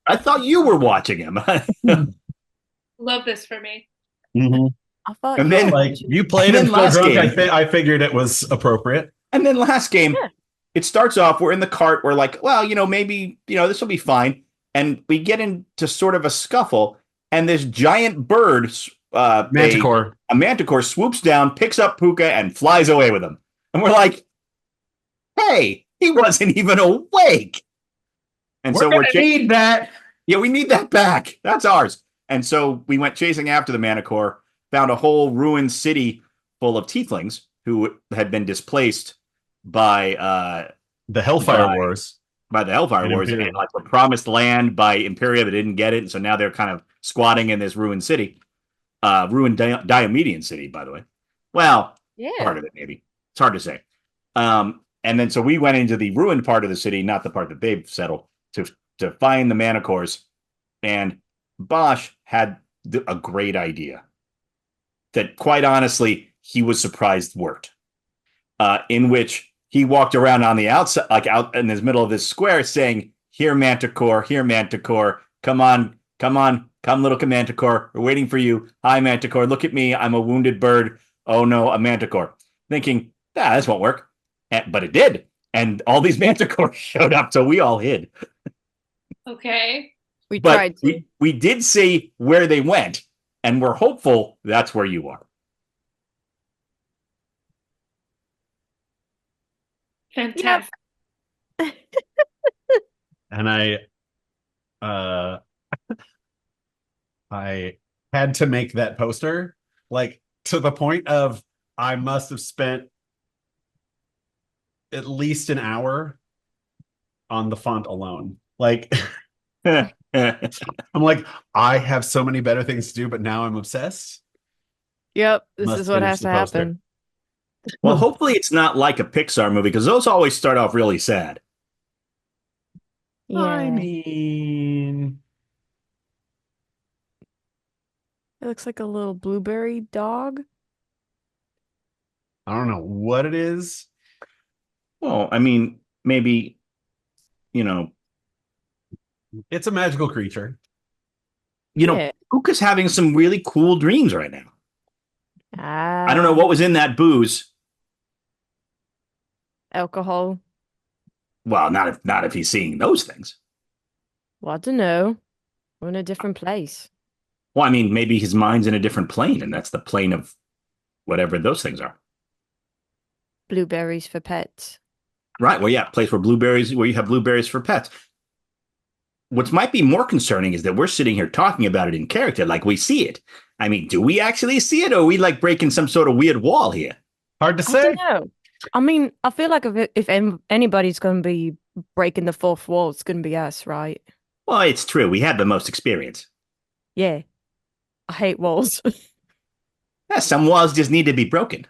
I thought you were watching him. Love this for me. Mhm. I thought And you were then, Like watching. you and played him then so last drunk, game, I figured it was appropriate. and then last game, Yeah. it starts off. We're in the cart. We're like, well, maybe this will be fine. And we get into sort of a scuffle, and this giant bird, Manticore. a manticore, swoops down, picks up Puka, and flies away with him. And we're like, hey, he wasn't even awake. And We're so gonna need that. yeah, we need that back. That's ours. And so we went chasing after the Manicore, found a whole ruined city full of tieflings who had been displaced by The Hellfire by Wars by the Hellfire and Wars and Imperium. like were promised land by Imperia but didn't get it, and so now they're kind of squatting in this ruined city, ruined Diomedian city, by the way. Well, Yeah. part of it maybe. It's hard to say. And then so we went into the ruined part of the city, not the part that they've settled, to find the Manicores. And Bosch had a great idea that, quite honestly, he was surprised worked. In which he walked around on the outside, like out in the middle of this square, saying, "Here, Manticore, come on, come, little Manticore. We're waiting for you. Hi, Manticore. Look at me. I'm a wounded bird. Oh no, a Manticore." Thinking, this won't work, but it did, and all these Manticores showed up, so we all hid. Okay. We But tried to. we did say where they went, and we're hopeful that's where you are. Fantastic. And uh I had to make that poster, like to the point of I must have spent at least an hour on the font alone. Like I'm like, I have so many better things to do, but now I'm obsessed. Yep, this Must is what finish has the to poster. happen. Well, hopefully it's not like a Pixar movie, because those always start off really sad. I Yeah. mean, It looks like a little blueberry dog. I don't know what it is. Well, I mean, maybe, you know, It's a magical creature. Yeah. Puka's having some really cool dreams right now. I don't know what was in that booze. Alcohol. Well, not if he's seeing those things. Well, I don't know. We're in a different place. Well, I mean, maybe his mind's in a different plane, and that's the plane of whatever those things are. Blueberries for pets. Right. Well, yeah, place where you have blueberries for pets. What might be more concerning is that we're sitting here talking about it in character, like we see it. I mean, do we actually see it, or are we like breaking some sort of weird wall here? Hard to I say. don't know. I mean, I feel like if anybody's going to be breaking the fourth wall, it's going to be us, right? Well, it's true. We have the most experience. Yeah. I hate walls, Yeah, some walls just need to be broken.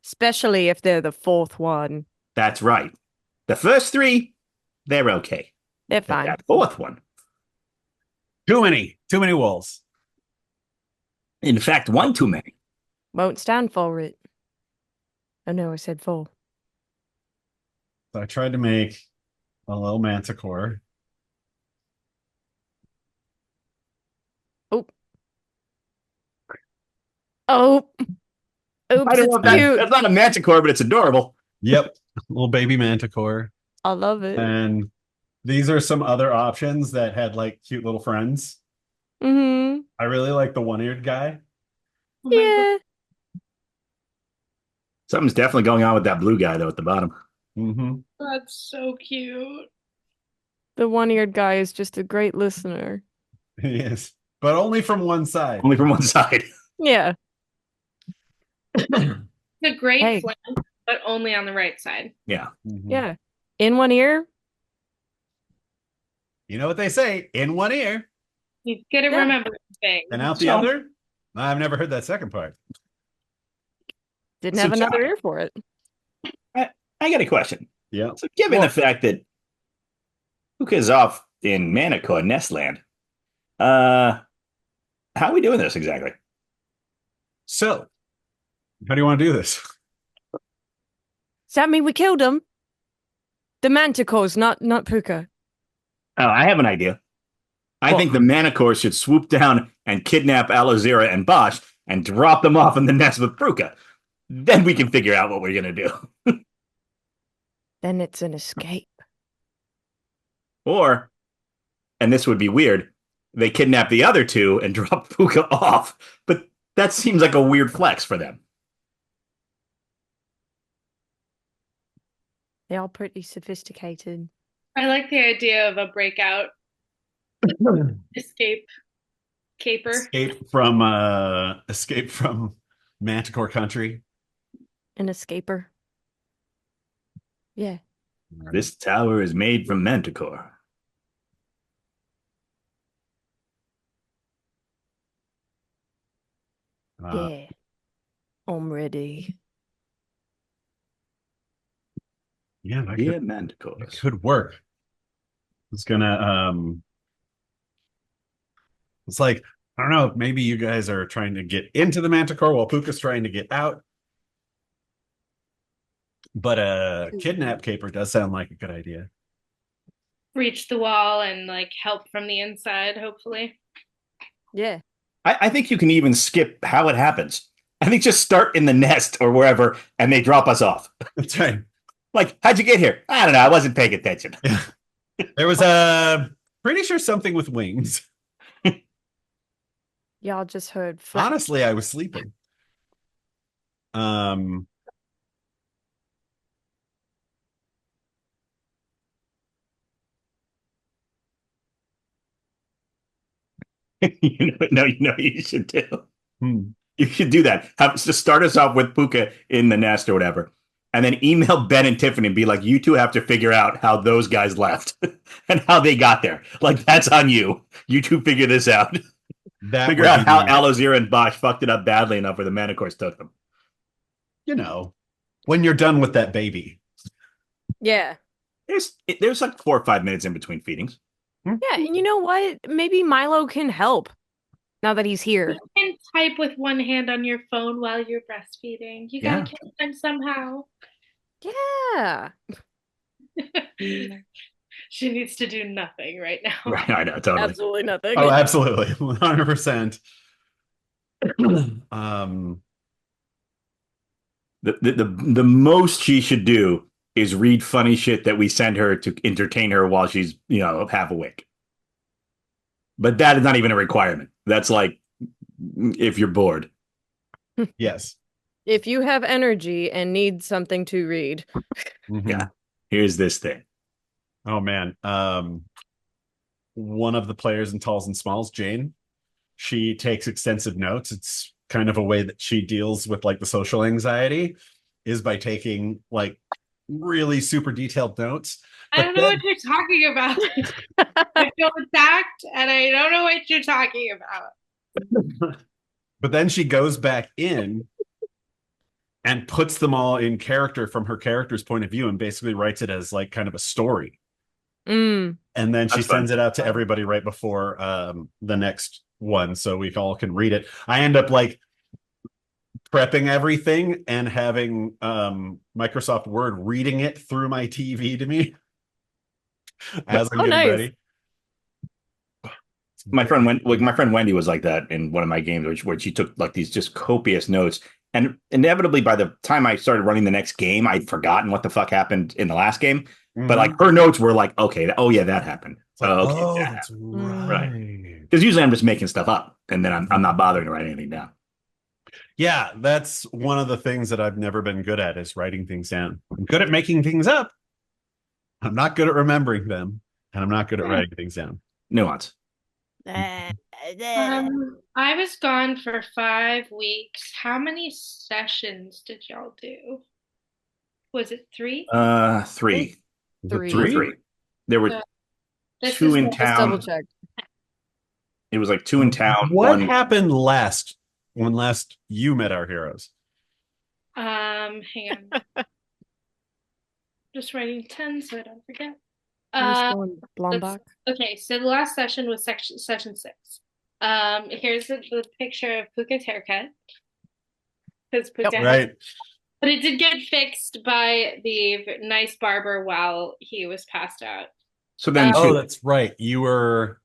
especially if they're the fourth one. That's right. The first three, they're okay. They're But fine. that fourth one, Too many walls. in fact, one too many. Won't stand for it. Oh no, I said four. So I tried to make a little manticore. Oh. Oh. Oops, I don't it's know if that, cute. that's not a manticore, but it's adorable. Yep, little baby manticore. I love it. And these are some other options that had like cute little friends. Mm-hmm. I really like the one-eared guy. Oh my Yeah. Something's definitely going on with that blue guy, though, at the bottom. Mm-hmm. God, that's so cute. The one-eared guy is just a great listener. He is, but only from one side. Only from one side. Yeah. It's a great Hey. plan, but only on the right side. Yeah. Mhm. Yeah. In one ear. You know what they say, in one ear You gotta Yeah. remember the thing. and out the So- other. I've never heard that second part. Didn't So have another John- ear for it. I got a question. Yeah. So, given the fact that Puka is off in Manicore, Nestland, how are we doing this exactly? So, how do you want to do this? Does that mean we killed him? The manticores, not Puka. Oh, I have an idea. I think the Manticore should swoop down and kidnap Alozira and Bosch and drop them off in the nest with Pruka. Then we can figure out what we're gonna do. Then it's an escape. Or, and this would be weird, they kidnap the other two and drop Pruka off. But that seems like a weird flex for them. They're all pretty sophisticated. I like the idea of a breakout escape caper. Escape from Manticore Country. An escaper. Yeah. This tower is made from Manticore. Yeah. I'm ready. Yeah, that Yeah, could, Manticore. it could work. It's gonna it's like, I don't know, maybe you guys are trying to get into the Manticore while Puka's trying to get out. But a kidnap caper does sound like a good idea. Reach the wall and like help from the inside, hopefully. Yeah. I think you can even skip how it happens. I think just start in the nest or wherever and they drop us off. That's right. Like, how'd you get here? I don't know. I wasn't paying attention. There was a pretty sure something with wings. Y'all just heard flap. Honestly, I was sleeping. You know, you should do. Hmm. You should do that. Have to start us off with Puka in the nest or whatever, and then email Ben and Tiffany and be like, "You two have to figure out how those guys left and how they got there. Like that's on you. You two figure this out. That Figure would out be how neat. Alozira and Bosch fucked it up badly enough where the Manticores took them." You know, when you're done with that baby. Yeah. There's like 4 or 5 minutes in between feedings. Yeah. And you know what? Maybe Milo can help now that he's here. You can type with one hand on your phone while you're breastfeeding. You gotta kill them somehow. Yeah. She needs to do nothing right now. Right, I know, totally. Absolutely nothing. Oh, absolutely. 100%. The most she should do is read funny shit that we send her to entertain her while she's, half awake. But that is not even a requirement. That's like if you're bored. Yes. If you have energy and need something to read. Mhm. Yeah. Here's this thing. Oh man. One of the players in Talls and Smalls, Jane, she takes extensive notes. It's kind of a way that she deals with like the social anxiety is by taking like really super detailed notes. I don't know what you're talking about. I feel attacked and I don't know what you're talking about. But then she goes back in and puts them all in character from her character's point of view and basically writes it as like kind of a story. Mm. And then she That's fun. sends it out to everybody right before the next one so we all can read it. I end up like prepping everything and having Microsoft Word reading it through my TV to me as I'm getting nice. ready. My friend Wendy was like that in one of my games where she took like these just copious notes. And inevitably, by the time I started running the next game, I'd forgotten what the fuck happened in the last game. But like her notes were like, okay, oh yeah, that happened. Like, Okay, that that's happened. right. Because usually I'm just making stuff up, and then I'm not bothering to write anything down. Yeah, that's one of the things that I've never been good at is writing things down. I'm good at making things up. I'm not good at remembering them, and I'm not good at writing things down. Nuance. I was gone for 5 weeks. How many sessions did y'all do? Was it 3? 3. Three. 2 or 3. There were This 2 is in what- Just double town. check. It was like 2 in town. What one happened when last you met our heroes? Hang on. Just writing 10 so I don't forget. I'm just going Blombach. Okay, so the last session was session 6. Here's the picture of Puka's haircut. Because Puka Yep, right. But it did get fixed by the nice barber while he was passed out. So then Oh, two. that's right. You were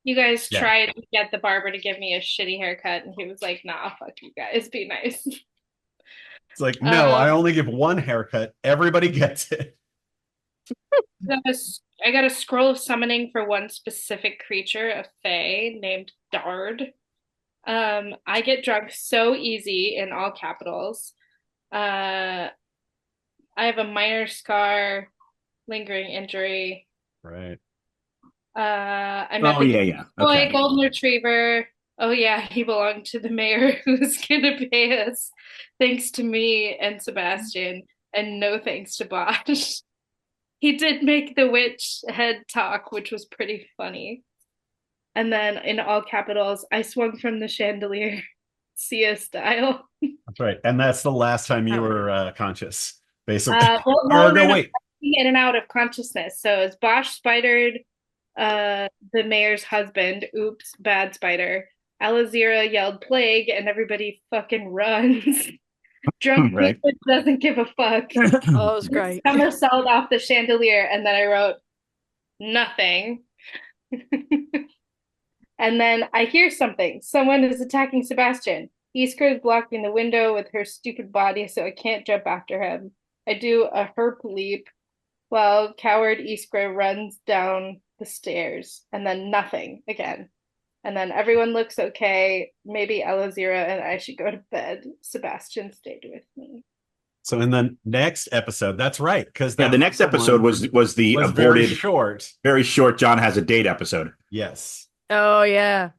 You guys Yeah. tried to get the barber to give me a shitty haircut, and he was like, "Nah, fuck you guys, be nice." It's like, no, I only give one haircut. Everybody gets it. I got a scroll of summoning for one specific creature, a fae named Dard. I get drunk so easy in all capitals. I have a minor scar, lingering injury. Right. I met Oh the yeah. boy Okay. golden retriever. Oh yeah, he belonged to the mayor who's gonna pay us thanks to me and Sebastian, and no thanks to Bosch. He did make the witch head talk, which was pretty funny. And then in all capitals, I swung from the chandelier, Sia style. That's right. And that's the last time you were conscious, basically. No, wait. In and out of consciousness. So as Bosch spidered the mayor's husband, oops, bad spider, Alazira yelled plague, and everybody fucking runs. Drunk Right. doesn't give a fuck. Oh, it was great. Somersault off the chandelier, and then I wrote nothing. And then I hear something. Someone is attacking Sebastian. Iskra is blocking the window with her stupid body, so I can't jump after him. I do a herp leap while coward Iskra runs down the stairs, and then nothing again. And then everyone looks okay. Maybe Elazira and I should go to bed. Sebastian stayed with me. So in the next episode, that's right, because the next episode was the aborted, very short John Has a Date episode. Yes. Oh yeah.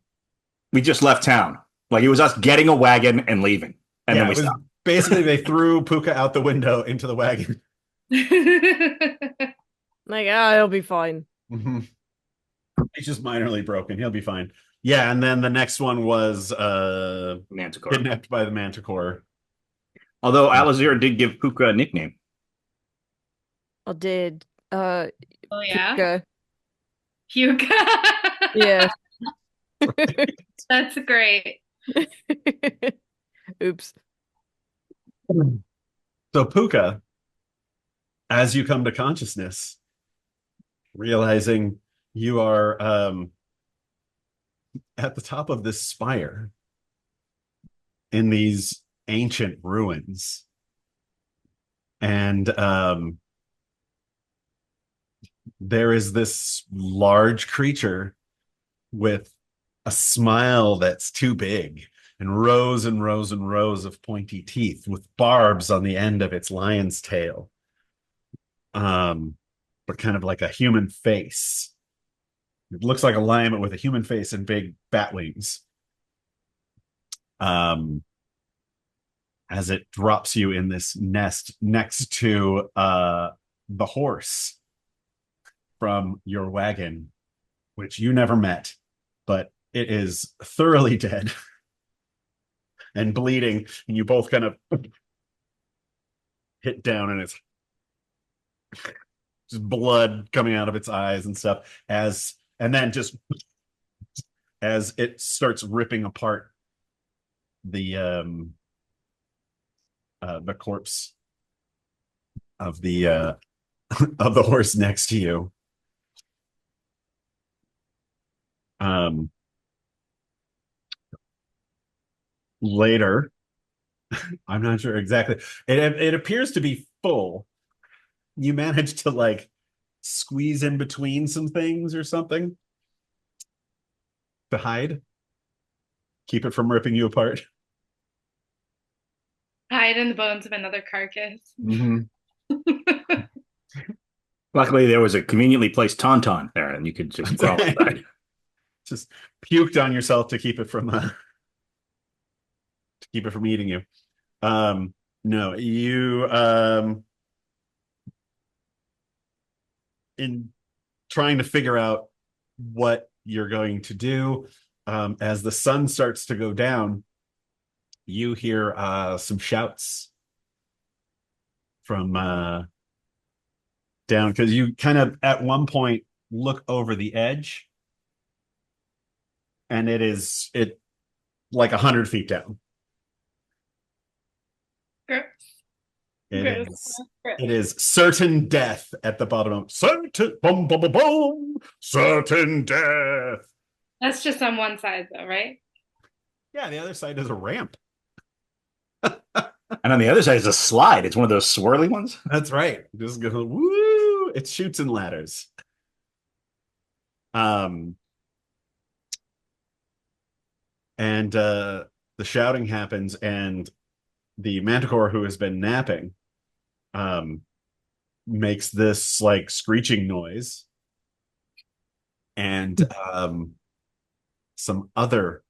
We just left town. Like it was us getting a wagon and leaving, and then we stopped. Basically, they threw Puka out the window into the wagon. Like, it'll be fine. Mm-hmm. He's just minorly broken. He'll be fine. Yeah, and then the next one was Manticore. Kidnapped by the Manticore. Although Alazira did give Puka a nickname. I did. Oh yeah. Puka. Puka. Yeah. That's great. Oops. So Puka, as you come to consciousness, realizing you are at the top of this spire in these ancient ruins, and there is this large creature with a smile that's too big and rows and rows and rows of pointy teeth with barbs on the end of its lion's tail, but kind of like a human face. It looks like a lion, but with a human face and big bat wings. As it drops you in this nest next to the horse from your wagon, which you never met, but it is thoroughly dead and bleeding, and you both kind of hit down, and it's just blood coming out of its eyes and stuff, and then just as it starts ripping apart the corpse of the of the horse next to you. Later, I'm not sure exactly. It appears to be full. You managed to like squeeze in between some things or something to hide, keep it from ripping you apart. Hide in the bones of another carcass. Mm-hmm. Luckily, there was a conveniently placed tauntaun there, and you could just crawl inside. Just puked on yourself to keep it from eating you. No, you in trying to figure out what you're going to do, as the sun starts to go down, you hear some shouts from down, because you kind of at one point look over the edge, and it like 100 feet down. It is certain death at the bottom of certain death. That's just on one side, though, right? Yeah, the other side is a ramp. And on the other side is a slide. It's one of those swirly ones. That's right. Just go woo. It shoots and ladders. Um, and the shouting happens, and the manticore who has been napping um makes this like screeching noise, and some other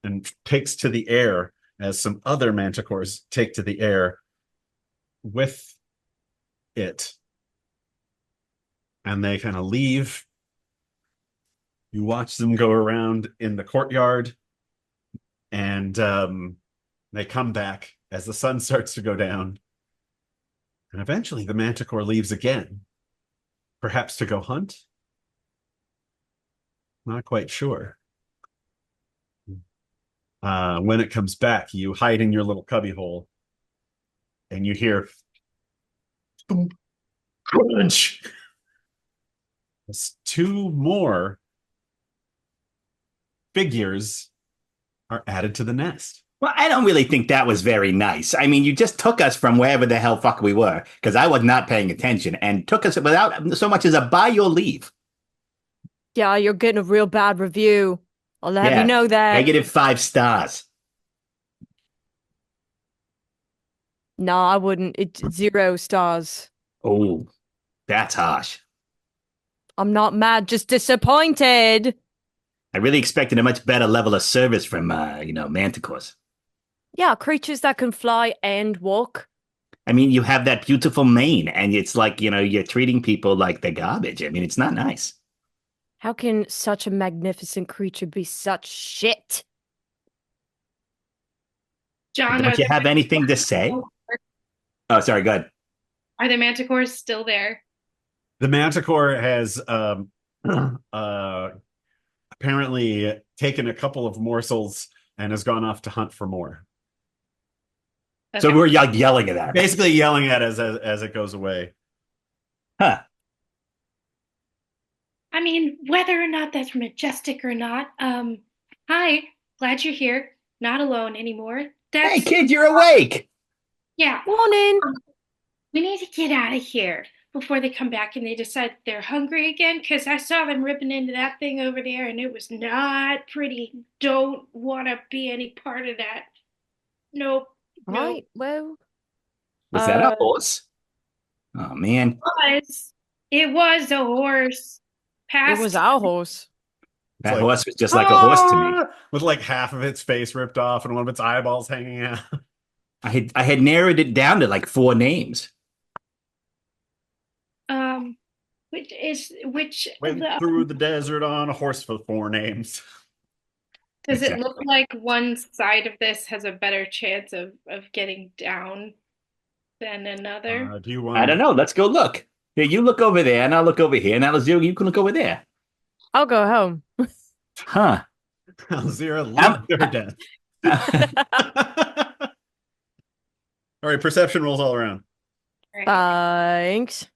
and takes to the air as some other manticores take to the air with it, and they kind of leave. You watch them go around in the courtyard, and they come back as the sun starts to go down, and eventually the manticore leaves again, perhaps to go hunt. Not quite sure. When it comes back, you hide in your little cubbyhole, and you hear thump, crunch. As two more figures are added to the nest. Well, I don't really think that was very nice. I mean, you just took us from wherever the hell fuck we were, because I was not paying attention, and took us without so much as a by your leave. Yeah, you're getting a real bad review. I'll have you Yeah, know that. -5 stars. No, I wouldn't. It's 0 stars. Oh, that's harsh. I'm not mad, just disappointed. I really expected a much better level of service from, manticores. Yeah, creatures that can fly and walk. I mean, you have that beautiful mane, and it's like, you're treating people like they're garbage. I mean, it's not nice. How can such a magnificent creature be such shit? John, Don't you have anything to say? Oh, sorry, go ahead. Are the manticores still there? The manticore has apparently taken a couple of morsels and has gone off to hunt for more. So Okay. we're yelling at that. Basically yelling at it as it goes away. Huh. I mean, whether or not that's majestic or not, hi, glad you're here. Not alone anymore. Hey, That's, kid, you're awake. yeah, Morning. we need to get out of here before they come back and they decide they're hungry again, because I saw them ripping into that thing over there and it was not pretty. Don't want to be any part of that. Nope. Nope. Right, well, Was that a Uh, horse? Oh, man. It was a horse. it was our horse. It's That like, horse was just like a horse to me. with like half of its face ripped off and one of its eyeballs hanging out. I had narrowed it down to like 4 names. Which Went through the desert on a horse with 4 names. does it Exactly. look like one side of this has a better chance of getting down than another? Do you want? I don't know. Let's go look. Here, you look over there, and I'll look over here. And Alazir, you can look over there. I'll go home. Huh. Alzira lived her death. All right, perception rolls all around. Right. Thanks.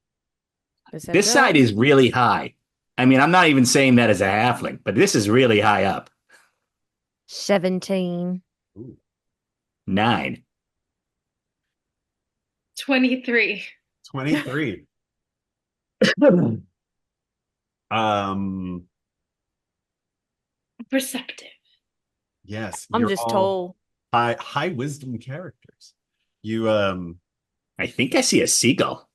This side is really high. I mean, I'm not even saying that as a halfling, but this is really high up. 17. 9. 23. 23. Perceptive. Yes, I'm you're just all tall. high wisdom characters. You I think I see a seagull.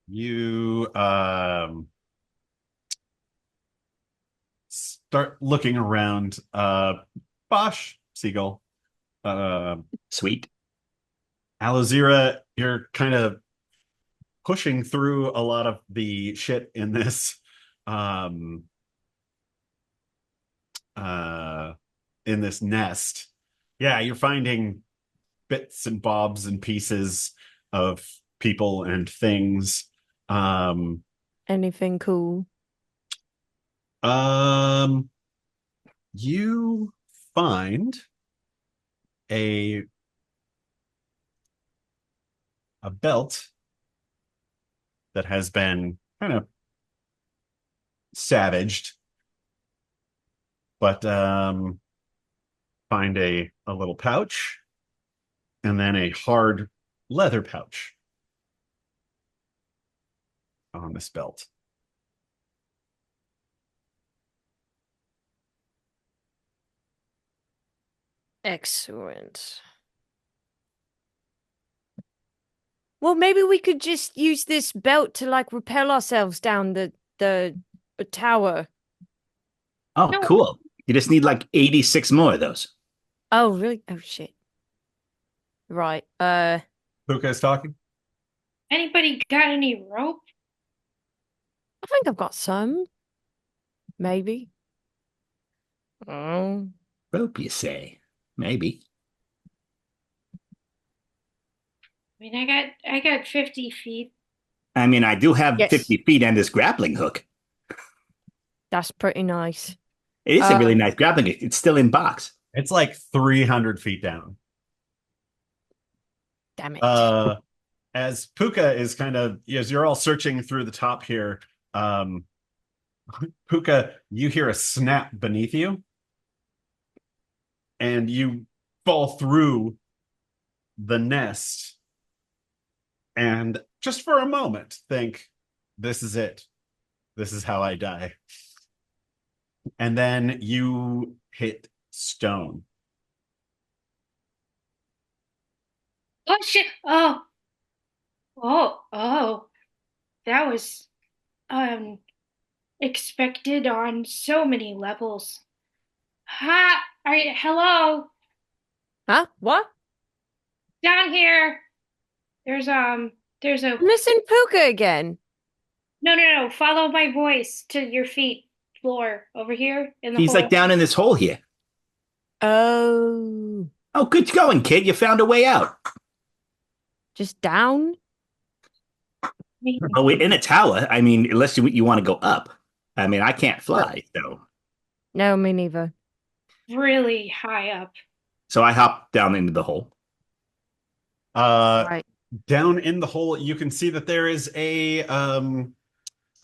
you start looking around. Bosch, Seagull, Sweet. Alazira, you're kind of pushing through a lot of the shit in this nest. Yeah, you're finding bits and bobs and pieces of people and things. Anything cool? You find a belt that has been kind of savaged. But find a little pouch and then a hard leather pouch on this belt. Excellent. Well, maybe we could just use this belt to like rappel ourselves down the tower. Oh, No. cool. You just need like 86 more of those. Oh, really? Oh shit. Right. Puka is talking. Anybody got any rope? I think I've got some. Maybe. Oh. Rope, you say? Maybe. I mean, I got 50 feet. I mean, I do have Yes. 50 feet and this grappling hook. That's pretty nice. It is a really nice grappling hook. It's still in box. It's like 300 feet down. Damn it. As Puka is kind of, as you're all searching through the top here, Puka, you hear a snap beneath you, and you fall through the nest, and just for a moment think, this is it. This is how I die. And then you hit stone. Oh shit! Oh! That was expected on so many levels. Ha! Hello, Huh? What? down here. There's a Missing Puka again. no. Follow my voice to your feet, floor over here in the He's hole. like down in this hole here. Oh. Oh, good going, kid. You found a way out. Just down? Oh, we're in a tower. I mean, unless you want to go up. I mean, I can't fly, so No, me neither. Really high up. I hop down into the hole. Right. Down in the hole, you can see that there is a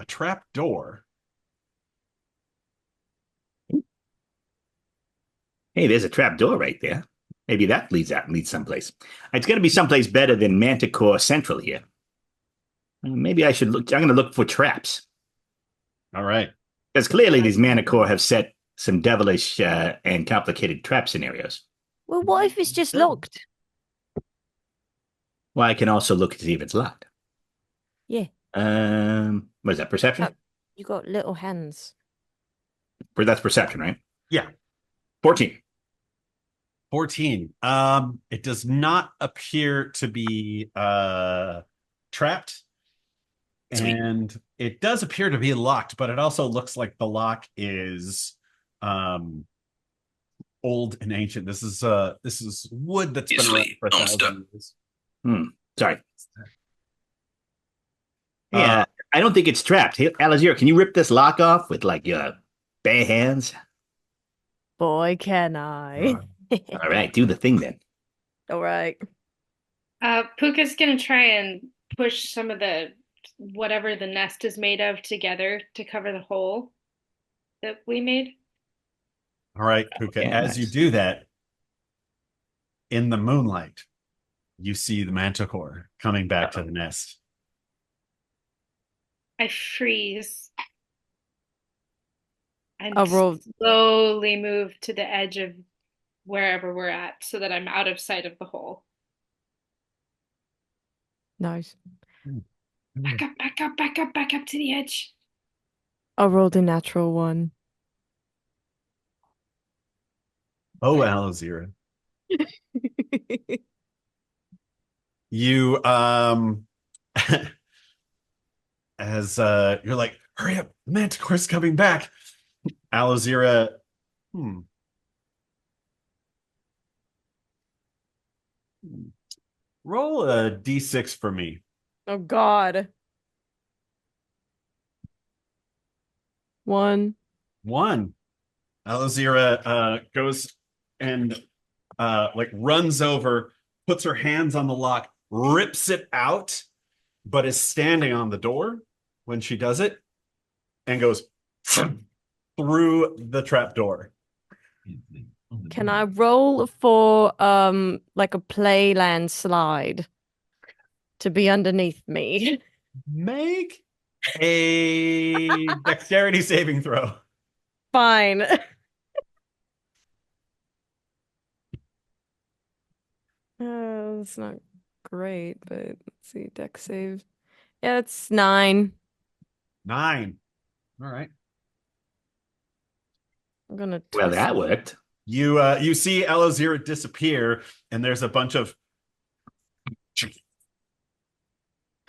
trap door. Hey, there's a trap door right there. Maybe that leads someplace. It's going to be someplace better than Manticore Central here. Maybe I should look. I'm going to look for traps. All right. Because clearly these Manticore have set some devilish and complicated trap scenarios. Well, what if it's just locked? Well, I can also look to see if it's locked. Yeah. What is that, perception? You got little hands. That's perception, right? Yeah. 14. 14. It does not appear to be trapped. Sweet. And it does appear to be locked, but it also looks like the lock is old and ancient. This is wood that's been around for 1,000 years. Sorry. Yeah, I don't think it's trapped. Hey, Alazir, can you rip this lock off with like your bare hands? Boy, can I. All right, do the thing then. All right. Puka's gonna try and push some of the whatever the nest is made of together to cover the hole that we made. All right, Puka. Yeah, As nice. you do that, in the moonlight, you see the Manticore coming back to the nest. I freeze and I'll roll. slowly move to the edge of wherever we're at so that I'm out of sight of the hole. Nice. Back up to the edge. I rolled a natural one. Oh, Alazira. You as you're like, hurry up, the Manticore's coming back. Alazira, roll a d6 for me. Oh, God. 1. Alazira goes and like runs over, puts her hands on the lock, rips it out, but is standing on the door when she does it and goes through the trap door. Can I roll for like a playland slide to be underneath me? Make a dexterity saving throw. Fine. It's not great, but let's see. Dex save. Yeah, it's 9. 9. All right. I'm gonna Well, twist. that worked. You see Alozira disappear, and there's a bunch of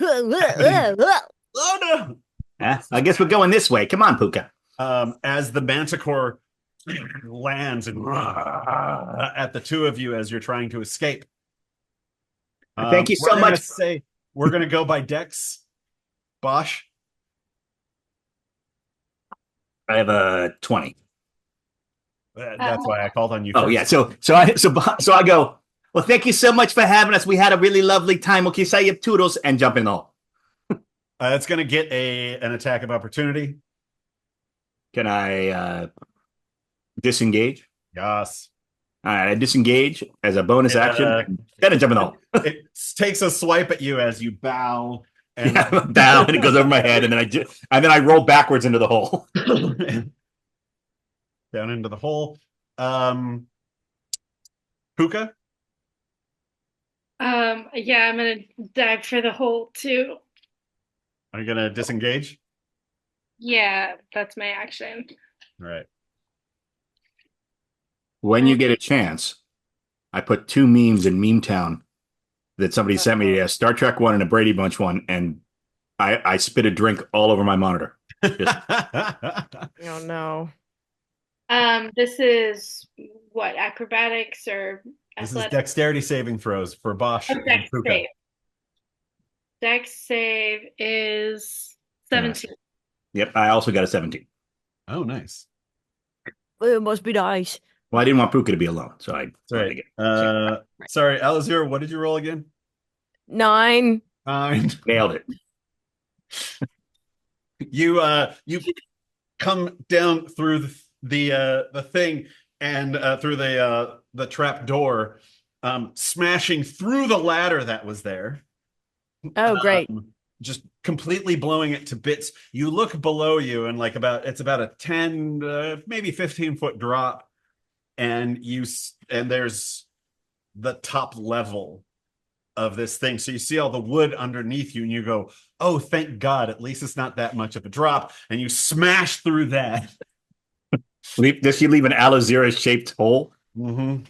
oh no! I guess we're going this way. Come on, Puka. As the manticore lands and at the two of you as you're trying to escape. Thank you so we're gonna much. Say we're gonna go by Dex. Bosch. I have a 20. That's why I called on you. Oh first. yeah. So I go. Well, thank you so much for having us. We had a really lovely time. Okay, say your toodles and jump in the hole. It's gonna get an attack of opportunity. Can I disengage? Yes. All right, I disengage as a bonus action. Then I jump in the hole. It takes a swipe at you as you bow and Down, and it goes over my head, and then I roll backwards into the hole. down into the hole. Puka? Yeah, I'm gonna dive for the hole too. Are you gonna disengage? Yeah, that's my action. All right. When you get a chance, I put 2 memes in Meme Town that somebody sent me, a Star Trek one and a Brady Bunch one, and I spit a drink all over my monitor. Oh no. This is what, acrobatics or This is athletics? dexterity saving throws for Bosch. Oh, and dex Puka. save. Dex save is 17. Yep, I also got a 17. Oh, nice. It must be nice. Well, I didn't want Puka to be alone, so I That's right. Sorry, Alazir, what did you roll again? 9. 9. nailed it. You come down through the thing and through the trap door, smashing through the ladder that was there. Oh, great. Just completely blowing it to bits. You look below you and it's about a 10 maybe 15-foot drop, and there's the top level of this thing. So you see all the wood underneath you and you go, oh, thank God, at least it's not that much of a drop. And you smash through that. Does she leave an Alozira shaped hole? Mm-hmm.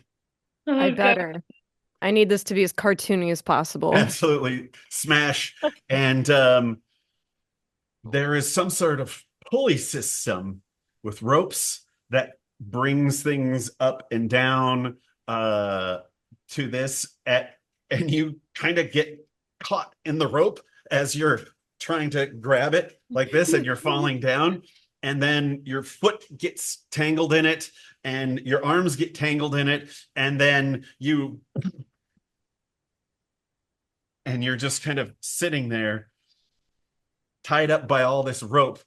Oh, I God. better. I need this to be as cartoony as possible. Absolutely smash. And there is some sort of pulley system with ropes that brings things up and down to this and you kind of get caught in the rope as you're trying to grab it like this, and you're falling down, and then your foot gets tangled in it and your arms get tangled in it, and then you're just kind of sitting there tied up by all this rope.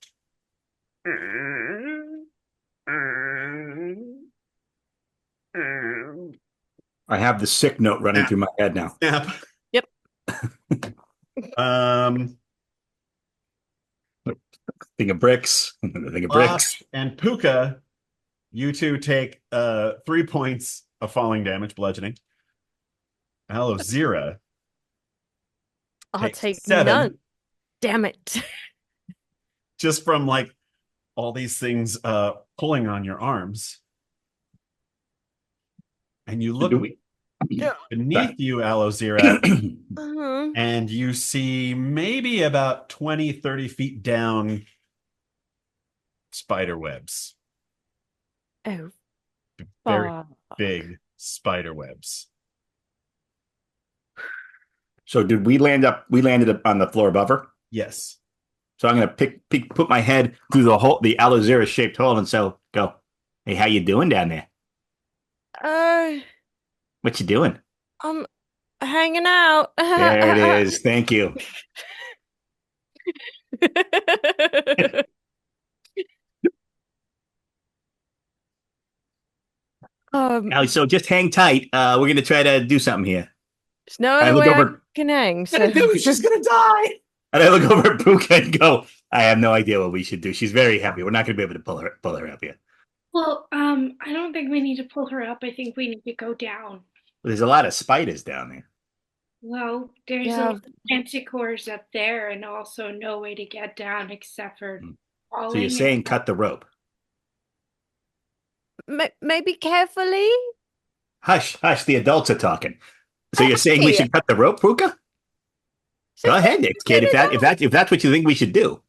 I have the sick note running through my head now. Snap. Yep. Thing of bricks. Thing of bricks. And Puka, you two take 3 points of falling damage, bludgeoning. Alozira, I'll takes take 7. none. Damn it. Just from all these things pulling on your arms. And you look beneath you, Alozira, Uh-huh. and you see maybe about 20, 30 feet down spider webs. Oh, Very fuck. big spider webs. So did we landed up on the floor above her? Yes. So I'm gonna put my head through the Alozira shaped hole, and so go, hey, how you doing down there? What you doing? I'm hanging out. There it is. Thank you. Now, so just hang tight. We're gonna try to do something here. there's no I other look way I over. can hang. What to do? She's gonna die. And I look over at Puka and go, I have no idea what we should do. She's very heavy. We're not gonna be able to pull her up yet. Well, I don't think we need to pull her up. I think we need to go down. There's a lot of spiders down there. Well, there's Yeah. a manticores up there and also no way to get down except for So you're saying cut the rope? Maybe carefully. Hush, hush. The adults are talking. So you're saying we Hey. should cut the rope, Puka? Go ahead, Nick, kid. If that's what you think we should do.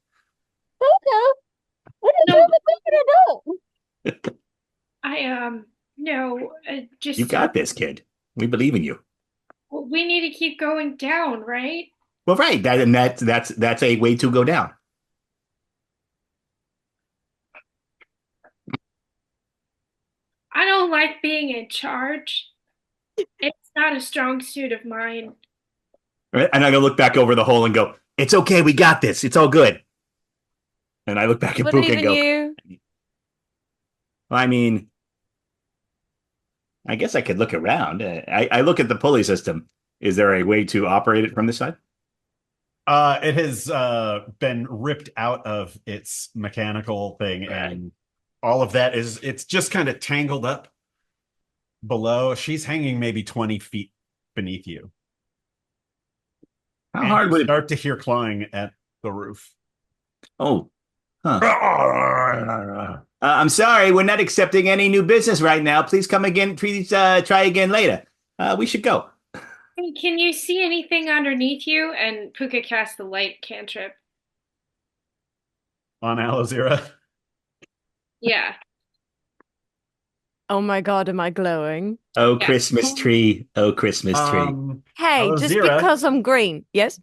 What No. is no. no, just You got this, kid. We believe in you. we need to keep going down, right? Well, right. That's a way to go down. I don't like being in charge. It's not a strong suit of mine. Right? And I'm gonna look back over the hole and go, "It's okay. We got this. It's all good." And I look back at Puka Believe and in go, you. I mean, I guess I could look around. I look at the pulley system. Is there a way to operate it from this side? It has been ripped out of its mechanical thing, and all of that it's just kind of tangled up below. She's hanging maybe 20 feet beneath you. How And hard you would it? start to hear clawing at the roof. Oh, huh. I'm sorry, we're not accepting any new business right now. Please come again. Please try again later. We should go. Hey, can you see anything underneath you? And Puka casts the light cantrip. On Alozira. Yeah. Oh my god, am I glowing? Oh, Yeah. Christmas tree. Oh, Christmas tree. Hey, just Alozira, because I'm green. Yes?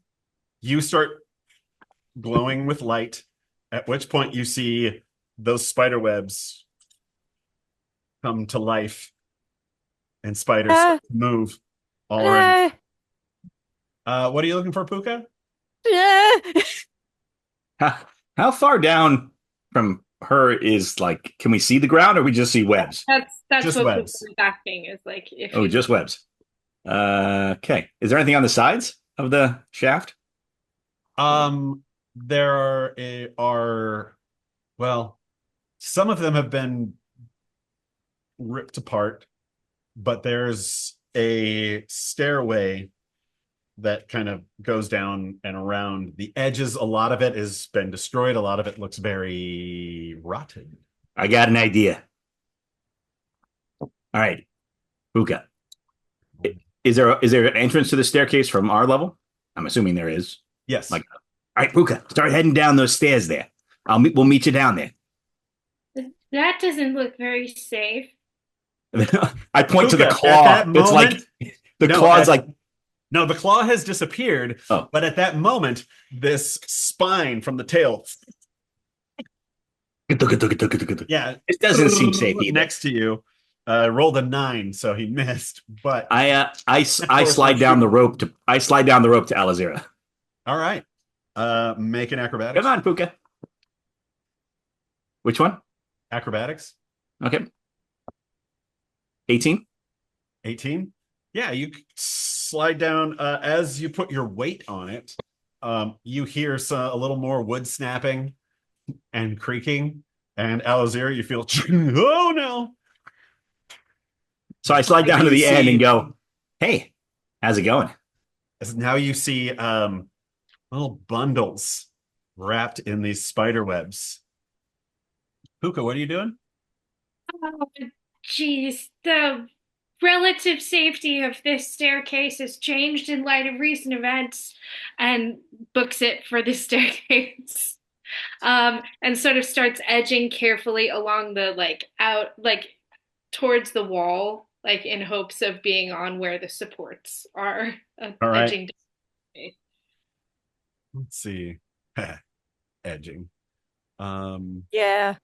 you start glowing with light, at which point you see those spider webs come to life and spiders start to move all around. What are you looking for, Puka? How far down from her is like, can we see the ground or we just see webs? That's Just what webs. Puka was asking is like if Oh, you just webs. Okay. Is there anything on the sides of the shaft? There are, well, some of them have been ripped apart, but there's a stairway that kind of goes down and around the edges. A lot of it has been destroyed. A lot of it looks very rotten. I got an idea. All right, Puka. Is there an entrance to the staircase from our level? I'm assuming there is. Yes. Like, all right, Puka, start heading down those stairs there. We'll meet you down there. that doesn't look very safe. I point to the Puka, at claw. that It's like moment- the No, claw's like No, the claw has disappeared. Oh. But at that moment, this spine from the tail, yeah, it doesn't seem safe either. next to you, rolled a 9, so he missed. But I slide down the rope to Alazira. all right, make an acrobatics. Come on, Puka. Which one? Acrobatics. Okay. 18. 18. Yeah, you slide down as you put your weight on it. You hear a little more wood snapping and creaking, and Alazir, you feel oh no. So I slide down to the end and go, "Hey, how's it going?" As now you see little bundles wrapped in these spider webs. Puka, what are you doing? Oh, geez, the relative safety of this staircase has changed in light of recent events, and books it for the staircase. And sort of starts edging carefully along the towards the wall, like in hopes of being on where the supports are. All right. Edging. Let's see. Edging. Yeah.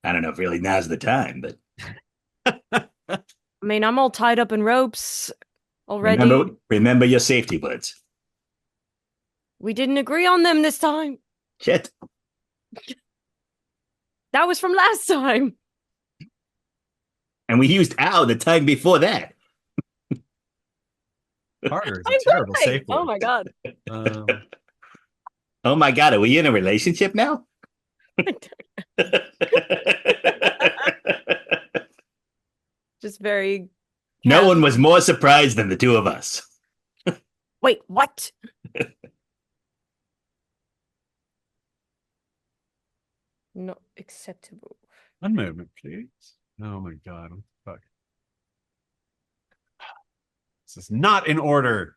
I don't know if really now's the time, but I mean, I'm all tied up in ropes already. remember your safety words. We didn't agree on them this time. Shit. That was from last time. And we used ow the time before that. Harder is I'm a terrible lying. safe Oh word. my god. Oh my god, are we in a relationship now? Just very. No one was more surprised than the two of us. Wait, what? Not acceptable. One moment, please. Oh my god. What the fuck? This is not in order.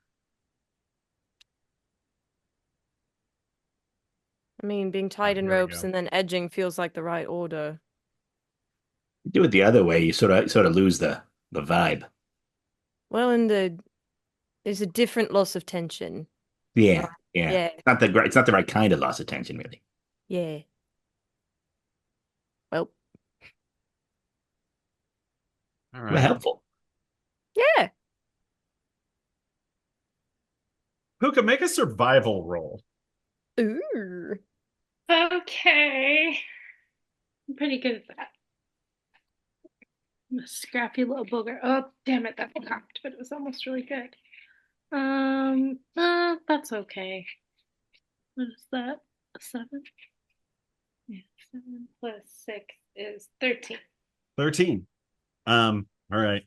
I mean, being tied in here we ropes go. and then edging feels like the right order. Do it the other way, you sort of lose the vibe. Well, there's a different loss of tension. Yeah, Right. yeah. Yeah. It's not the right kind of loss of tension, really. Yeah. Well, All Well, right. helpful. yeah. Puka, make a survival roll. Ooh. Okay. I'm pretty good at that. I'm a scrappy little booger. Oh, damn it, that popped, but it was almost really good. That's okay. What is that? A 7? Yeah, 7 plus 6 is 13. 13. All right.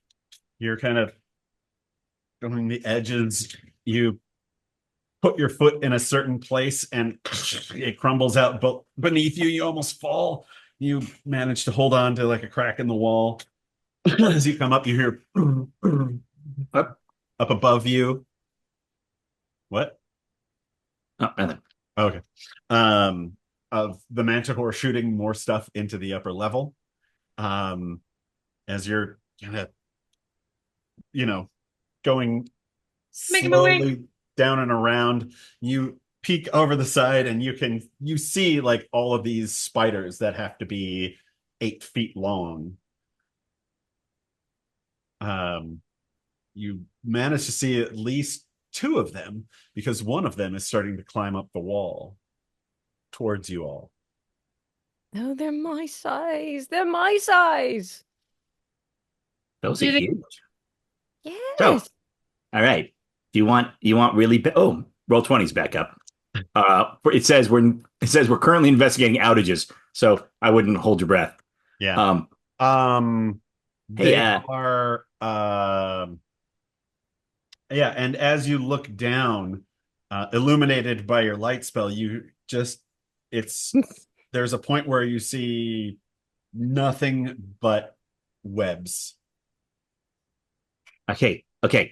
You're kind of going the edges. You put your foot in a certain place and it crumbles out beneath you. You almost fall. You manage to hold on to like a crack in the wall. As you come up, you hear up above you. What? Oh, nothing. Okay. Of the manticore shooting more stuff into the upper level. As you're kind of, going Making my way. slowly down and around, you peek over the side and you see like all of these spiders that have to be 8 feet long. You manage to see at least 2 of them because one of them is starting to climb up the wall towards you all. Oh, they're my size. They're my size. Those are Do they- huge. Yes. So, all right. Do you want really oh, roll 20s back up. It says we're currently investigating outages, so I wouldn't hold your breath. Yeah. Hey, They are yeah, and as you look down, illuminated by your light spell, there's a point where you see nothing but webs. Okay.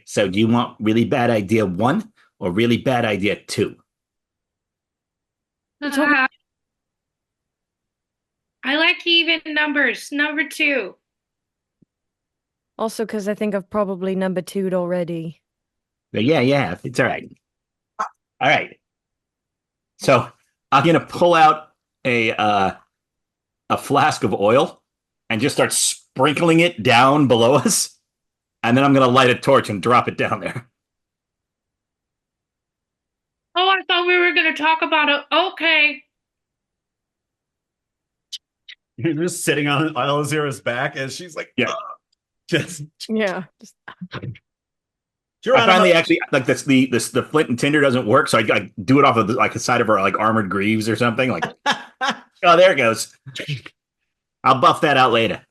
So do you want really bad idea 1 or really bad idea 2? I like even numbers. Number 2. Also, because I think I've probably number 2'd already. Yeah. It's all right. All right. So I'm gonna pull out a flask of oil and just start sprinkling it down below us, and then I'm gonna light a torch and drop it down there. Oh, I thought we were going to talk about it. Okay. You're just sitting on Elazira's back as she's like, Yeah. Just Yeah. I finally actually like this. The flint and tinder doesn't work, so I do it off of the side of her like armored greaves or something. Like, oh, there it goes. I'll buff that out later.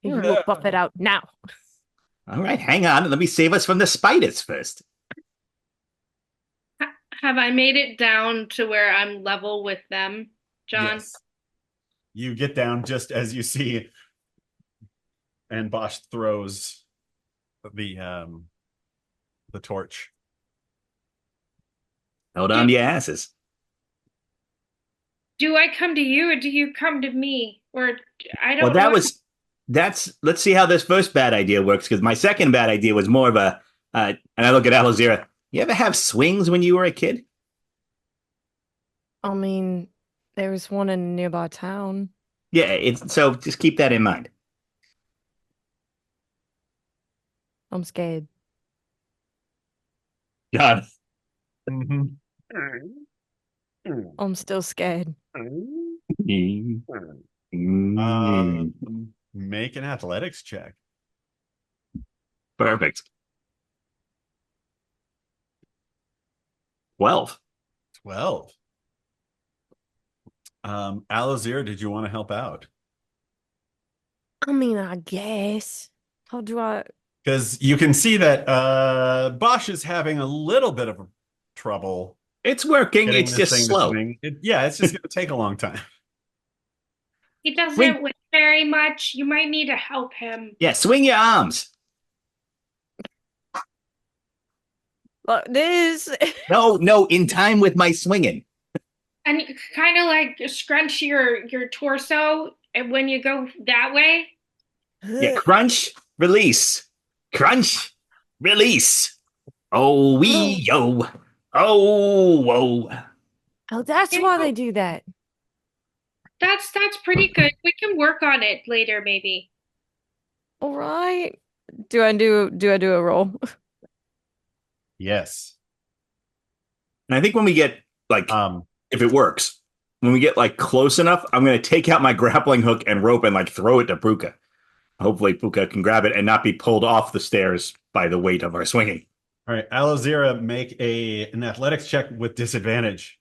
You will buff it out now. All right, hang on. Let me save us from the spiders first. Have I made it down to where I'm level with them, John? Yes. You get down just as you see, and Bosch throws the torch. Hold on to your asses. Do I come to you or do you come to me? Or I don't Well, know. let's see how this first bad idea works, because my second bad idea was more of a and I look at Alazira. You ever have swings when you were a kid? I mean, there was one in a nearby town. Yeah, so just keep that in mind. I'm scared. God. Mm-hmm. I'm still scared. Make an athletics check. Perfect. 12. 12. Alazir, did you want to help out? I mean, I guess. How do I? Because you can see that Bosch is having a little bit of trouble It's working. getting It's this just thing slow. to swing. Yeah, it's just going to take a long time. He doesn't Wait. weigh very much. You might need to help him. Yeah, swing your arms. Well, this. No, in time with my swinging. And you kind of like scrunch your torso and when you go that way. Yeah, crunch, release. Crunch, release. Oh, wee, yo. Oh, whoa. Oh, that's why they do that. That's pretty good. We can work on it later, maybe. All right. Do I do a roll? Yes. And I think when we get, like, if it works, when we get, like, close enough, I'm going to take out my grappling hook and rope and, like, throw it to Puka. Hopefully Puka can grab it and not be pulled off the stairs by the weight of our swinging. All right, Alozira, make an athletics check with disadvantage.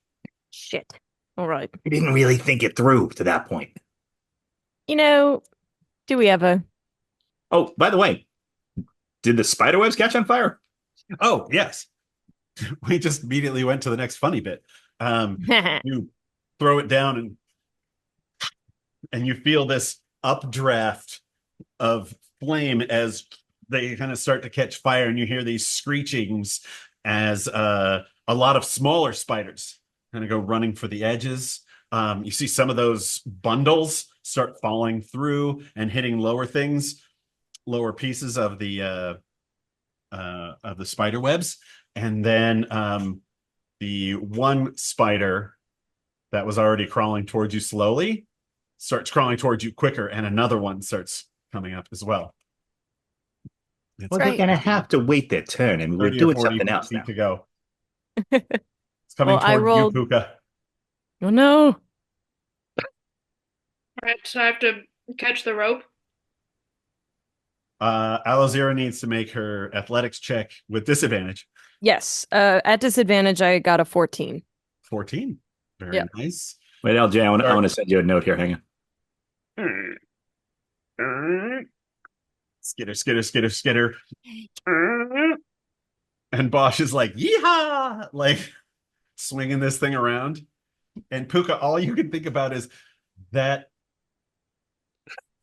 Shit. All right. We didn't really think it through to that point. You know, do we ever? Oh, by the way, did the spider webs catch on fire? Oh, yes. We just immediately went to the next funny bit. You throw it down and you feel this updraft of flame as they kind of start to catch fire, and you hear these screechings as a lot of smaller spiders kind of go running for the edges. You see some of those bundles start falling through and hitting lower pieces of the spider webs. And then the one spider that was already crawling towards you slowly starts crawling towards you quicker, and another one starts coming up as well. It's Well, they're going to have to wait their turn, and we're 30 or doing 40 something else feet now. to go. It's coming Well, I towards rolled- you, Puka. Oh no. All right, so I have to catch the rope. Alazira needs to make her athletics check with disadvantage. Yes. At disadvantage, I got a 14. 14. Very Yep. nice. Wait, LJ, I want to send you a note here. Hang on. Skitter, skitter, skitter, skitter. And Bosch is like, yeehaw! Like, swinging this thing around. And Puka, all you can think about is that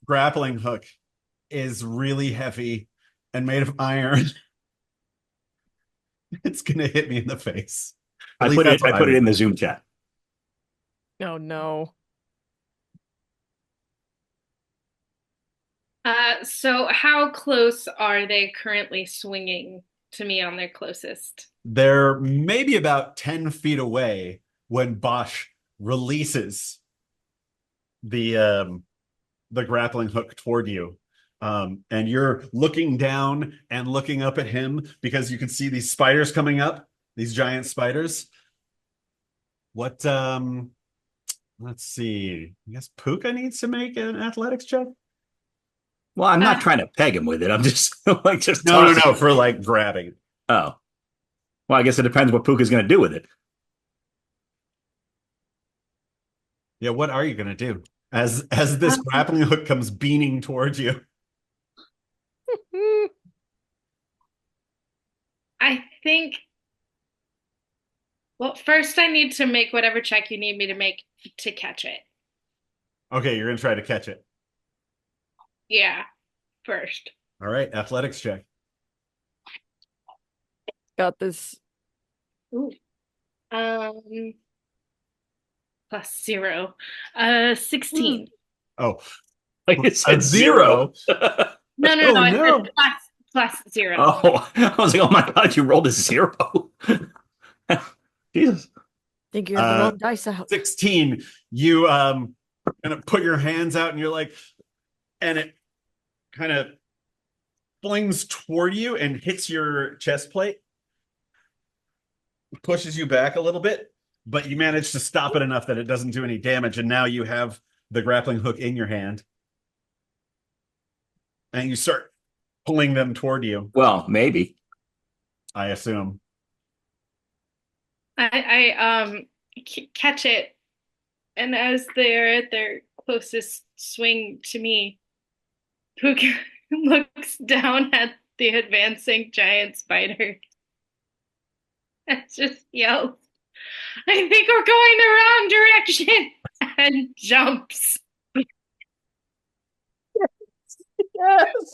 grappling hook is really heavy and made of iron. It's gonna hit me in the face. I put it in the Zoom chat. Oh no. So how close are they currently swinging to me on their closest? They're maybe about 10 feet away when Bosch releases the grappling hook toward you. And you're looking down and looking up at him because you can see these spiders coming up, these giant spiders. What, let's see. I guess Puka needs to make an athletics check. Well, I'm not trying to peg him with it. I'm just like just No, for like grabbing. Oh, well, I guess it depends what Puka's going to do with it. Yeah, what are you gonna do as this grappling hook comes beaming towards you? I think. Well, first I need to make whatever check you need me to make to catch it. Okay, you're gonna try to catch it. Yeah, first. All right, athletics check. Got this. Ooh. +0. 16. Oh, Like it said a zero. No, Oh, no, no. it's +0. Oh, I was like, oh my God, you rolled a 0. Jesus. Think you have the wrong dice out. 16. You kind of put your hands out and you're like, and it kind of flings toward you and hits your chest plate. pushes you back a little bit, but you manage to stop it enough that it doesn't do any damage. And now you have the grappling hook in your hand. And you start pulling them toward you, Well, maybe. I assume. I catch it, and as they're at their closest swing to me, Puka looks down at the advancing giant spider and just yells, "I think we're going the wrong direction!" and jumps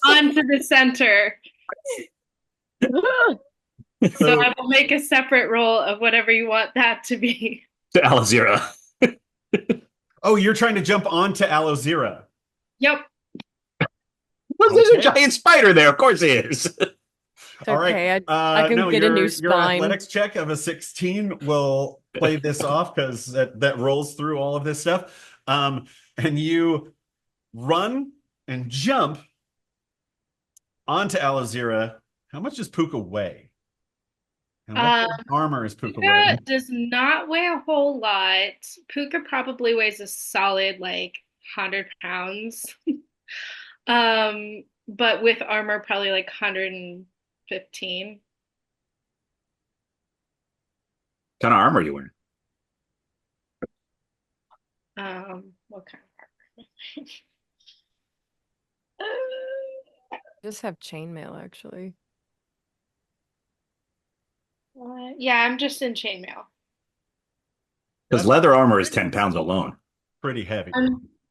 onto the center. So I will make a separate roll of whatever you want that to be. To Alazira. Oh, you're trying to jump onto Alozira. Yep. Well, there's a Okay. giant spider there. Of course he is. It's All okay. right. I can no, get a your- new Your spine. athletics check of a 16 will play this off because that rolls through all of this stuff. And you run and jump onto Alozira. How much does Puka weigh? And what armor is Puka Puka wearing? does not weigh a whole lot. Puka probably weighs a solid 100 pounds. But with armor, probably 115. What kind of armor are you wearing? What kind of armor? Just have chainmail, actually. Yeah, I'm just in chainmail. Because leather armor is 10 pounds alone. Pretty heavy.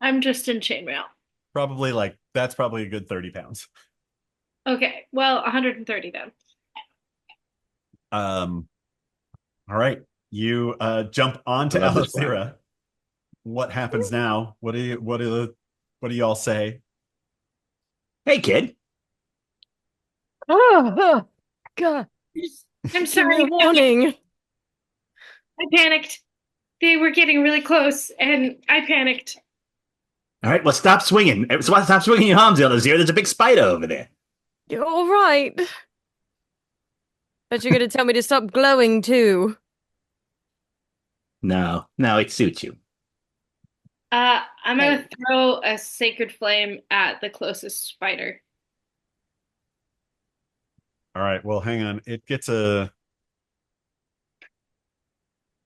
I'm just in chainmail. Probably that's probably a good 30 pounds. Okay, well, 130 then. All right. You jump onto I love this Alozira. What happens now? What do y'all say? Hey, kid. Oh, God. I'm Give me sorry. a warning. I panicked. They were getting really close, and I panicked. All right, well, stop swinging. Stop swinging your arms, Alazira. There's a big spider over there. You're all right. But you're going to tell me to stop glowing, too. No, it suits you. I'm gonna throw a sacred flame at the closest spider. All right. Well, hang on. It gets a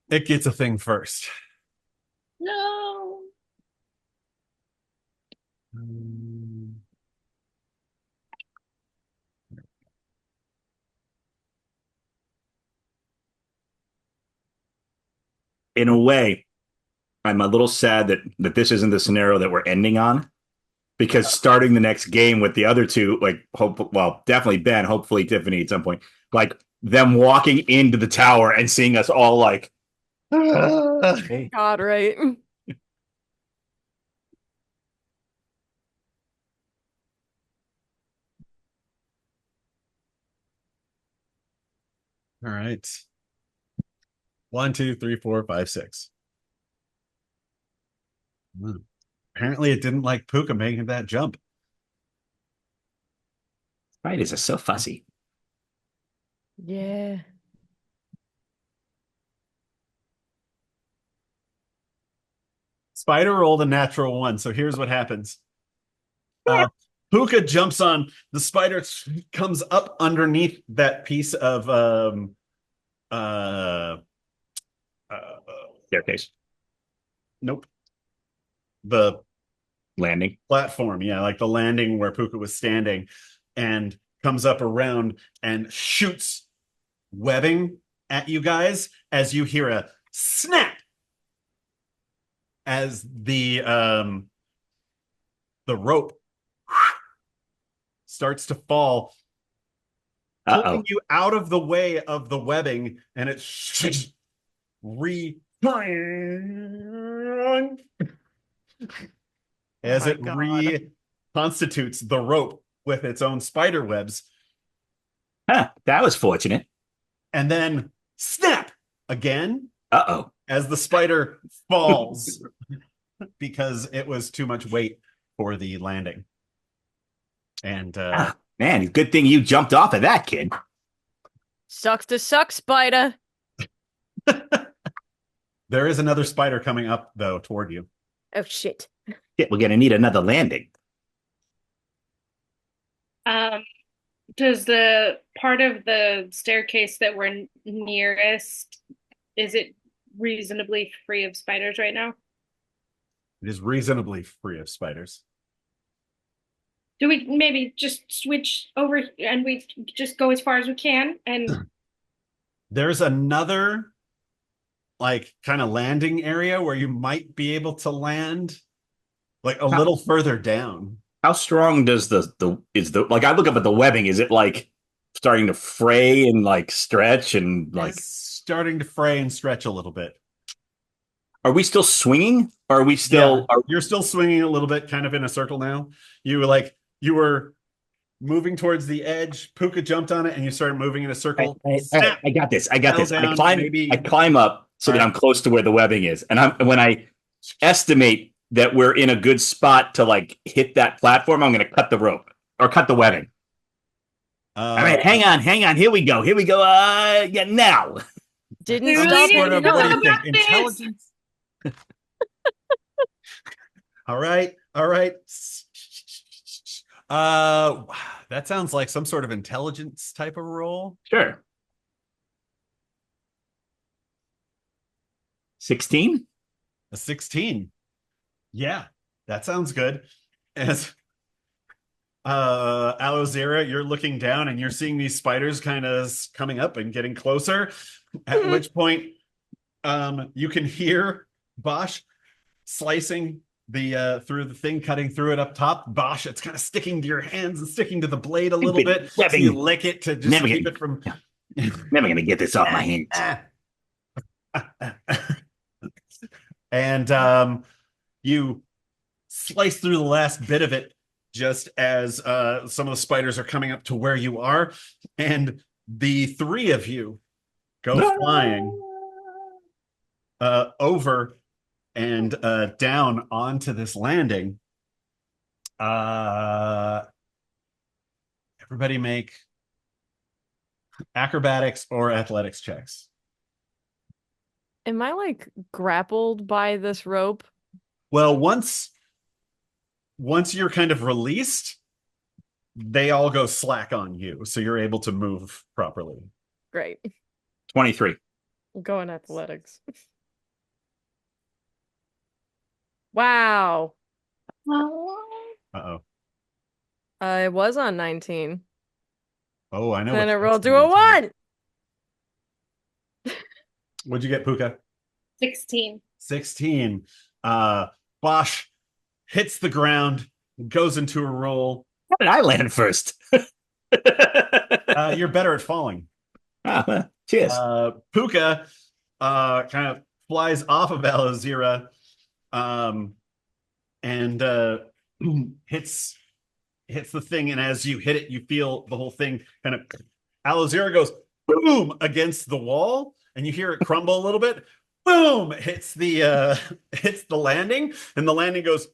thing first. No. In a way, I'm a little sad that this isn't the scenario that we're ending on, because starting the next game with the other two, definitely Ben, hopefully Tiffany at some point, them walking into the tower and seeing us all hey. God, right? All right. 1, 2, 3, 4, 5, 6. Apparently, it didn't like Puka making that jump. Spiders are so fussy. Yeah. Spider rolled a natural 1, so here's what happens. Puka jumps on the spider, comes up underneath that piece of Staircase. Nope. The Landing. platform, yeah, like the landing where Puka was standing, and comes up around and shoots webbing at you guys as you hear a snap as the rope starts to fall, pulling you out of the way of the webbing, and it as it reconstitutes the rope with its own spider webs. Huh, that was fortunate. And then snap again as the spider falls because it was too much weight for the landing. And man, good thing you jumped off of that, kid. Sucks to suck, spider. There is another spider coming up though toward you. Oh shit. Shit, we're gonna need another landing. Um, does the part of the staircase that we're nearest, is it reasonably free of spiders right now? It is reasonably free of spiders. Do we maybe just switch over and we just go as far as we can? And There's another like kind of landing area where you might be able to land like a little further down. How strong does the like? I look up at the webbing. Is it like starting to fray and like stretch and like? It's starting to fray and stretch a little bit. Are we still swinging? Or are we still? Yeah, you're still swinging a little bit, kind of in a circle now. You were moving towards the edge. Puka jumped on it, and you started moving in a circle. I got this. I got Fell this. down, maybe. I climb up so that All I'm right. close to where the webbing is, and when I estimate that we're in a good spot to like hit that platform, I'm going to cut the rope or cut the webbing. All right, hang on. Here we go. Yeah, now. Didn't Really? stop Sort it. of, No, what do you no, think? no, this. Intelligence. All right. That sounds like some sort of intelligence type of roll. Sure. 16? A 16. Yeah, that sounds good. As Alozera, you're looking down and you're seeing these spiders kind of coming up and getting closer. At which point, you can hear Bosch slicing the through the thing, cutting through it up top. Bosch, it's kind of sticking to your hands and sticking to the blade a little bit. So webbing. you lick it to just Never keep get- it from. Never going to get this off my hands. And you slice through the last bit of it just as some of the spiders are coming up to where you are, and the three of you go flying over and down onto this landing. Everybody make acrobatics or athletics checks. Am I like grappled by this rope? Well, once you're kind of released, they all go slack on you, so you're able to move properly. Great. 23. I'm going athletics. Wow. Uh-oh. I was on 19. Oh, I know. Then what it that's rolled to gonna a be. 1. What'd you get, Puka? 16. 16. Bosch hits the ground, goes into a roll. How did I land first? You're better at falling. Cheers. Puka kind of flies off of Alozera and hits the thing, and as you hit it, you feel the whole thing kind of Alozera goes boom against the wall, and you hear it crumble a little bit. Boom! Hits the landing, and the landing goes,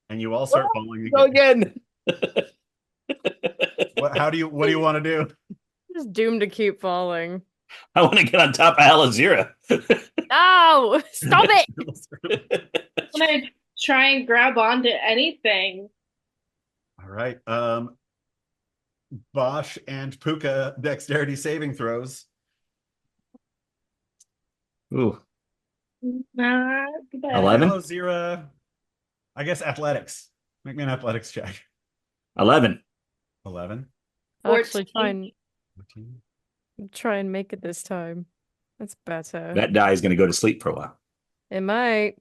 and you all start falling Go again. again. What do you want to do? Just doomed to keep falling. I want to get on top of Alazira. Oh, stop it! I'm gonna try and grab onto anything. All right. Bosch and Puka dexterity saving throws. Ooh, Not bad. 11? Alozera, I guess athletics. Make me an athletics check. 11. 11. I'll actually 14. try and make it this time. That's better. That die is going to go to sleep for a while. It might.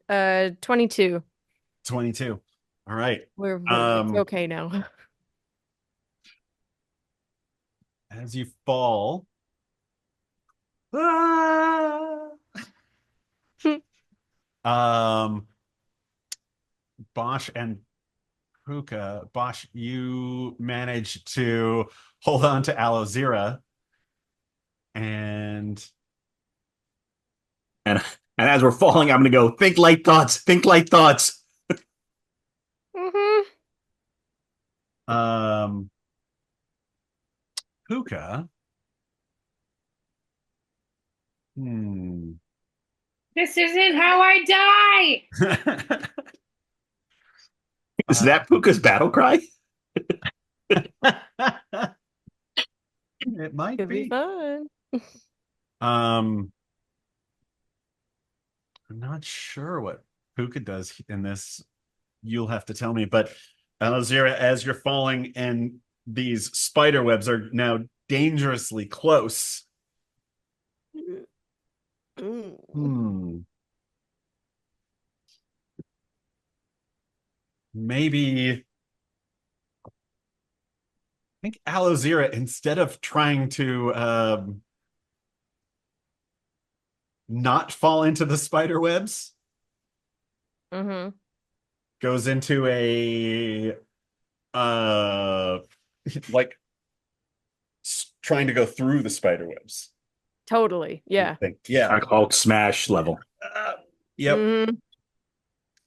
22. 22. All right. We're Um, it's okay now. As you fall. Bosch and Puka. Bosch, you manage to hold on to Alozera. And And as we're falling, I'm going to go, think light thoughts. Think light thoughts. Mm-hmm. Puka, This isn't how I die. Is that Puka's battle cry? It might Could be be. fun. I'm not sure what Puka does in this. You'll have to tell me. But Alazira, as you're falling, and these spider webs are now dangerously close. Maybe I think Alozira, instead of trying to not fall into the spider webs, goes into a like trying to go through the spider webs. Totally. Yeah. Yeah. Like Hulk smash level. Yep. Mhm.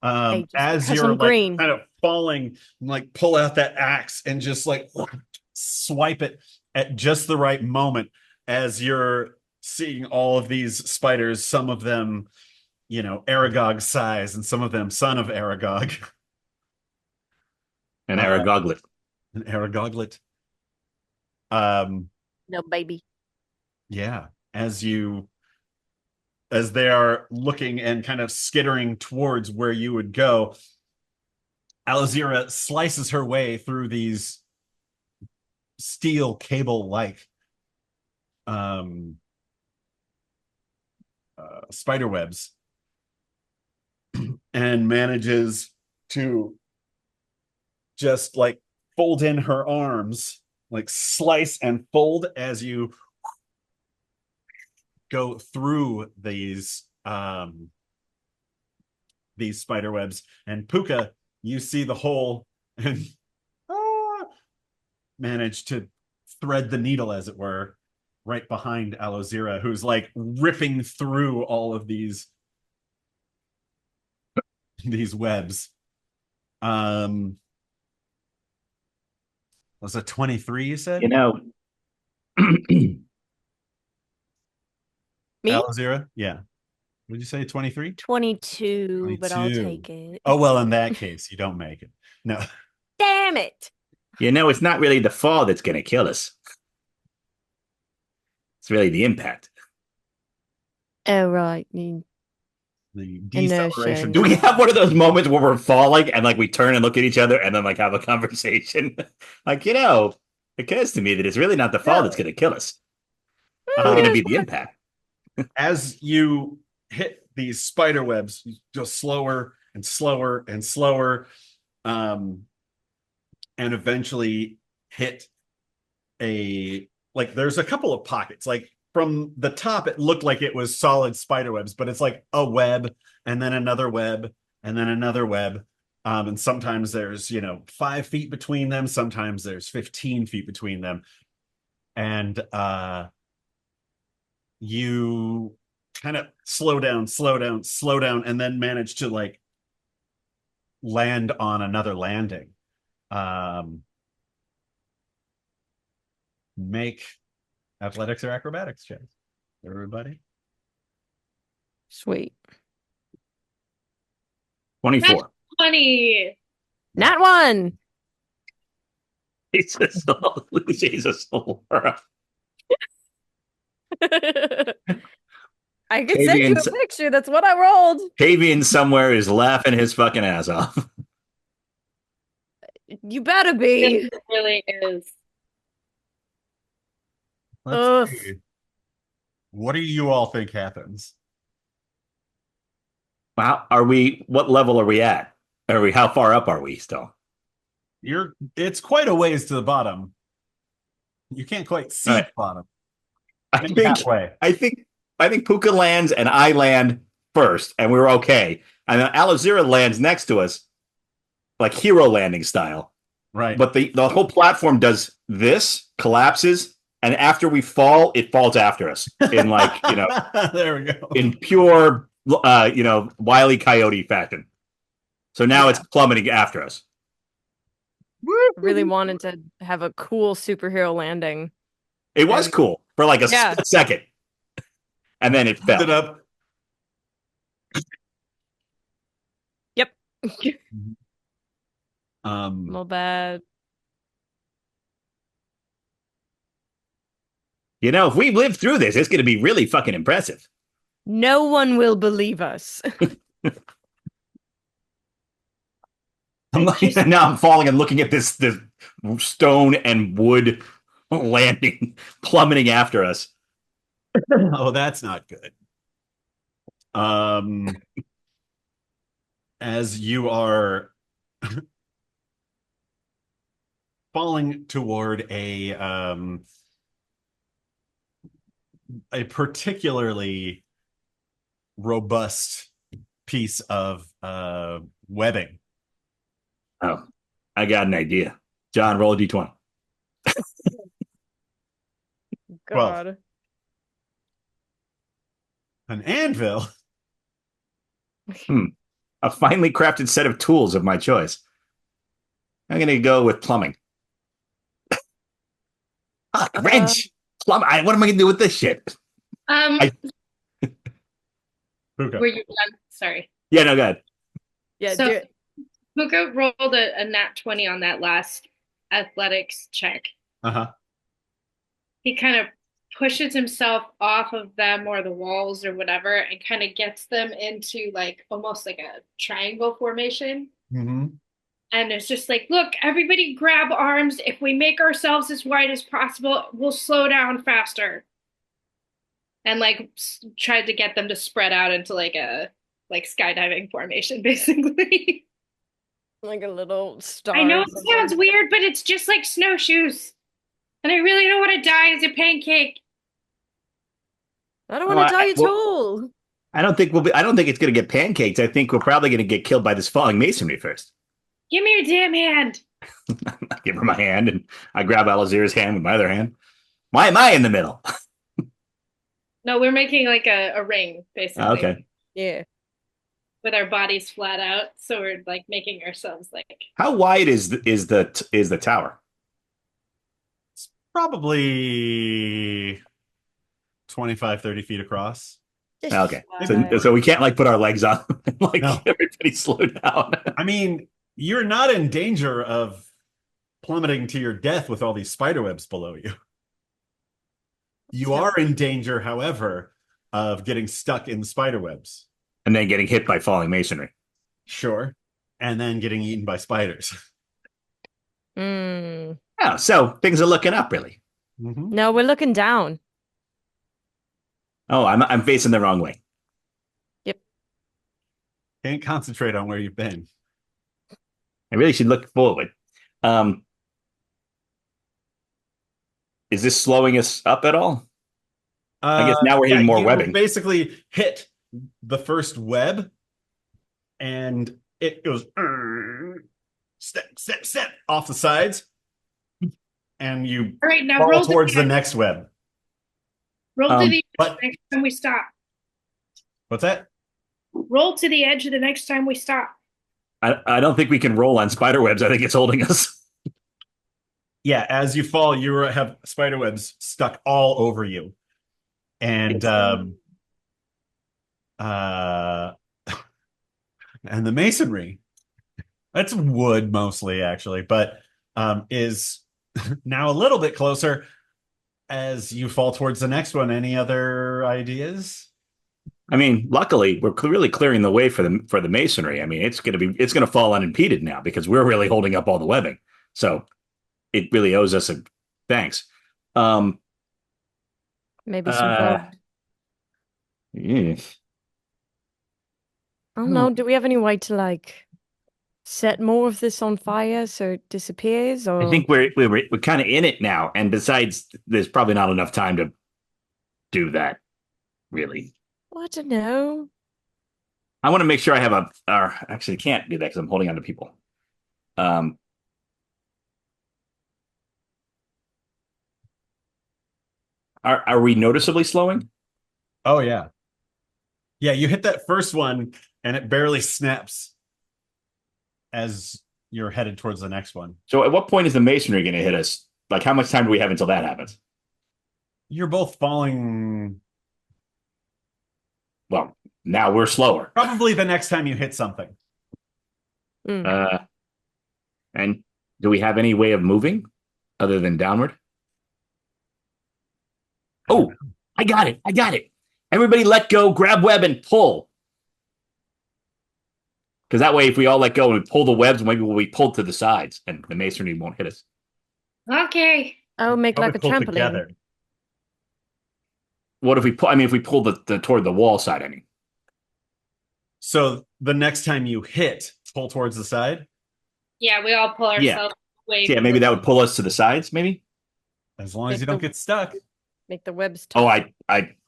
Hey, just As press you're on like green. kind of falling, like pull out that axe and just like swipe it at just the right moment as you're seeing all of these spiders, some of them, Aragog size, and some of them son of Aragog. And Aragoglet. An Aragoglet. No, baby. Yeah. As they are looking and kind of skittering towards where you would go, Alazira slices her way through these steel cable-like spider webs and manages to just like fold in her arms, like slice and fold as you go through these spider webs. And Puka, you see the hole and manage to thread the needle, as it were, right behind Alozira, who's like ripping through all of these webs. Was it 23, you said? Me? Alozira? Yeah. Would you say 23? 22, but I'll take it. Oh, well, in that case, you don't make it. No. Damn it. It's not really the fall that's going to kill us. It's really the impact. Oh, right. The deceleration. Do we have one of those moments where we're falling and like we turn and look at each other and then like have a conversation? Like, it occurs to me that it's really not the fall that's going to kill us. It's going to be the impact. As you hit these spider webs, you go slower and slower and slower, and eventually hit there's a couple of pockets. Like from the top, it looked like it was solid spider webs, but it's like a web and then another web and then another web. And sometimes there's 5 feet between them, sometimes there's 15 feet between them. And you kind of slow down, and then manage to like land on another landing. Make athletics or acrobatics checks, everybody. Sweet. 24. 20. Not one. Jesus, Jesus, Laura. I could send you a picture. That's what I rolled. Kavian somewhere is laughing his fucking ass off. You better be. It really is. Let's see. What do you all think happens? Wow, what level are we at? How far up are we still? It's quite a ways to the bottom. You can't quite see the bottom. I think Puka lands and I land first, and we're okay. And then Alazira lands next to us, like hero landing style. Right. But the whole platform does this, collapses, and after we fall, it falls after us in like, there we go. In pure, Wile E. Coyote fashion. So now it's plummeting after us. Really wanted to have a cool superhero landing. It was cool for like a split second. and then it Stood fell. up. Yep. Um, My bad. You know, if we live through this, it's going to be really fucking impressive. No one will believe us. I'm like, now I'm falling and looking at this stone and wood landing, plummeting after us. oh, that's not good. As you are falling toward a particularly robust piece of webbing. Oh, I got an idea. John, roll a d20. God. An anvil. A finely crafted set of tools of my choice. I'm going to go with plumbing. Wrench! What am I going to do with this shit? Were Puka. you done? Sorry. Yeah, no, go ahead. Yeah, So- do it. Puka rolled a nat 20 on that last athletics check. Uh-huh. He kind of pushes himself off of them or the walls or whatever and kind of gets them into like almost like a triangle formation. Mm-hmm. And it's just like, look, everybody grab arms. If we make ourselves as wide as possible, we'll slow down faster. And like tried to get them to spread out into like a skydiving formation, basically. Like a little star. I know or it something. sounds weird, but it's just like snowshoes. And I really don't want to die as a pancake. I don't want to die at well- all. I don't think I don't think it's going to get pancakes. I think we're probably going to get killed by this falling masonry first. Give me your damn hand. I give her my hand, and I grab Alazir's hand with my other hand. Why am I in the middle? No, we're making like a ring, basically. Okay. Yeah. With our bodies flat out. So we're like making ourselves like How wide is the tower? Probably 25, 30 feet across. Just Okay. fly. So we can't like put our legs on and like No. everybody slow down. I mean, you're not in danger of plummeting to your death with all these spider webs below you. You are in danger, however, of getting stuck in the spider webs. And then getting hit by falling masonry. Sure. And then getting eaten by spiders. Mm. Oh, so things are looking up, really. Mhm. No, we're looking down. Oh, I'm facing the wrong way. Can't concentrate on where you've been. I really should look forward. Is this slowing us up at all? I guess now we're hitting more you webbing. Basically, hit the first web, and it goes step off the sides, and you all right, now fall roll towards to the next web. roll to the but- next time we stop. What's that? Roll to the edge of the next time we stop. I don't think we can roll on spider webs. I think it's holding us. Yeah, as you fall, you have spider webs stuck all over you, and and the masonry. That's wood mostly, actually, but is now a little bit closer as you fall towards the next one. Any other ideas? I mean, luckily, we're really clearing the way for the masonry. I mean, it's gonna fall unimpeded now because we're really holding up all the webbing. So it really owes us a thanks. Maybe some Uh, gold. yeah. I don't know. Do we have any way to like set more of this on fire so it disappears? Or I think we're kind of in it now, and besides, there's probably not enough time to do that. Really, Well, I don't know. I want to make sure I have actually, can't do that because I'm holding on to people. Are we noticeably slowing? Oh yeah, yeah. You hit that first one, and it barely snaps as you're headed towards the next one. So at what point is the masonry going to hit us? Like, how much time do we have until that happens? You're both falling Well, now we're slower. Probably the next time you hit something. Mm. And do we have any way of moving other than downward? Oh, I got it. I got it. Everybody let go, grab web, and pull. Because that way, if we all let go and we pull the webs, maybe we'll be pulled to the sides and the masonry won't hit us. Okay. Oh, make like a Probably pull trampoline. together. What if we pull? I mean, if we pull the toward the wall side, I mean. So the next time you hit, pull towards the side. Yeah, we all pull Yeah. ourselves away. Yeah, from maybe the- that would pull us to the sides, maybe. As long as Make you don't the- get stuck. Make the webs Oh, tight.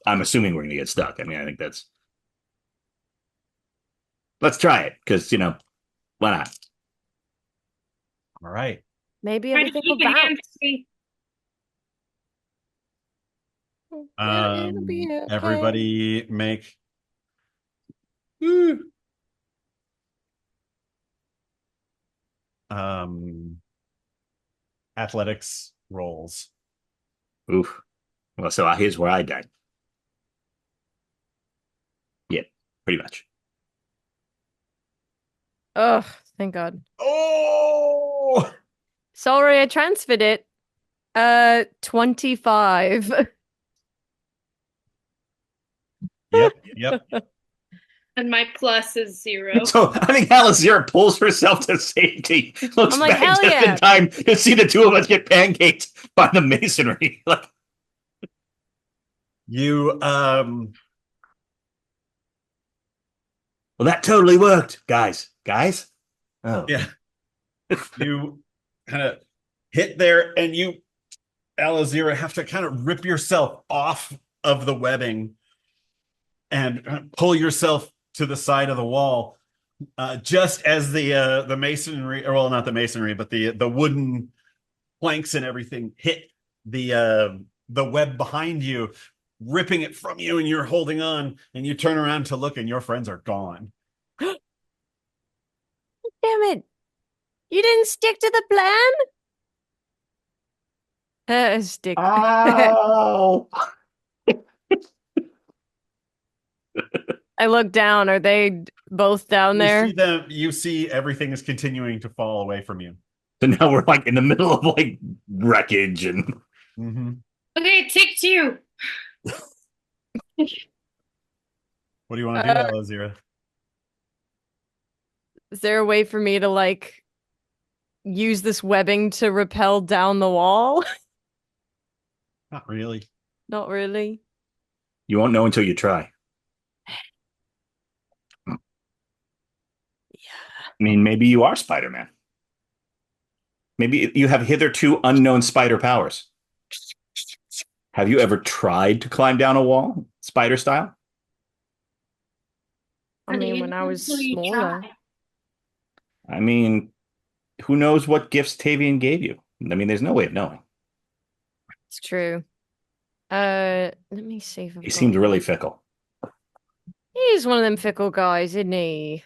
I'm assuming we're gonna get stuck. I mean, I think that's. Let's try it, because why not? All right. Maybe Try to everything will keep a hand bounce. free. It'll be okay. Everybody make athletics rolls. Oof. Well, so here's where I died. Yeah, pretty much. Oh, thank God. Oh, Sorry, I transferred it. 25. yep. And my plus is 0. So I think Alizira pulls herself to safety, looks I'm like, back hell just yeah. in time to see the two of us get pancaked by the masonry. Like, You well, that totally worked, guys. Oh, yeah. You kind of hit there and you, Alizira, have to kind of rip yourself off of the webbing and pull yourself to the side of the wall. Just as the masonry, or well, not the masonry, but the wooden planks and everything hit the web behind you, ripping it from you, and you're holding on, and you turn around to look, and your friends are gone. Damn it. You didn't stick to the plan? Stick. Oh. I look down. Are they both down there? You see them. You see everything is continuing to fall away from you. So now we're like in the middle of like wreckage and Mm-hmm. Okay, take 2. What do you want to do, Alizira? Is there a way for me to like use this webbing to rappel down the wall? Not really. Not really. you won't know until you try. I mean, maybe you are Spider-Man. Maybe you have hitherto unknown spider powers. Have you ever tried to climb down a wall, spider style? I mean, when I was smaller. I mean, who knows what gifts Tavian gave you? I mean, there's no way of knowing. It's true. Let me see if I've He got seems one. really fickle. He's one of them fickle guys, isn't he?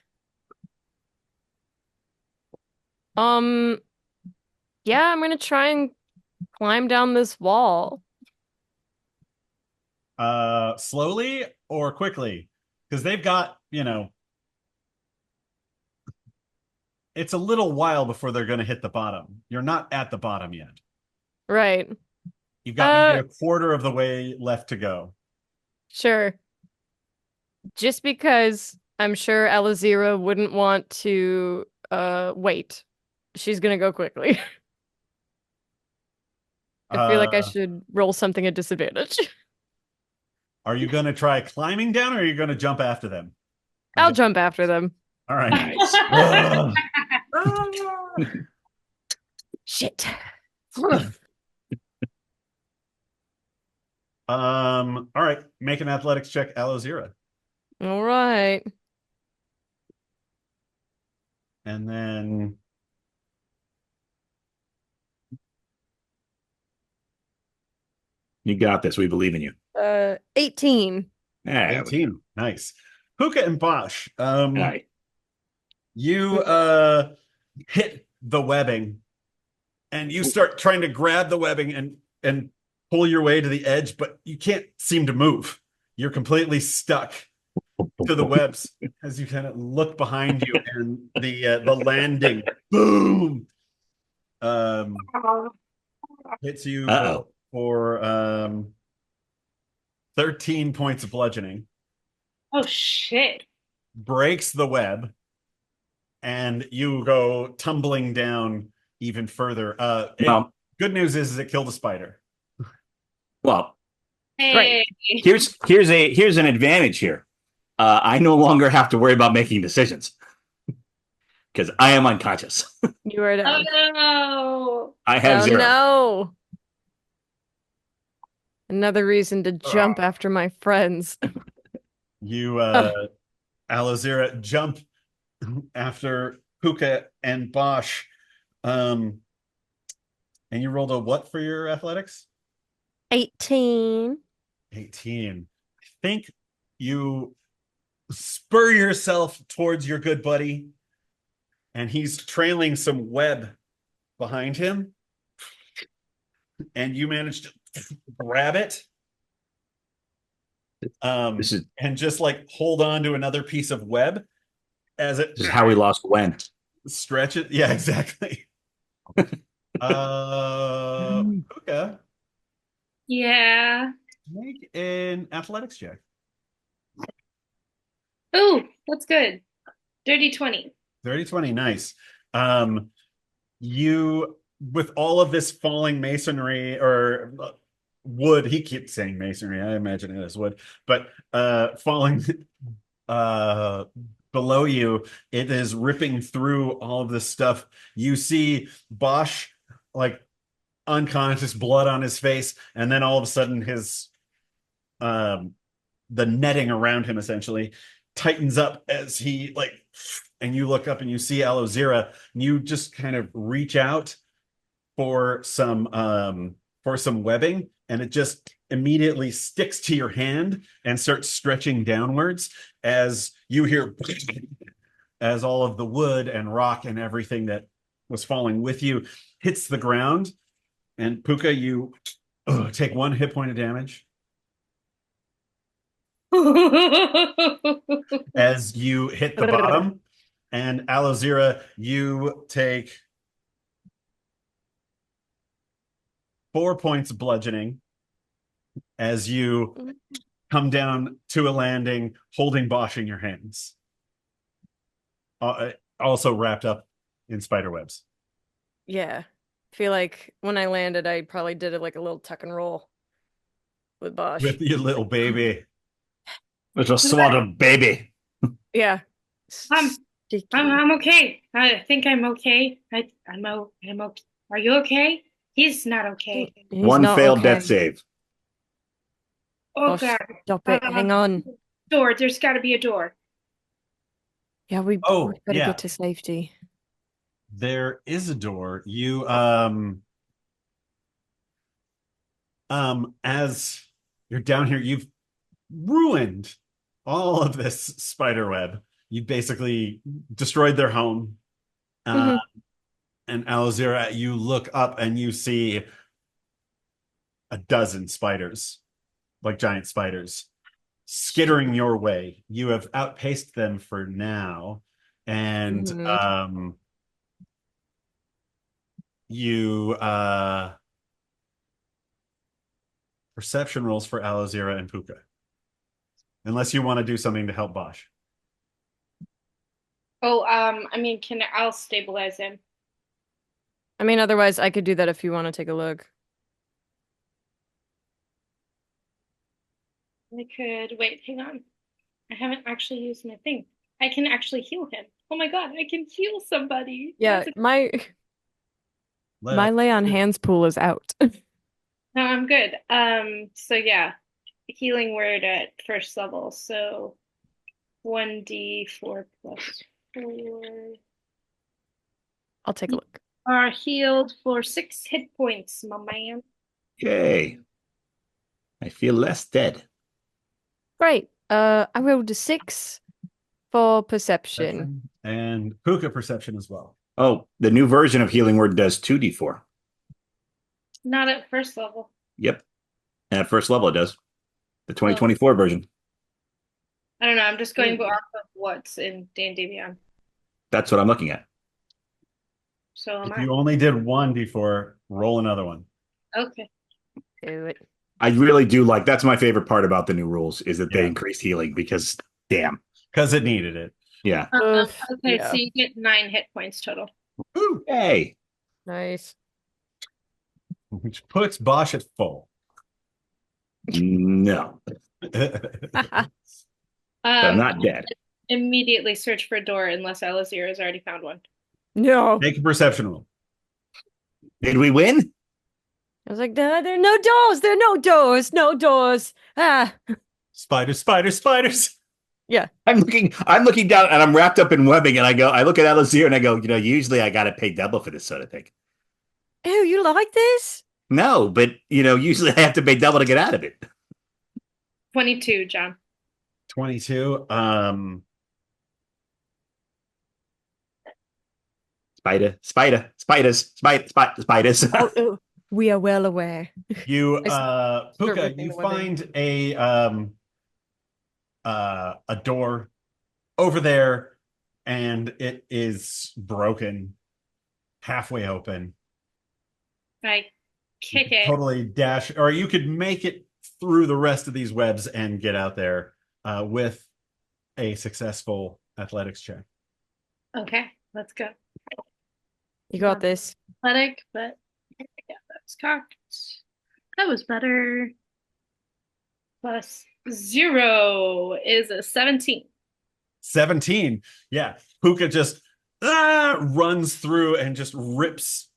Yeah, I'm gonna try and climb down this wall. Slowly or quickly? Because they've got, it's a little while before they're going to hit the bottom. You're not at the bottom yet. Right. You've got maybe a quarter of the way left to go. Sure. Just because I'm sure Alizira wouldn't want to wait. She's gonna go quickly. I feel like I should roll something at disadvantage. Are you going to try climbing down, or are you going to jump after them? I'll jump after them. All right. Nice. Shit. All right. Make an athletics check, Alizira. All right. And then You got this. We believe in you. 18. Yeah, 18. Nice. Puka and Bosch. Right. You hit the webbing, and you start trying to grab the webbing and pull your way to the edge, but you can't seem to move. You're completely stuck. to the webs as you kind of look behind you, and the landing, boom, hits you Uh-oh. for 13 points of bludgeoning, Oh shit. breaks the web, and you go tumbling down even further. Good news is it killed a spider. Well, Hey. here's an advantage here. I no longer have to worry about making decisions because I am unconscious. You are Oh down. no. I have Oh 0. no. Another reason to jump after my friends. You, Alozira, jump after Puka and Bosch. And you rolled a what for your athletics? 18. 18. I think you spur yourself towards your good buddy, and he's trailing some web behind him, and you manage to grab it. And just like hold on to another piece of web as it This is how we lost Gwen. stretch it. Yeah, exactly. Puka, Yeah. make an athletics check. Oh, that's good. Dirty 20. 30-20, nice. You, with all of this falling masonry or wood, he keeps saying masonry, I imagine it is wood, but falling below you, it is ripping through all of this stuff. You see Bosch like unconscious, blood on his face, and then all of a sudden his the netting around him essentially tightens up as he like, and you look up and you see Alozira, and you just kind of reach out for some webbing, and it just immediately sticks to your hand and starts stretching downwards as you hear as all of the wood and rock and everything that was falling with you hits the ground. And Puka, you take 1 hit point of damage as you hit the bottom. And Alozira, you take 4 points of bludgeoning as you come down to a landing holding Bosch in your hands. Also wrapped up in spider webs. Yeah. I feel like when I landed, I probably did it like a little tuck and roll with Bosch. With your little baby. Little swaddled baby. Yeah. I'm okay. I think I'm okay. I'm okay. Are you okay? He's not okay. He's One not failed okay. death save. Oh Bosch, god. stop it. Hang on. Door. There's got to be a door. Yeah, we better yeah. get to safety. There is a door. You as you're down here, you've ruined all of this spider web. You basically destroyed their home. And Alozira, you look up and you see a dozen spiders, like giant spiders, skittering your way. You have outpaced them for now, and you perception rolls for Alozira and Puka, unless you want to do something to help Bosch. Oh, I mean, I'll stabilize him. I mean, otherwise, I could do that if you want to take a look. I could wait. Hang on. I haven't actually used my thing. I can actually heal him. Oh my god, I can heal somebody. Yeah, my lay on hands pool is out. No, I'm good. So yeah, healing word at first level. So 1d4 plus 4 I'll take a look. are healed for 6 hit points, my man. Yay. I feel less dead. Great. I rolled a 6 for perception. And Puka perception as well. Oh, the new version of Healing Word does 2d4. Not at first level. Yep. And at first level it does. The 2024 version. I don't know. I'm just going off of what's in D&D Beyond. That's what I'm looking at. So am If I. you only did one before, roll another one. Okay. Do it. I really do like. That's my favorite part about the new rules is that they Yeah. increased healing because, damn, Because it needed it. yeah. Oof, Okay, yeah. so you get 9 hit points total. Woo! Hey, Nice. Which puts Bosch at full. no, but I'm not dead. Immediately search for a door unless Elazir has already found one. No. Make a perception roll. Did we win? I was like, there are no doors. There are no doors. No doors. Ah. Spiders, spiders, spiders. I'm looking down and I'm wrapped up in webbing and I look at Elazir and I go, usually I got to pay double for this sort of thing. Ew, you like this? No, but usually I have to pay double to get out of it. 22, John. 22. Spiders. Oh, we are well aware. You start Puka, ripping you the webbing. find a door over there and it is broken, halfway open. I kick it. Totally dash, or you could make it through the rest of these webs and get out there with a successful athletics check. Okay, let's go. You got this. Athletic, but yeah, that's cocked. That was better. Plus 0 is a 17. 17. Yeah. Puka just runs through and just rips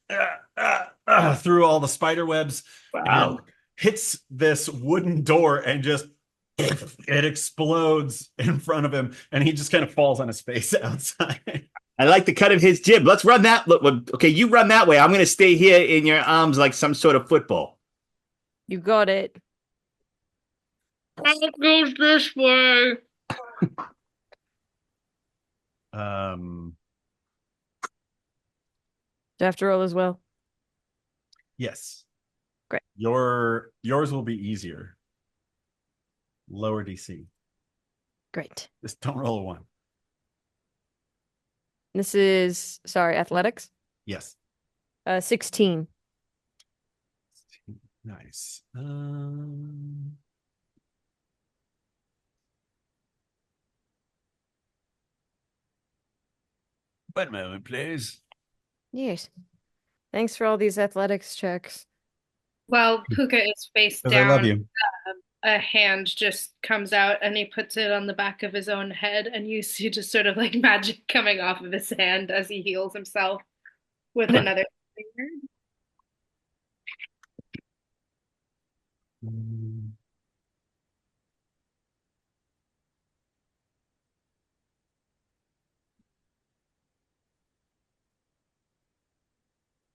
through all the spider webs. Wow. And hits this wooden door and just it explodes in front of him and he just kind of falls on his face outside. I like the cut of his jib. Let's run that. Look, okay, you run that way. I'm going to stay here in your arms like some sort of football. You got it. It goes this way. Do I have to roll as well? Yes. Great. Yours will be easier. Lower DC. Great. Just don't roll a 1. This is, sorry, athletics? Yes. 16. Nice. One moment, please. Yes. Thanks for all these athletics checks. While Puka is face Because I love down, you. a hand just comes out and he puts it on the back of his own head, and you see just sort of like magic coming off of his hand as he heals himself with another finger.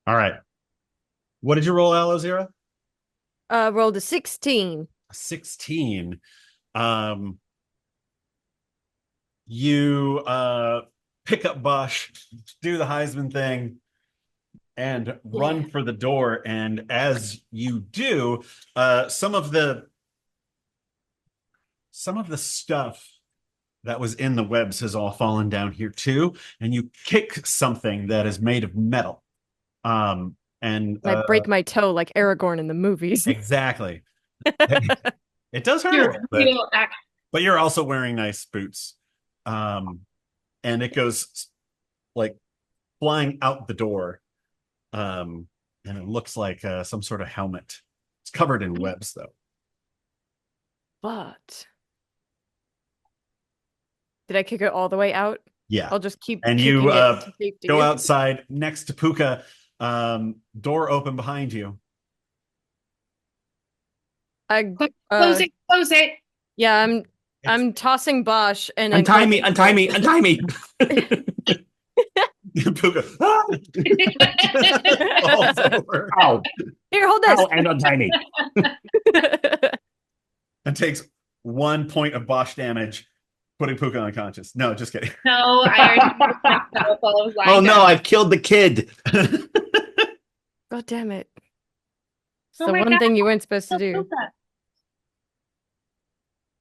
All right. What did you roll, Alozira? Rolled a 16. 16. You pick up Bosch, do the Heisman thing, and run for the door. And as you do, some of the stuff that was in the webs has all fallen down here too. And you kick something that is made of metal. And I break my toe like Aragorn in the movies. exactly. It does hurt a little bit, but you're also wearing nice boots. And it goes like flying out the door. And it looks like some sort of helmet. It's covered in webs, though. But did I kick it all the way out? Yeah. I'll just keep And kicking you it to safety. go outside next to Puka. Door open behind you. I Close it, close it. yeah, I'm tossing Bosch and Untie me. Puka falls over Ow. Here, hold this. Ow, and untie me. and takes 1 point of Bosch damage, putting Puka unconscious. No, just kidding. No, I already myself while I was lying Oh no, down. I've killed the kid. God damn it. It's Oh the my one God. thing you weren't supposed to do.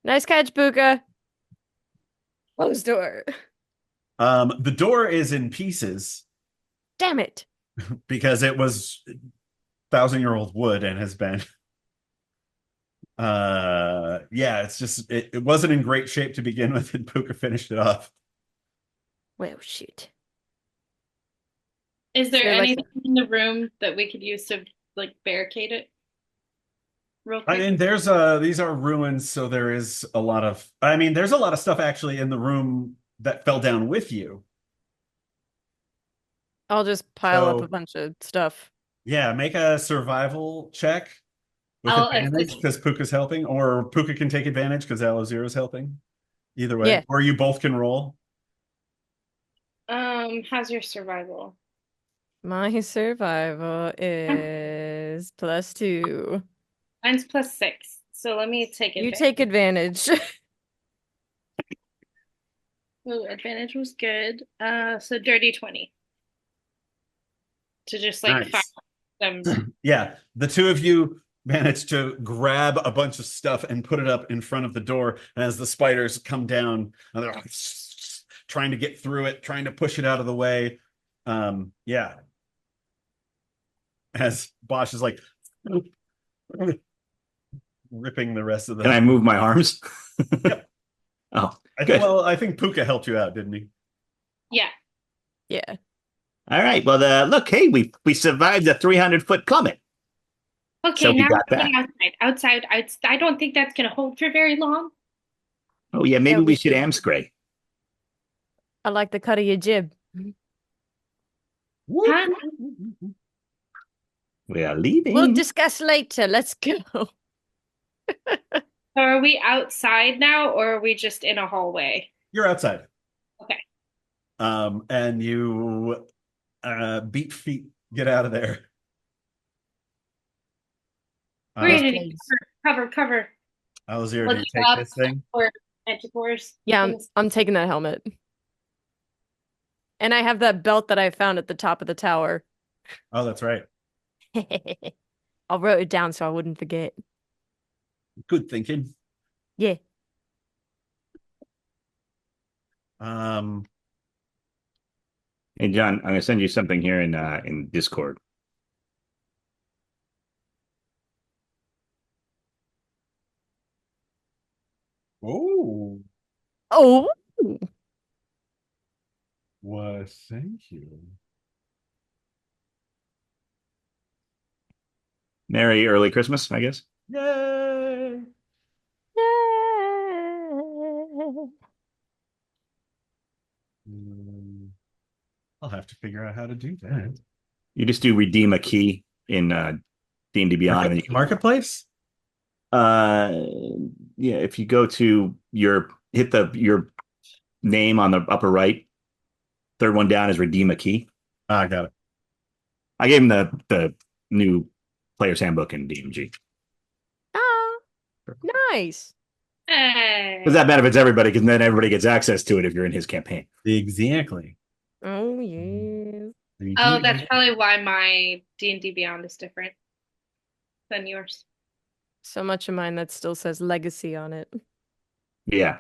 Nice catch, Puka. Closed door. The door is in pieces Damn it. because it was 1,000-year-old wood and has been yeah, it's just it wasn't in great shape to begin with, and Puka finished it off. Well, shoot. Is there So, like- anything in the room that we could use to like barricade it? Real I quick. mean, these are ruins, so there is a lot of there's a lot of stuff actually in the room that fell down with you. I'll just pile up So- a bunch of stuff. Yeah, make a survival check with I'll advantage assist. because Puka's helping, or Puka can take advantage because Aloziro's helping. Either way, Yeah. or you both can roll. How's your survival? My survival is +2. Mine's +6. So let me take You advantage. take advantage. Ooh, advantage was good. So dirty 20. To just like Nice. find them. Yeah, the two of you manage to grab a bunch of stuff and put it up in front of the door. And as the spiders come down, and they're trying to get through it, trying to push it out of the way. Yeah. As Bosch is like ripping the rest of the. Can I move my arms? Yep. Oh, good. I think Puka helped you out, didn't he? Yeah. Yeah. All right. Well, look, hey, we survived a 300-foot plummet. Okay, So we now got we're going outside. I don't think that's gonna hold for very long. Oh yeah, maybe Yeah, we we should should. Amscray. I like the cut of your jib. Huh? We are leaving. We'll discuss later. Let's go. So are we outside now, or are we just in a hallway? You're outside. Okay. And you beat feet, get out of there. Brandon, please. cover. Alzir, do you Let's take grab this thing? or manticores. Yeah, things. I'm taking that helmet. And I have that belt that I found at the top of the tower. Oh, that's right. I wrote it down so I wouldn't forget. Good thinking. Yeah. Hey John, I'm gonna send you something here in Discord. Oh, Oh. well, thank you. Merry early Christmas, I guess. Yay! I'll have to figure out how to do that. You just do redeem a key in D&D Beyond. And you Marketplace? yeah, if you go to your name on the upper right, third one down is redeem a key. I got it. I gave him the new player's handbook in DMG. Oh, nice. Hey. Because that benefits everybody, because then everybody gets access to it if you're in his campaign. Exactly. Oh, yeah. Oh, that's probably why my D&D Beyond is different than yours. So much of mine that still says legacy on it. Yeah.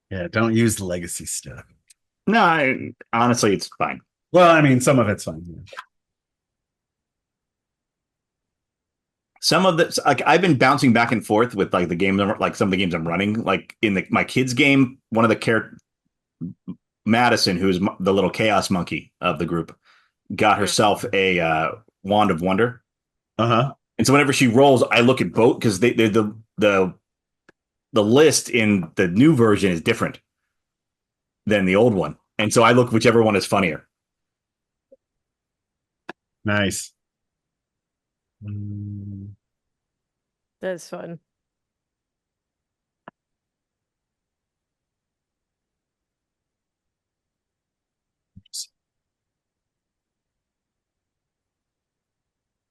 Yeah, don't use the legacy stuff. No, honestly, it's fine. Well, I mean, some of it's fine. Yeah. Some of the like I've been bouncing back and forth with like the games, like some of the games I'm running. Like in my kids' game, one of the characters, Madison, who's the little chaos monkey of the group, got herself a wand of wonder. Uh-huh. And so whenever she rolls, I look at both because the list in the new version is different than the old one, and so I look whichever one is funnier. Nice. That's fun.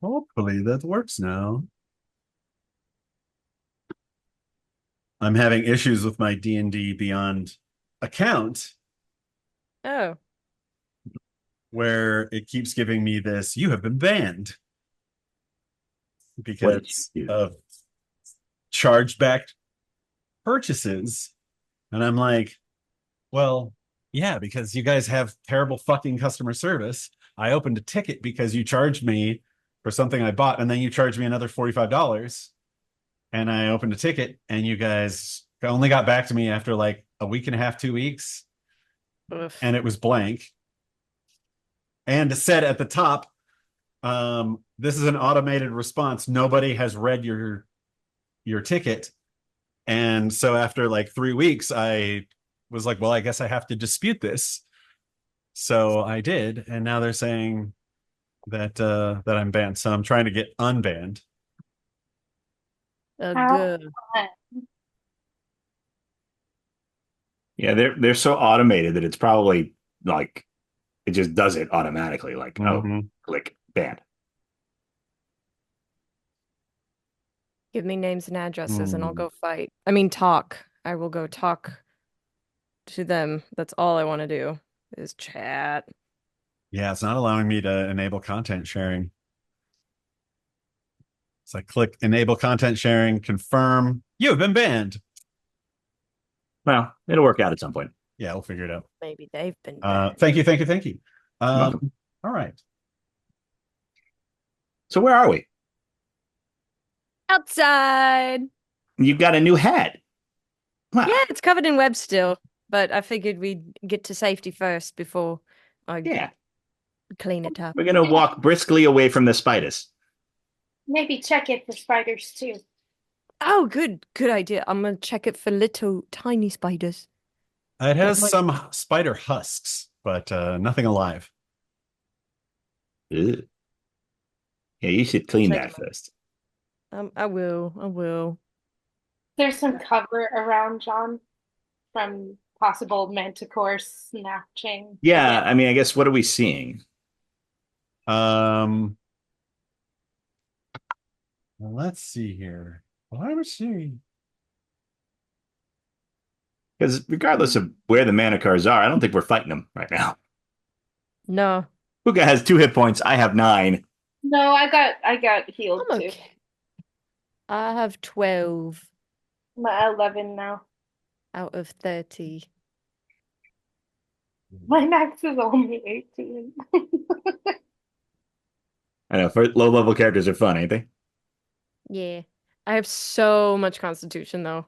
Hopefully that works now. I'm having issues with my D&D Beyond account Oh, where it keeps giving me this, you have been banned because you do? of charged back purchases. And I'm like, Well, yeah, because you guys have terrible fucking customer service. I opened a ticket because you charged me for something I bought, and then you charged me another $45. And I opened a ticket, and you guys only got back to me after like a week and a half, 2 weeks, Oof. and it was blank. And it said at the top, this is an automated response. Nobody has read your ticket. And so after like 3 weeks, I was like, well, I guess I have to dispute this. So I did, and now they're saying that I'm banned. So I'm trying to get unbanned. How Good. fun. Yeah, they're so automated that it's probably like it just does it automatically. Like, oh, Mhm. click banned. Give me names and addresses and I'll Hmm. go fight. I mean, talk. I will go talk to them. That's all I want to do is chat. Yeah, it's not allowing me to enable content sharing. So I click enable content sharing, confirm. You have been banned. Well, it'll work out at some point. Yeah, we'll figure it out. Maybe they've been banned. Thank you, thank you, thank you. Welcome. All right. So where are we? Outside. You've got a new hat. Wow. Yeah, it's covered in web still, but I figured we'd get to safety first before I Yeah. clean it up. We're gonna walk briskly away from the spiders. Maybe check it for spiders too. Oh, good idea. I'm gonna check it for little tiny spiders. It has Like- some spider husks, but nothing alive. Ugh. Yeah, you should clean Check that them out. first. I will. There's some cover around John from possible manticore snatching. Yeah, I mean, I guess what are we seeing? Well, let's see here. What am I seeing? Because regardless of where the Manicars are, I don't think we're fighting them right now. No, Puka has 2 hit points. I have 9. No, I got healed I'm too. okay. I have 12 I'm at 11 now. out of 30. My max is only 18. I know, for low level characters are fun, ain't they? Yeah. I have so much constitution though.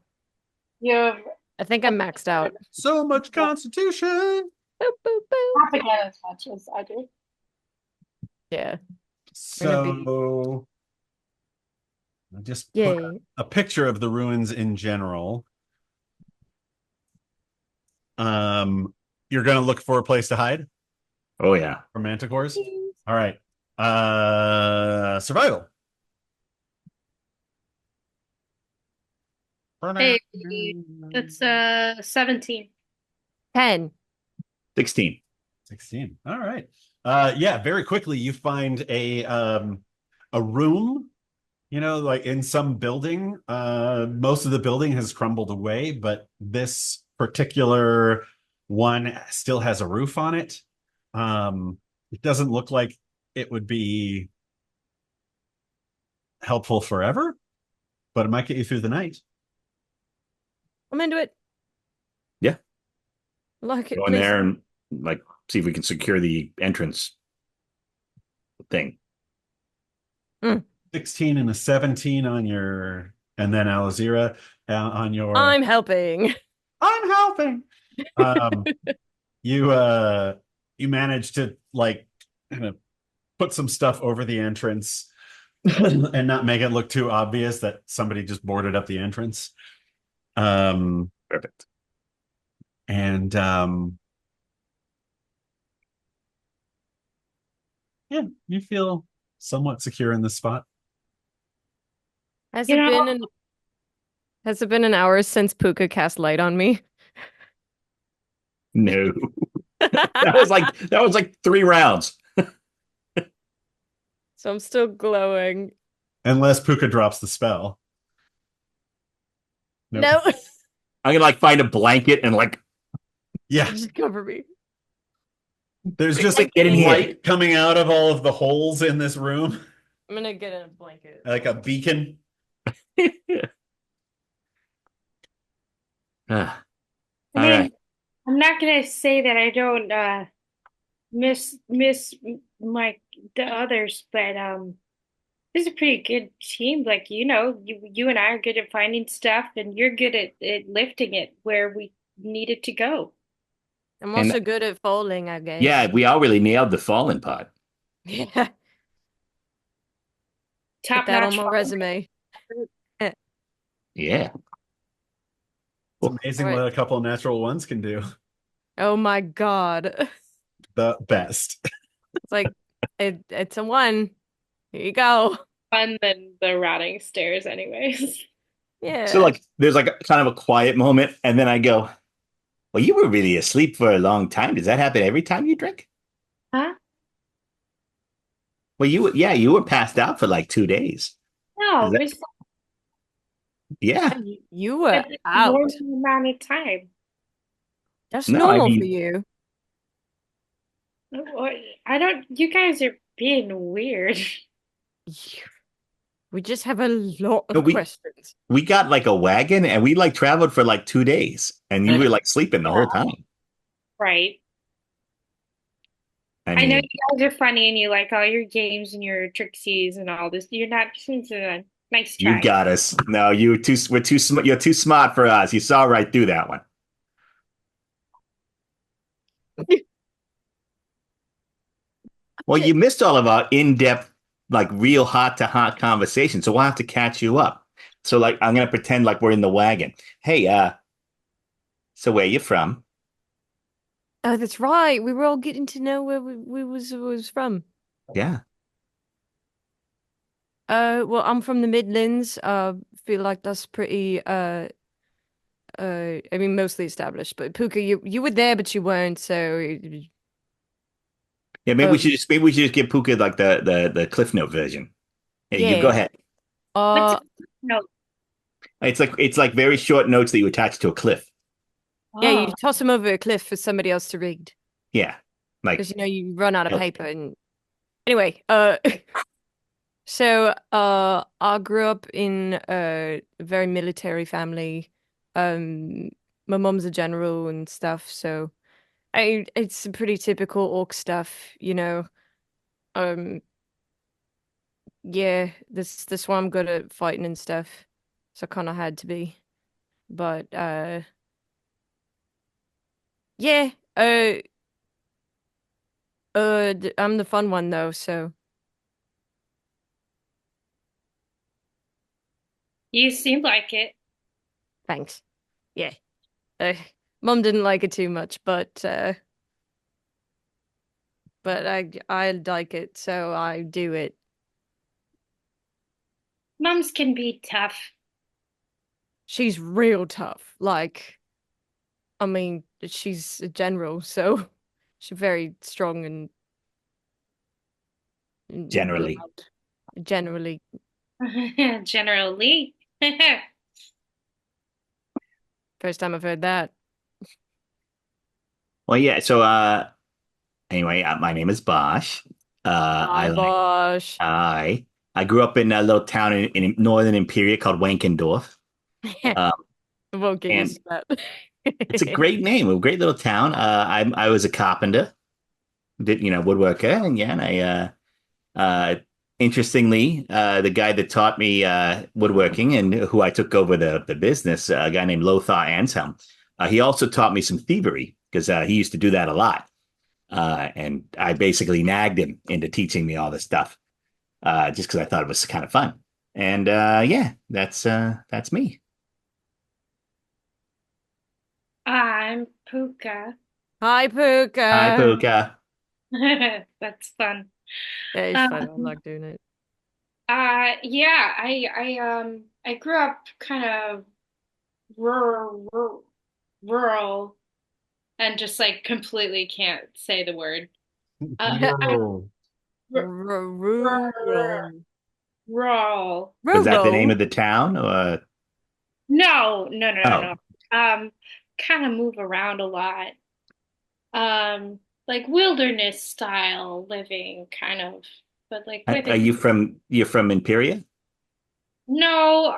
You have I think I'm maxed out. So much constitution. Boop, boop, boop. half again as much as I do. Yeah. So I just put Yay. a picture of the ruins in general. You're gonna look for a place to hide Oh yeah. for manticores. All right. Survival. Hey, that's 17. 10. 16. 16. All right. Yeah, very quickly you find a room, like in some building. Most of the building has crumbled away, but this particular one still has a roof on it. It doesn't look like it would be helpful forever, but it might get you through the night. I'm into it. Yeah. Like it, Go in please. there and like see if we can secure the entrance thing. 16 and a 17 on your, and then Alazira on your. I'm helping. I'm helping. You manage to like kind of put some stuff over the entrance and not make it look too obvious that somebody just boarded up the entrance. Perfect. And yeah, you feel somewhat secure in this spot. Has You it know- been an hour since Puka cast light on me? No. That was like 3 rounds. So I'm still glowing. Unless Puka drops the spell. Nope. No. I'm gonna like find a blanket and like Yeah, Just cover me. there's just Like, get in here. light coming out of all of the holes in this room, I'm gonna get in a blanket. like a beacon. Ah. I All mean, right. I'm not gonna say that I don't miss my the others, but this is a pretty good team. Like, you and I are good at finding stuff, and you're good at lifting it where we need it to go. I'm And also good at falling, I yeah, guess. we all really nailed the fallen part. Yeah, put Top that on notch. my resume. Yeah. It's Cool. amazing All right. what a couple of natural ones can do. Oh my God. The best. It's like it's a one. Here you go. Fun than the rotting stairs, anyways. So Yeah. like there's like a kind of a quiet moment, and then I go, well, you were really asleep for a long time. Does that happen every time you drink? Huh? Well, you were passed out for like 2 days. Is No, that it's yeah. You were a normal out. amount of time. That's No, I normal for mean you. I don't, you guys are being weird. We just have a lot no, of we questions. we got like a wagon and we like traveled for like 2 days and you were like sleeping the whole time. Right. I I know mean, you guys are funny and you like all your games and your trixies and all this. You're not, nice you try. got us. No, we're too smart. You're too smart for us. You saw right through that one. Well, you missed all of our in-depth, like real heart to heart conversation. So we'll have to catch you up. So like I'm gonna pretend like we're in the wagon. Hey, so where you from? Oh, that's right. We were all getting to know where we was from. Yeah. Well, I'm from the Midlands. Feel like that's pretty I mean mostly established, but Puka, you were there but you weren't, so Yeah, um maybe we should just give Puka like the Cliff Note version. Yeah, you go yeah. ahead. What's Uh no? It's like very short notes that you attach to a cliff. yeah, you Oh, toss them over a cliff for somebody else to read. Yeah. Like Because you run out of paper and anyway, so I grew up in a very military family. Um my mom's a general and stuff, so it's pretty typical orc stuff. Um yeah, this why I'm good at fighting and stuff. So I kinda had to be. But yeah, I'm the fun one though, so you seem like it. thanks. Yeah. Uh, Mom didn't like it too much, but I like it, so I do it. Mums can be tough. She's real tough. Like, I mean, she's a general, so she's very strong and generally. loud. Generally. Generally. First time I've heard that. Well, yeah. So anyway, my name is Bosch. Hi, Bosh. I I grew up in a little town in northern Imperial called Wankendorf. Um, I won't get and used to it's a that. great name, a great little town. I was a carpenter, did woodworker, and yeah, and interestingly, the guy that taught me woodworking and who I took over the business, a guy named Lothar Anselm, he also taught me some thievery because he used to do that a lot. And I basically nagged him into teaching me all this stuff just because I thought it was kind of fun. And yeah, that's me. I'm Puka. Hi, Hi, Puka. Puka. That's fun. Yeah, it's fun. I Um, like doing it. yeah, I grew up kind of rural and just like completely can't say the word. I Whoa. Rural. rural. Was that the name Rural. of the town? Or No, no, no, no, oh, no. Kind of move around a lot. Like wilderness style living, kind of, but like are within. you're from Imperia? No,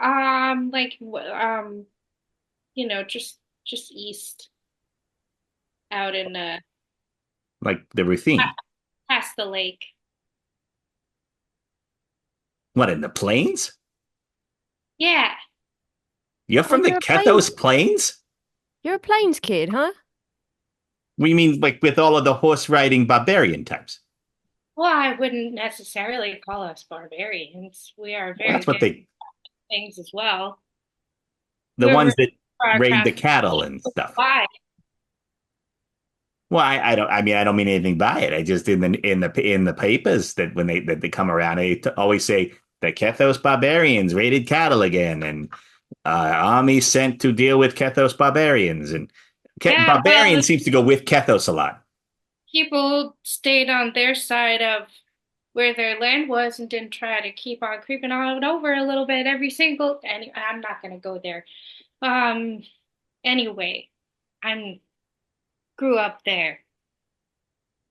just east. out in Like the Ruthine. past the lake. What, in the plains? Yeah. You're Oh, from the Kethos Plains? you're a plains kid, huh? We mean like with all of the horse riding barbarian types. Well, I wouldn't necessarily call us barbarians. We are Well, very that's what good they, at things as well. the We're ones really that our raid the craft. cattle and stuff. Why? Well, I don't. I mean, I don't mean anything by it. I just in the papers that when they come around, always say the Kethos barbarians raided cattle again, and army sent to deal with Kethos barbarians, and Yeah, well, barbarian seems to go with Kethos a lot. people stayed on their side of where their land was and didn't try to keep on creeping on over a little bit every single. And I'm not gonna go there. Um. Anyway, I'm grew up there.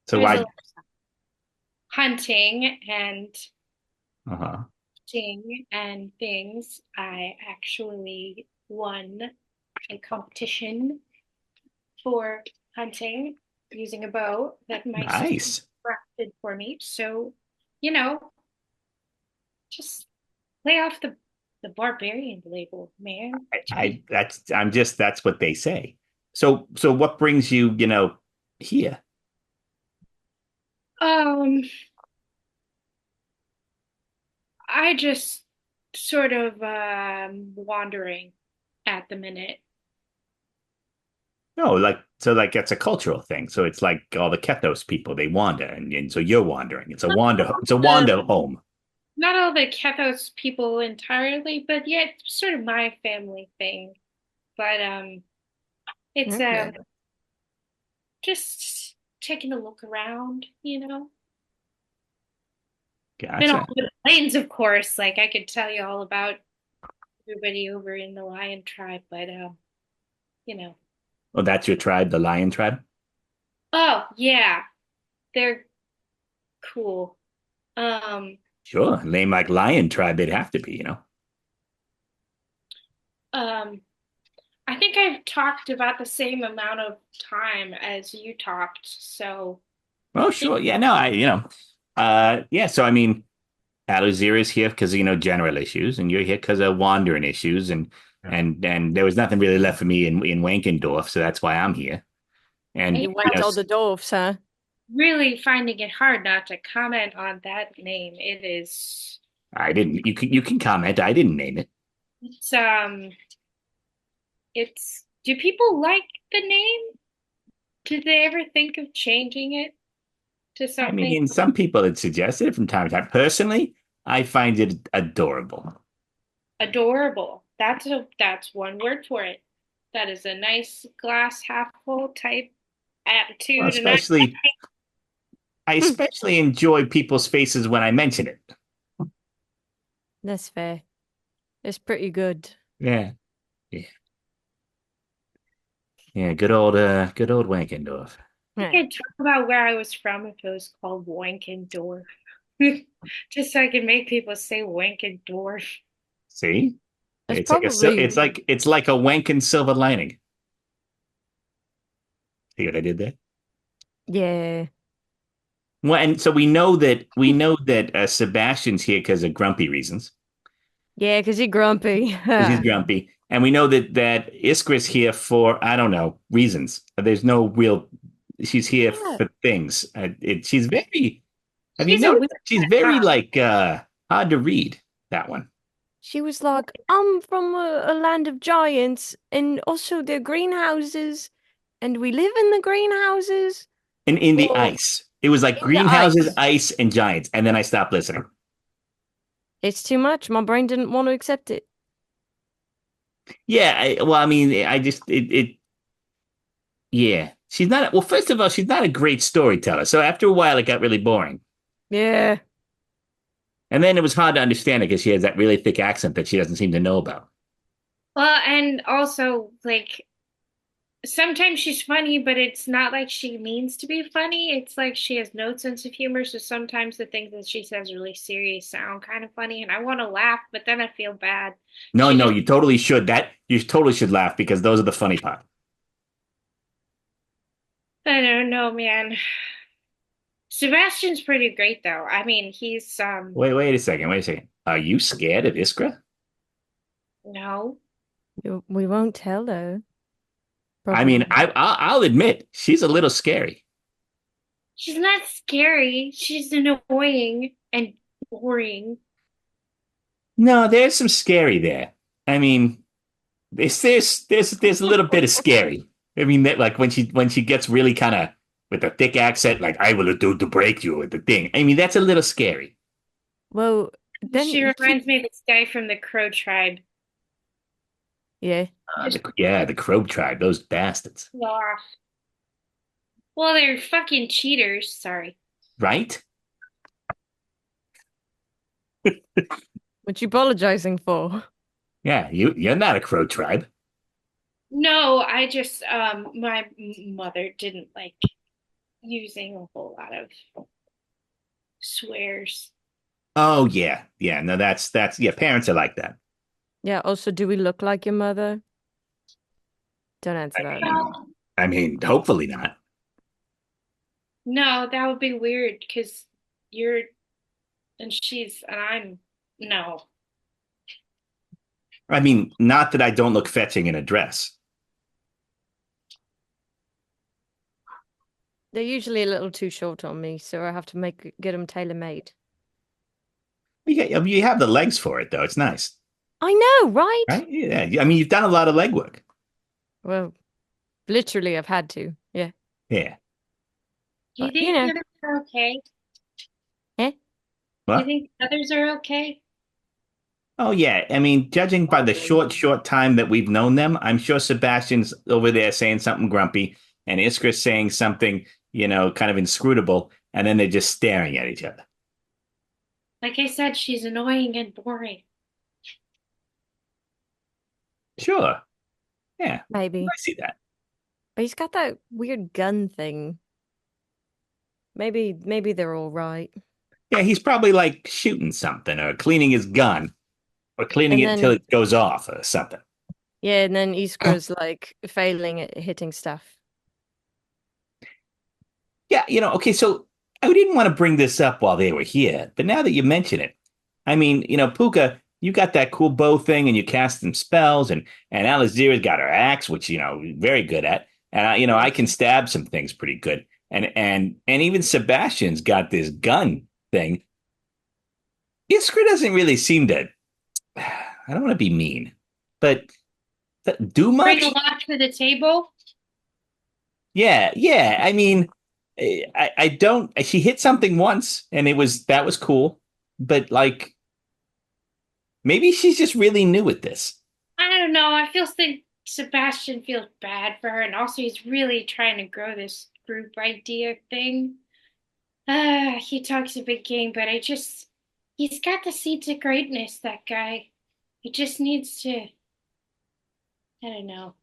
So There's a why? lot of hunting and Uh-huh. fishing and things. I actually won a competition for hunting using a bow that my sister Nice. crafted for me. So, you know, just lay off the barbarian label, man. That's what they say. So what brings you, here? Um, I just sort of wandering at the minute. No, like it's a cultural thing. So it's like all the Kethos people, they wander, and so you're wandering. It's a wander home. Not all the Kethos people entirely, but yet sort of my family thing. But it's Okay. just taking a look around, Been all Gotcha. over the plains, of course. Like I could tell you all about everybody over in the Lion tribe, but you know. Oh, that's your tribe, the Lion tribe? Oh yeah, they're cool. Um, Sure. Name like Lion tribe, it'd have to be. um, I think I've talked about the same amount of time as you talked, so Oh, I think sure. Yeah, no, yeah. So I mean, Aluzir is here because general issues, and you're here because of wandering issues, and Yeah. and there was nothing really left for me in Wankendorf, so that's why I'm here. And You went all the dwarfs, huh? really finding it hard not to comment on that name. It is I didn't. You can comment. I didn't name it. it's it's do people like the name? Did they ever think of changing it to I something mean, some people had suggested it from time to time. Personally, I find it adorable. adorable? That's one word for it. That is a nice glass half full type Well, attitude, and I especially enjoy people's faces when I mention it. That's fair. It's pretty good. Yeah, yeah, yeah. Good old Wankendorf. I Right. could talk about where I was from if it was called Wankendorf. Just so I can make people say Wankendorf. See, That's it's like probably it's like a wankin' silver lining. See what I did there? yeah. Well, and so we know that Sebastian's here because of grumpy reasons. Yeah, because he's grumpy. 'Cause he's grumpy, and we know that Iskra's here for I don't know reasons. There's no real. She's here Yeah. for things. She's very. Have you She's a noticed? weird She's very cat. like hard to read. That one. She was like, I'm from a land of giants, and also the greenhouses, and we live in the greenhouses. And in the Well, ice, it was like in the greenhouses, ice. ice, and giants, and then I stopped listening. It's too much. My brain didn't want to accept it. Yeah, well, I mean, I just it. Yeah, she's not. Well, first of all, she's not a great storyteller. So after a while, it got really boring. Yeah. And then it was hard to understand it because she has that really thick accent that she doesn't seem to know about. Well, and also, like, sometimes she's funny, but it's not like she means to be funny. It's like she has no sense of humor. So sometimes the things that she says really serious sound kind of funny, and I want to laugh, but then I feel bad. No, She no, just, you totally should. You totally should laugh because those are the funny part. I don't know, man. Sebastian's pretty great though. I mean, he's Wait a second. Wait a second. Are you scared of Iskra? no. We won't tell her. I mean, Probably. I'll admit she's a little scary. She's not scary. She's annoying and boring. No, there's some scary there. I mean, there's a little bit of scary. I mean, like when she gets really kind of with a thick accent, like I will do to break you with the thing. I mean, that's a little scary. Well, then She reminds me of this guy from the Crow tribe. yeah. The Crow tribe, those bastards, Yeah. Well, they're fucking cheaters. Sorry. right? What you apologizing for? Yeah, you're not a Crow tribe. No, I just my mother didn't like using a whole lot of swears. Oh yeah. No, that's yeah. Parents are like that. Yeah, also, do we look like your mother? Don't answer that. I mean, hopefully not. No, that would be weird because you're and I'm no. I mean, not that I don't look fetching in a dress. They're usually a little too short on me, so I have to get them tailor-made. You have the legs for it, though. It's nice, I know, right? right? Yeah. I mean, you've done a lot of leg work. Well, literally, I've had to. Yeah. Yeah. Do you But, think the others are okay? Eh? Do you What? think the others are okay? Oh yeah. I mean, judging by the short time that we've known them, I'm sure Sebastian's over there saying something grumpy, and Iskra's saying something, kind of inscrutable, and then they're just staring at each other. Like I said, she's annoying and boring. Sure. Yeah. Maybe. I see that. But he's got that weird gun thing. Maybe they're all right. Yeah, he's probably like shooting something or cleaning his gun or cleaning And it until then it goes off or something. yeah, and then Iskra's like failing at hitting stuff. Yeah, okay, so I didn't want to bring this up while they were here, but now that you mention it, I mean, Puka, you got that cool bow thing and you cast some spells, and Alizira's got her axe, which very good at, and I can stab some things pretty good, and even Sebastian's got this gun thing. Iskra doesn't really seem to. I don't want to be mean, but do much. Bring a lot to the table. Yeah. I mean, I don't. She hit something once, and that was cool. But like, maybe she's just really new at this. I don't know. I feel like Sebastian feels bad for her, and also he's really trying to grow this group idea thing. He talks a big game, but he's got the seeds of greatness, that guy. He just needs to, I don't know,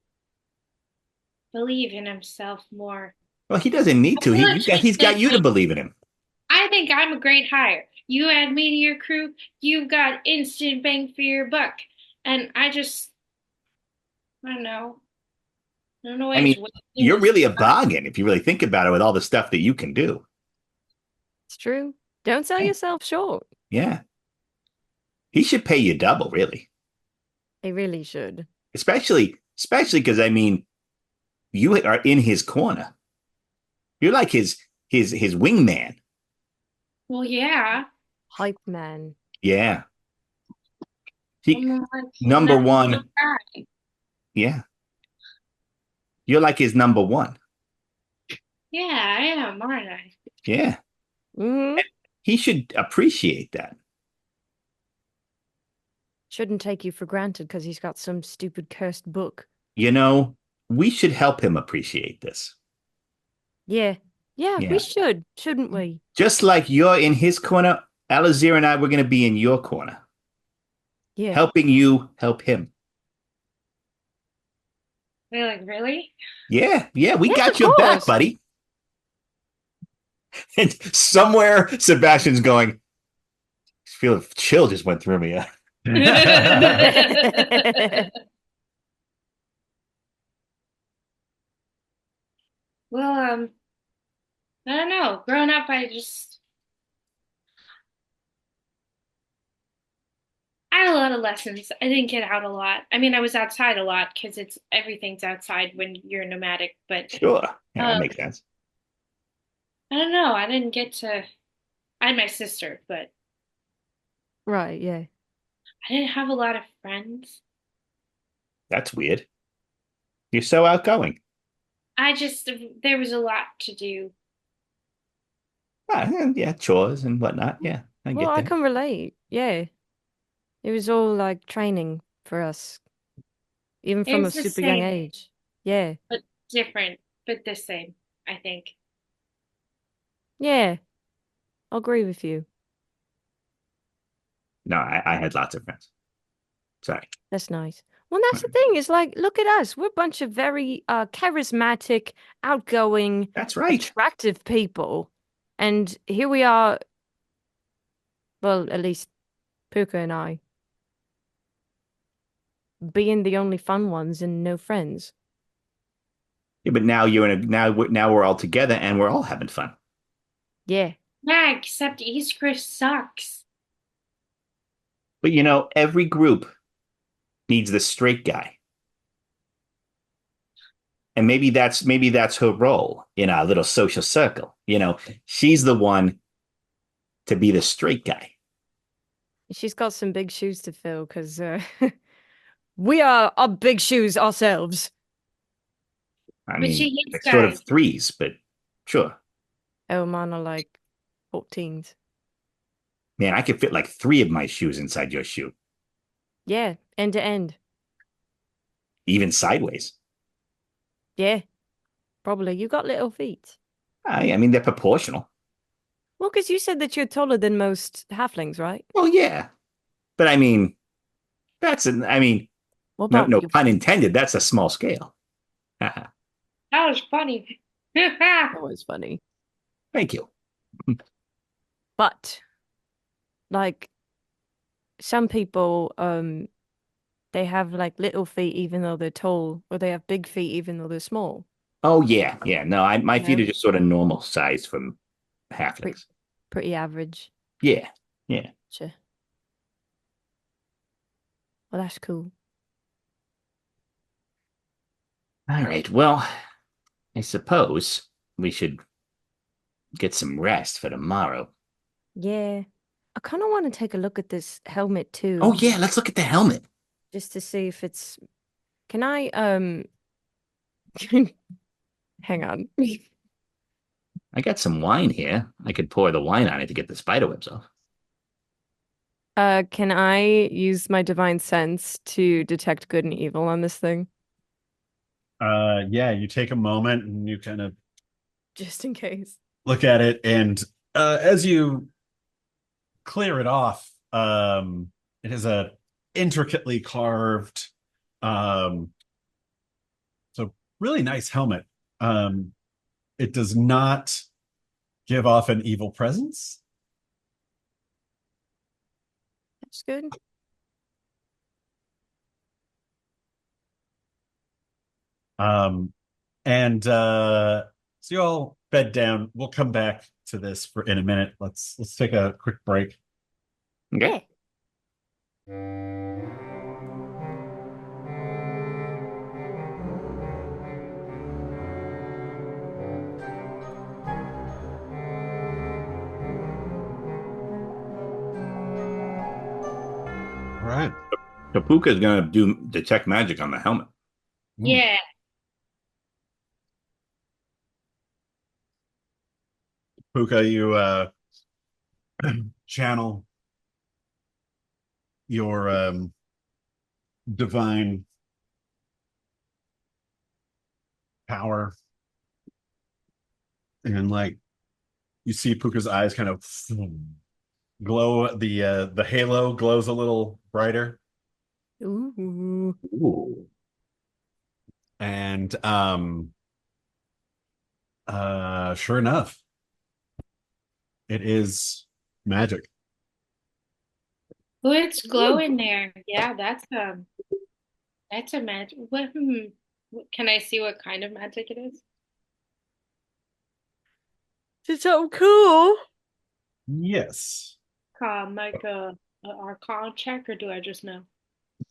believe in himself more. Well, he doesn't need to. He's got you to believe in him. I think I'm a great hire. You add me to your crew, you've got instant bang for your buck. And I don't know. I don't know why I he's mean, wasting you're his really a time. bargain if you really think about it with all the stuff that you can do. It's true. Don't sell Yeah. yourself short. Yeah. He should pay you double, really. He really should. Especially because I mean, you are in his corner. You're like his wingman. Well, yeah. Hype man. Yeah. He I'm like number number one. guy. Yeah. You're like his number one. Yeah, I am, aren't I? Yeah. Hmm. He should appreciate that. Shouldn't take you for granted because he's got some stupid cursed book. We should help him appreciate this. Yeah. Yeah, Yeah. we should, shouldn't we? Just like you're in his corner, Alazir and I were going to be in your corner, Yeah. helping you help him. They're like, really? Yeah, we Yes, got of your back, course. buddy. And somewhere Sebastian's going, I feel a chill just went through me. Well, I don't know. Growing up, I had a lot of lessons. I didn't get out a lot. I mean, I was outside a lot because everything's outside when you're nomadic, but Sure. Yeah, that um, makes sense. I don't know. I didn't get to. I had my sister, but Right, yeah. I didn't have a lot of friends. That's weird. You're so outgoing. I just there was a lot to do. Yeah, chores and whatnot. Yeah, I Well, get I that. can relate. Yeah. It was all like training for us, even from a It's the super young same, age. Yeah. but different, but the same, I think. Yeah. I'll agree with you. No, I had lots of friends. Sorry. That's nice. Well, that's the thing. Is like, look at us. We're a bunch of very charismatic, outgoing, That's right. attractive people. And here we are, well, at least Puka and I, being the only fun ones and no friends. Yeah, but now you're in a now we're all together and we're all having fun. Yeah. Yeah, except Iskra sucks. But every group needs the straight guy. And maybe that's her role in our little social circle. She's the one to be the straight guy. She's got some big shoes to fill because we are our big shoes ourselves. I But she mean, hates it's sort guys. of threes, but sure. Oh, mine are like 14s. Man, I could fit like three of my shoes inside your shoe, Yeah, end to end. even sideways. Yeah, probably. You got little feet. I mean, they're proportional. Well, because you said that you're taller than most halflings, right? Well, yeah, but I mean, I mean, What no, about no you? pun intended. That's a small scale. That was funny. That was funny. Thank you. But like some people, they have like little feet even though they're tall, or they have big feet even though they're small. Oh yeah, yeah. No, my You feet are know, just sort of normal size from pretty halflings. pretty average. Yeah, yeah. Sure. Well, that's cool. All right. Well, I suppose we should get some rest for tomorrow. Yeah. I kind of want to take a look at this helmet Oh too, yeah, let's look at the helmet. just to see if it's. Can I hang on. I got some wine here. I could pour the wine on it to get the spider webs off. Can I use my divine sense to detect good and evil on this thing? Yeah, you take a moment and you kind of Just in case. look at it, and as you clear it off, it is a intricately carved, um, so really nice helmet. Um, it does not give off an evil presence. That's good. Um, and so you all bed down. We'll come back to this in a minute. Let's take a quick break. Okay. Yeah. All right. Tapuka is gonna do detect magic on the helmet. Yeah. Puka, you channel your divine power, and like you see Puka's eyes kind of glow. The halo glows a little brighter, Ooh. Ooh. and sure enough, it is magic. Oh, it's glowing there. Yeah, that's a magic. Can I see what kind of magic it is? Is something cool? Yes. Make a Arcana check, or do I just know?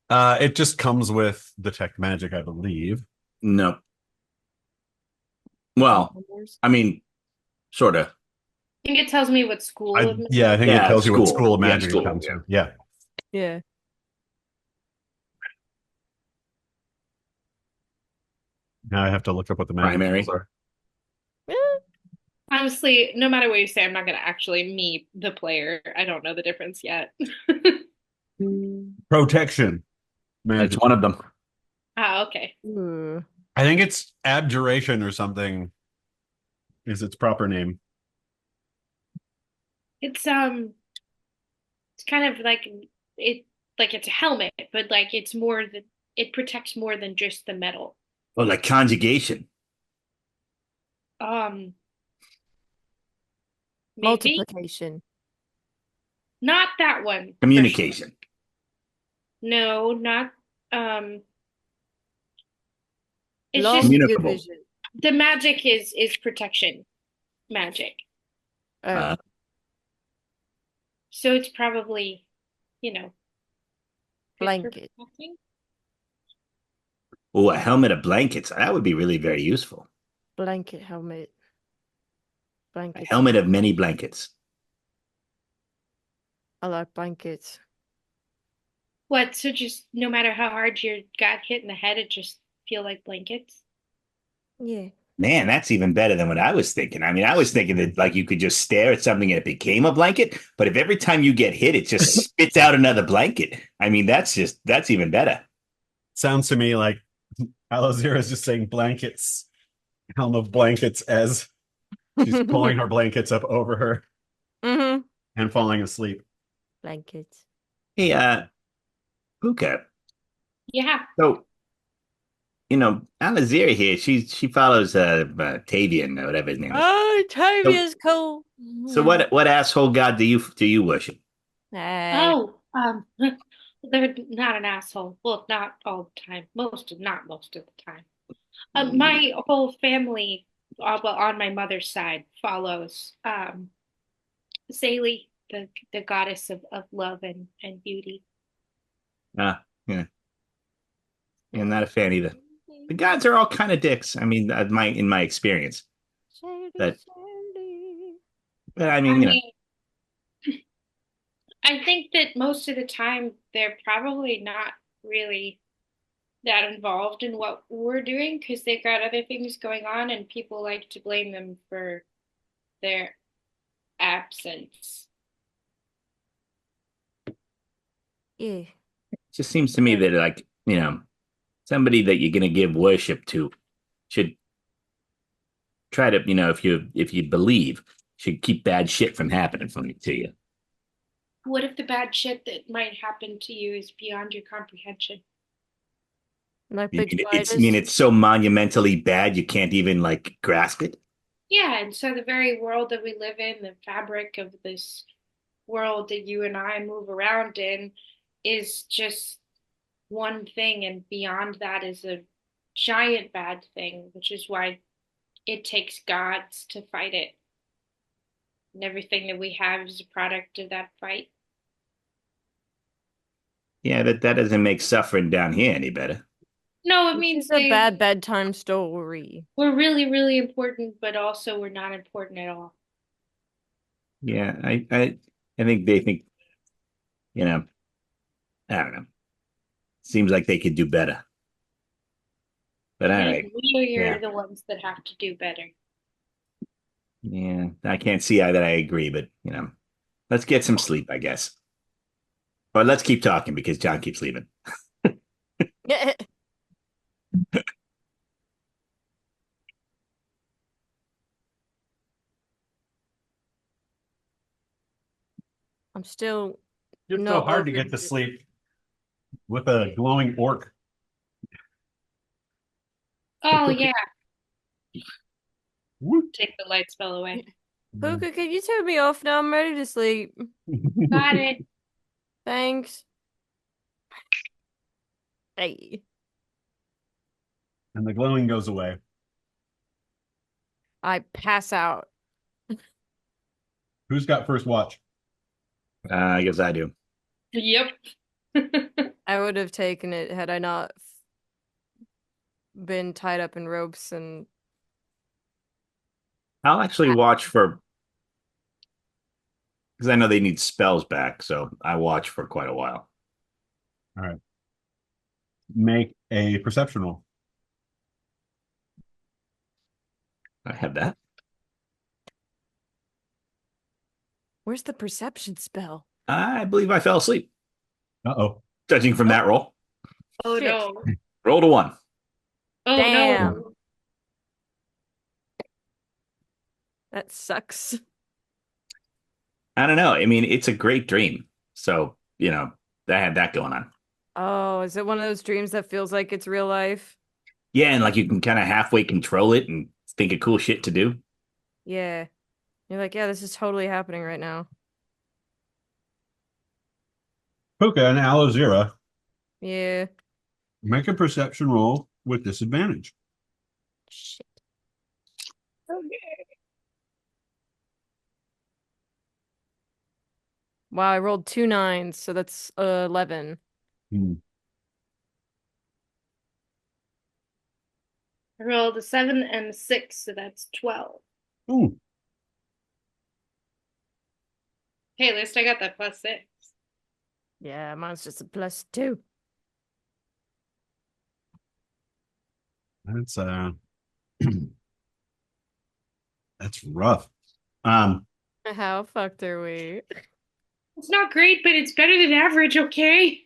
It just comes with detect magic, I believe. No. Well, I mean, sort of. I think it tells me what school of magic. I think it Yeah, tells you what school. school of Yeah, magic it school, comes yeah. from. Yeah. Yeah. Now I have to look up what the magic Primary. skills are. Yeah. Honestly, no matter what you say, I'm not going to actually meet the player. I don't know the difference yet. Protection magic. It's one of them. Ah, okay. Ooh. I think it's abjuration or something is its proper name. It's kind of like it like it's a helmet, but like it's more than it protects more than just the metal. Oh, like conjugation. Um, maybe Multiplication. not that one. for sure. Communication. No, not it's Long just Communicable. division. the magic is protection magic. Uh, So it's probably, good for Blanket. protecting. oh, a helmet of blankets. That would be really very useful. Blanket helmet. A Blankets. helmet of many blankets. I like blankets. What? So just no matter how hard you got hit in the head, it just feel like blankets? Yeah. Man, that's even better than what I was thinking. I mean, I was thinking that like you could just stare at something and it became a blanket, but if every time you get hit, it just spits out another blanket. I mean, that's even better. Sounds to me like Alazira is just saying blankets, helm of blankets as she's pulling her blankets up over her Mm-hmm. and falling asleep. Blankets. Hey, Puka. Yeah. So, Alazir here, she follows Tavian or whatever his name is. Oh, Tavia's cool. So what asshole god do you worship? Oh, they're not an asshole. Well, not all the time. Not most of the time. My whole family, well, on my mother's side, follows Saley, the goddess of love and beauty. Yeah, I'm not a fan either. The gods are all kind of dicks. I mean, in my experience. But I I mean, mean, I think that most of the time they're probably not really that involved in what we're doing because they've got other things going on and people like to blame them for their absence. Yeah. it just seems to me that like, somebody that you're gonna give worship to should try to, if you believe, should keep bad shit from happening to you. What if the bad shit that might happen to you is beyond your comprehension? Like You big mean spiders. it's so monumentally bad you can't even like grasp it? Yeah, and so the very world that we live in, the fabric of this world that you and I move around in, is just one thing, and beyond that is a giant bad thing, which is why it takes gods to fight it. And everything that we have is a product of that fight. Yeah, that doesn't make suffering down here any better. No, it This means is a bad bedtime story. we're really, really important, but also we're not important at all. Yeah, I think they think, I don't know. Seems like they could do better. But all And right. we're Yeah. the ones that have to do better. Yeah, I can't see that I agree, but let's get some sleep, I guess. Or let's keep talking because John keeps leaving. I'm still It's so not hard to over get to it. sleep with a glowing orc. Oh yeah, Whoop. take the light spell away. Puka, can you turn me off now? I'm ready to sleep. Got it. Thanks. Hey. And the glowing goes away. I pass out. Who's got first watch? I guess I do. Yep. I would have taken it had I not been tied up in ropes and I'll actually watch for because I know they need spells back, so I watch for quite a while. All right. Make a perception roll. I have that. where's the perception spell? I believe I fell asleep, Uh-oh. judging from that roll. Oh Shit. no. Roll to 1. Oh Damn. no. That sucks. I don't know. I mean, it's a great dream. So, I had that going on. Oh, is it one of those dreams that feels like it's real life? Yeah, and like you can kind of halfway control it and think of cool shit to do. Yeah. You're like, yeah, this is totally happening right now. Puka and Alozira, Yeah. make a perception roll with disadvantage. Shit. Wow, I rolled 2 9s, so that's 11. Hmm. I rolled a 7 and a 6, so that's 12. Ooh. Hey, at least I got that +6. Yeah, mine's just a +2. That's that's rough. Um, How fucked are we? It's not great, but it's better than average, okay?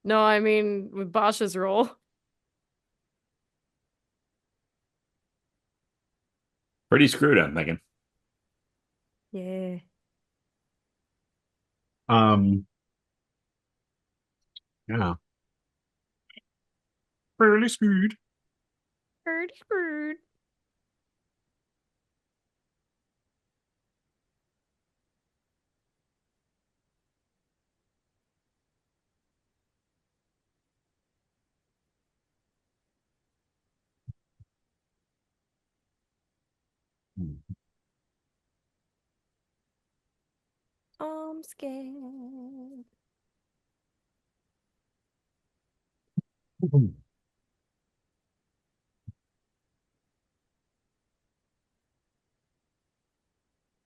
No, I mean with Bosch's roll. Pretty screwed, I'm thinking. Yeah. um, yeah. Fairly screwed. Pretty screwed. I'm scared.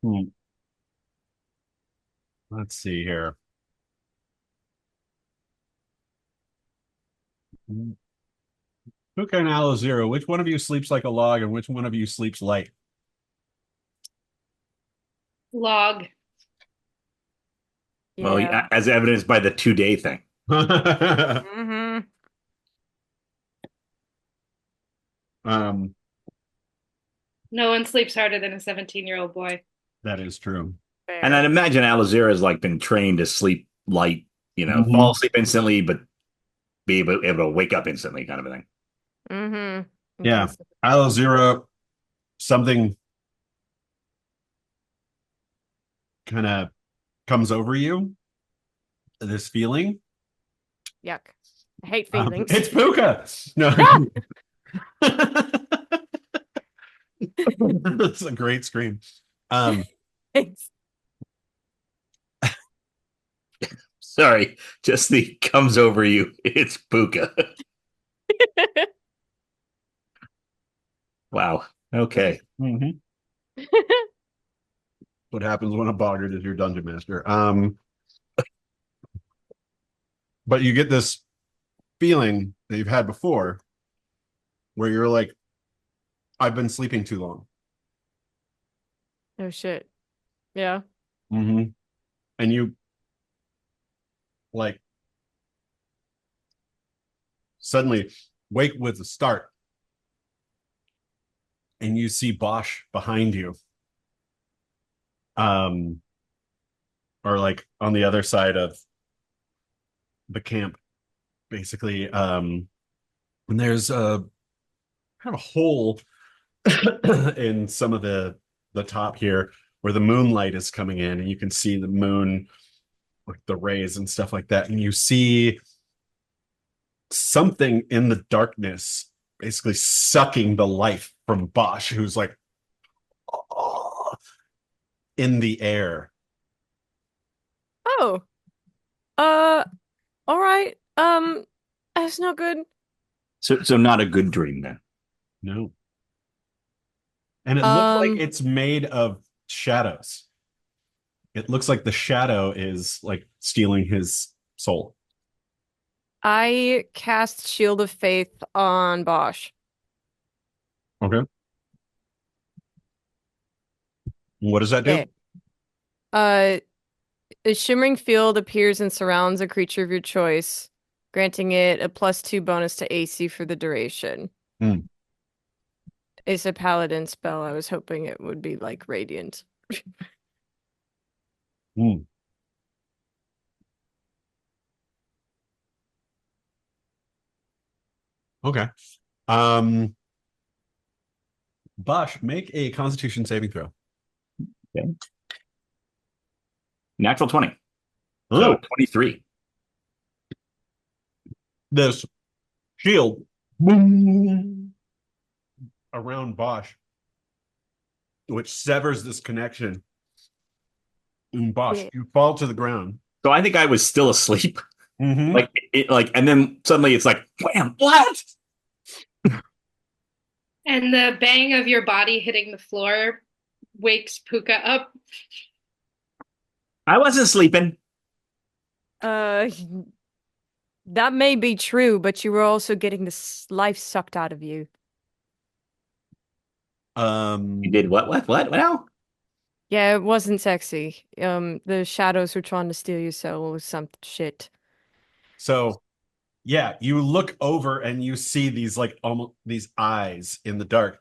Hmm. Let's see here. Puka and Alozira, which one of you sleeps like a log and which one of you sleeps light? Log. Well, Yeah. as evidenced by the 2-day thing. Mm-hmm. um, No one sleeps harder than a 17-year-old boy. that is true. And I'd imagine Alazira has like been trained to sleep light, Mhm. fall asleep instantly, but be able to wake up instantly, kind of a thing. Mm-hmm. Yeah. Alozira, something kind of comes over you. This feeling. Yuck. I hate feelings. It's Puka. No. That's a great scream. Thanks. Sorry, just the comes over you. It's Puka. Wow. Okay. Mhm. What happens when a boggart is your dungeon master? But you get this feeling that you've had before where you're like, I've been sleeping too long. Oh shit. Yeah. Mm-hmm. And you like suddenly wake with a start and you see Bosch behind you. Or like on the other side of the camp, basically. And there's a kind of a hole in some of the top here where the moonlight is coming in, and you can see the moon, like the rays and stuff like that, and you see something in the darkness basically sucking the life from Bosch, who's like, oh. in the air. Oh, all right. That's not good. So not a good dream then. No. And it looks like Um, it's made of shadows. It looks like the shadow is like stealing his soul. I cast Shield of Faith on Bosch. Okay. What does that do? Yeah. Uh, a shimmering field appears and surrounds a creature of your choice, granting it a +2 bonus to AC for the duration. Hmm. It's a paladin spell. I was hoping it would be like radiant. Hmm. Okay. Um, Bosch, make a Constitution saving throw. Okay. Natural 20. Oh. So 23. This shield boom, around Bosch, which severs this connection. And Bosch, Yeah. you fall to the ground. So I think I was still asleep. Mm-hmm. Like, and then suddenly it's like, wham, what? And the bang of your body hitting the floor wakes Puka up. I wasn't sleeping. Uh, that may be true, but you were also getting the life sucked out of you. You did what now? Yeah, it wasn't sexy. The shadows were trying to steal your soul or some shit. So yeah, you look over and you see these like almost these eyes in the dark,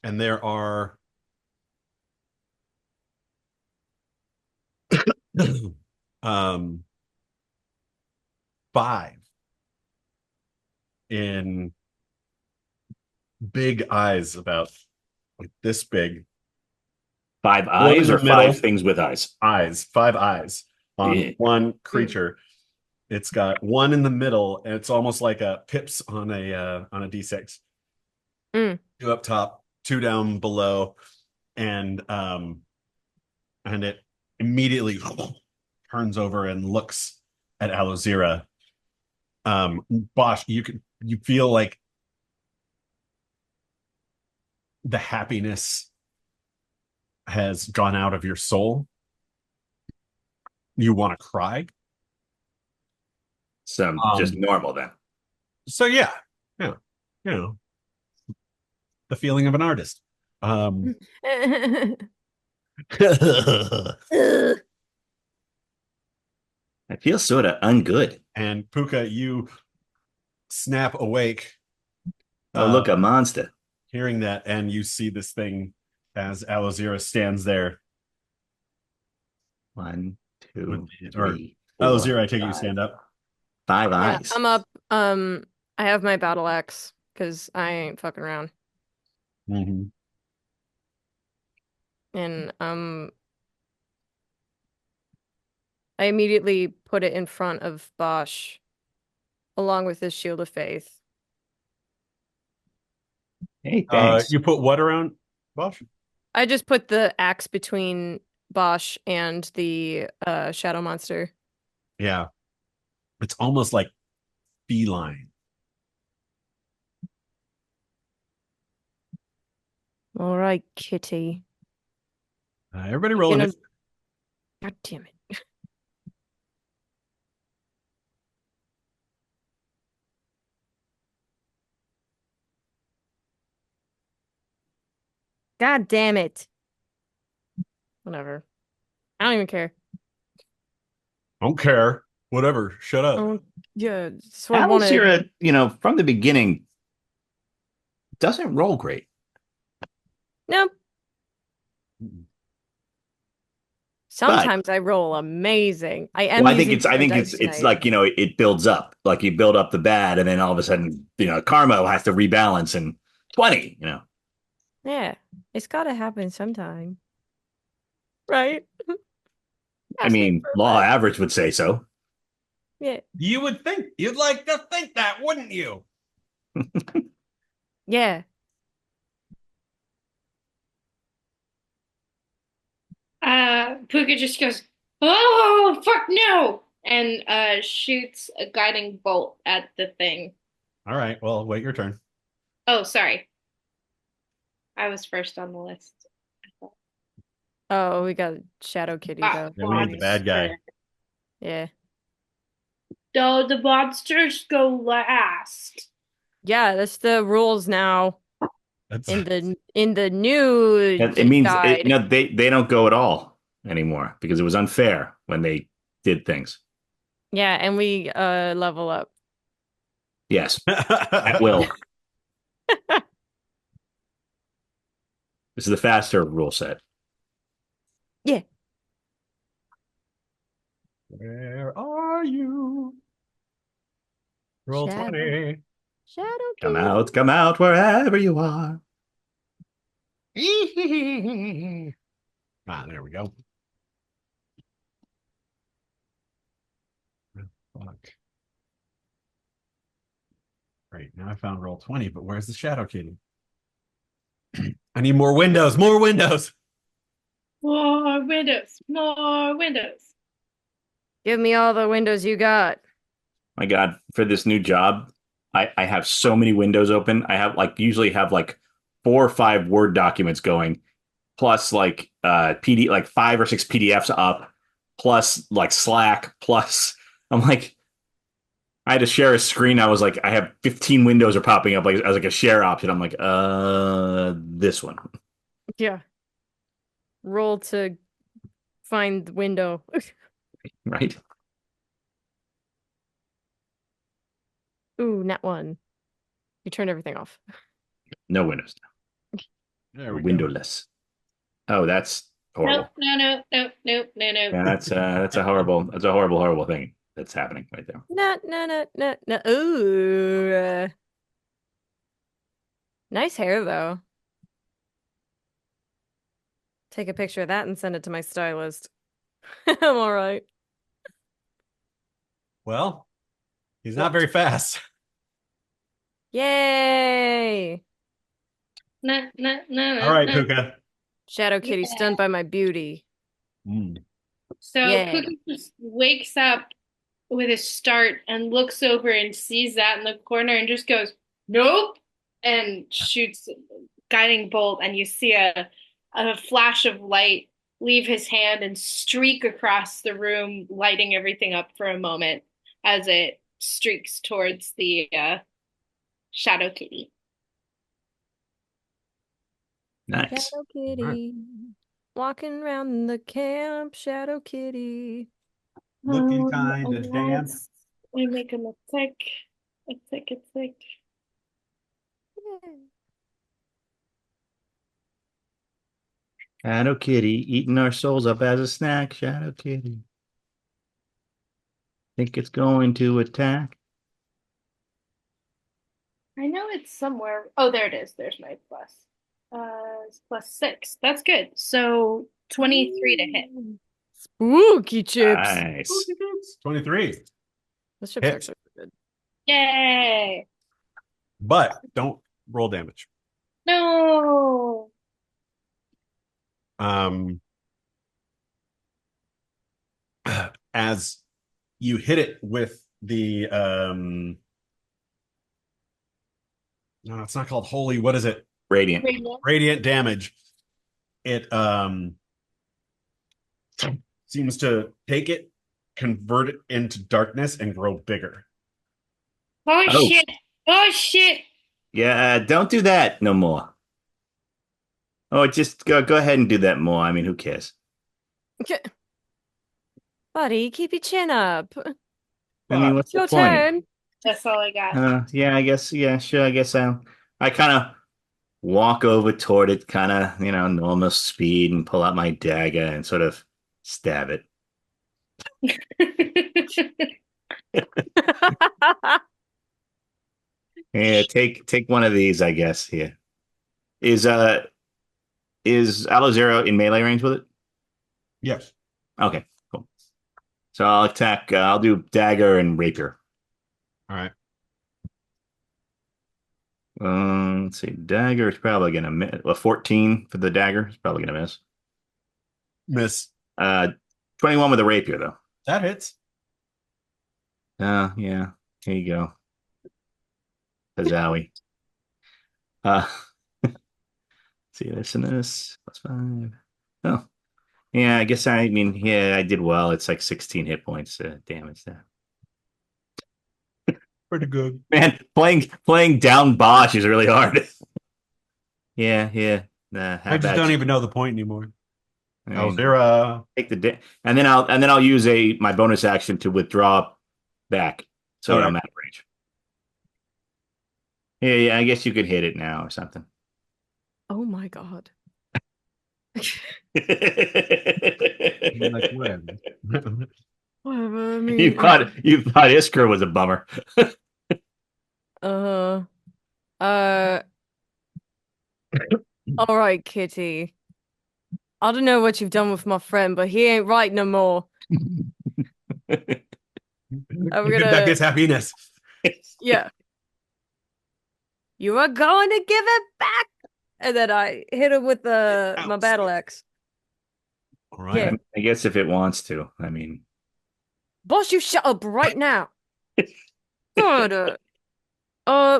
and there are um 5 in big eyes about like this big. 5 One in eyes the or middle. 5 things with eyes? 5 eyes on Yeah. one creature. It's got one in the middle, and it's almost like a pips on a D6. Mm. 2 up top, 2 down below, and it immediately turns over and looks at Alozira. Bosch, you feel like the happiness has gone out of your soul. You want to cry. So just normal then. So yeah, you know, the feeling of an artist. I feel sort of ungood. And Puka, you snap awake. Oh, look, a monster. Hearing that, and you see this thing as Alozira stands there. 1, 2, Or 3, 4, Alozira, I take it you 5. stand up. 5 Yeah, eyes. I'm up. I have my battle axe because I ain't fucking around. Mm-hmm. And I immediately put it in front of Bosch, along with his Shield of Faith. Hey, thanks. You put what around Bosch? I just put the axe between Bosch and the shadow monster. Yeah. It's almost like feline. All right, kitty. Everybody roll Gonna- it. God damn it. God damn it. Whatever. I don't even care. Don't care. Whatever. Shut up. Oh, yeah, that's what I wanted. Alozira, from the beginning, doesn't roll great. Nope. Sometimes I roll amazing. I am. Well, I think using it's dice it's tonight. like, it builds up. Like you build up the bad, and then all of a sudden, karma has to rebalance, and 20. Yeah, it's got to happen sometime, right? I mean, law average would say so. Yeah, You would think. You'd like to think that, wouldn't you? yeah. Puka just goes, "Oh, fuck no!" and shoots a guiding bolt at the thing. All right. Well, wait your turn. Oh, sorry. I was first on the list. Oh, we got Shadow Kitty though. Then we need the bad guy. Yeah. So the monsters go last. Yeah, that's the rules now That's in the new It means guide. no, they don't go at all anymore because it was unfair when they did things. Yeah, and we level up. Yes, at will. This is the faster rule set. Yeah. Where are you? Roll Shadow. 20. Shadow Come out wherever you are. There we go. Fuck. Great. Now I found roll 20, but where's the Shadow Kitty? I need more windows. More windows. More windows. More windows. Give me all the windows you got. My God, for this new job, I have so many windows open. I have usually have 4 or 5 Word documents going, plus PD 5 or 6 PDFs up, plus Slack, plus I'm like, I had to share a screen. I was like, I have 15 windows are popping up as a share option. I'm like, this one. Yeah. Roll to find the window. Right? Ooh, net one. You turned everything off. No windows. There we go. Windowless. Oh, that's horrible. No. Yeah, that's a horrible thing that's happening right there. No. Ooh. Nice hair, though. Take a picture of that and send it to my stylist. I'm all right. Well, he's not very fast. Yay! No. All right, Puka. Shadow Kitty stunned by my beauty. So Yeah. Puka just wakes up with a start and looks over and sees that in the corner and just goes, "Nope," and shoots a guiding bolt, and you see a flash of light leave his hand and streak across the room, lighting everything up for a moment as it streaks towards the Shadow Kitty. Nice. Shadow Kitty. Walking around the camp, Shadow Kitty. Looking kind of damp. I make him a tick. A tick. Yeah. Shadow Kitty eating our souls up as a snack. Shadow Kitty. Think it's going to attack. I know it's somewhere. Oh, there it is. There's my plus. It's +6. That's good. So 23 to hit. Spooky chips. Nice. 23. Those chips Hit. actually are good. Yay! But don't roll damage. No. As you hit it with the no, it's not called holy. What is it? Radiant. Radiant damage. It seems to take it, convert it into darkness, and grow bigger. Oh shit! Oh shit! Yeah, don't do that no more. Oh, just go ahead and do that more. I mean, who cares? Buddy, keep your chin up. I mean, what's Your the point? turn. That's all I got. Yeah, I guess. Yeah, sure. I guess I kind of walk over toward it, kind of, normal speed, and pull out my dagger and sort of stab it. Yeah, take one of these, I guess. Here is Alozero in melee range with it? Yes. Okay, cool. So I'll attack. I'll do dagger and rapier. All right. Let's see. Dagger is probably gonna miss. 14 for the dagger is probably gonna miss. Miss. Uh, 21 with a rapier though. That hits. Yeah. Here you go. Hazowie. Uh, see this and this +5. Oh, yeah. I guess yeah, I did well. It's like 16 hit points damage there. Pretty good. Man, playing down Bosch is really hard. Yeah. Nah, how I just bad don't you- even know the point anymore. I mean, Elzira. take the and then I'll use my bonus action to withdraw back, so All right. I'm out of range. Yeah. I guess you could hit it now or something. Oh my god. Like, whatever. Whatever. I You mean, thought Iskra was a bummer. uh, uh. All right, Kitty. I don't know what you've done with my friend, but he ain't right no more. I'm Get back his happiness. Yeah. You are going to give it back, and then I hit him with my battle axe. All right. Yeah. I guess if it wants to. I mean, Boss, you shut up right now. God,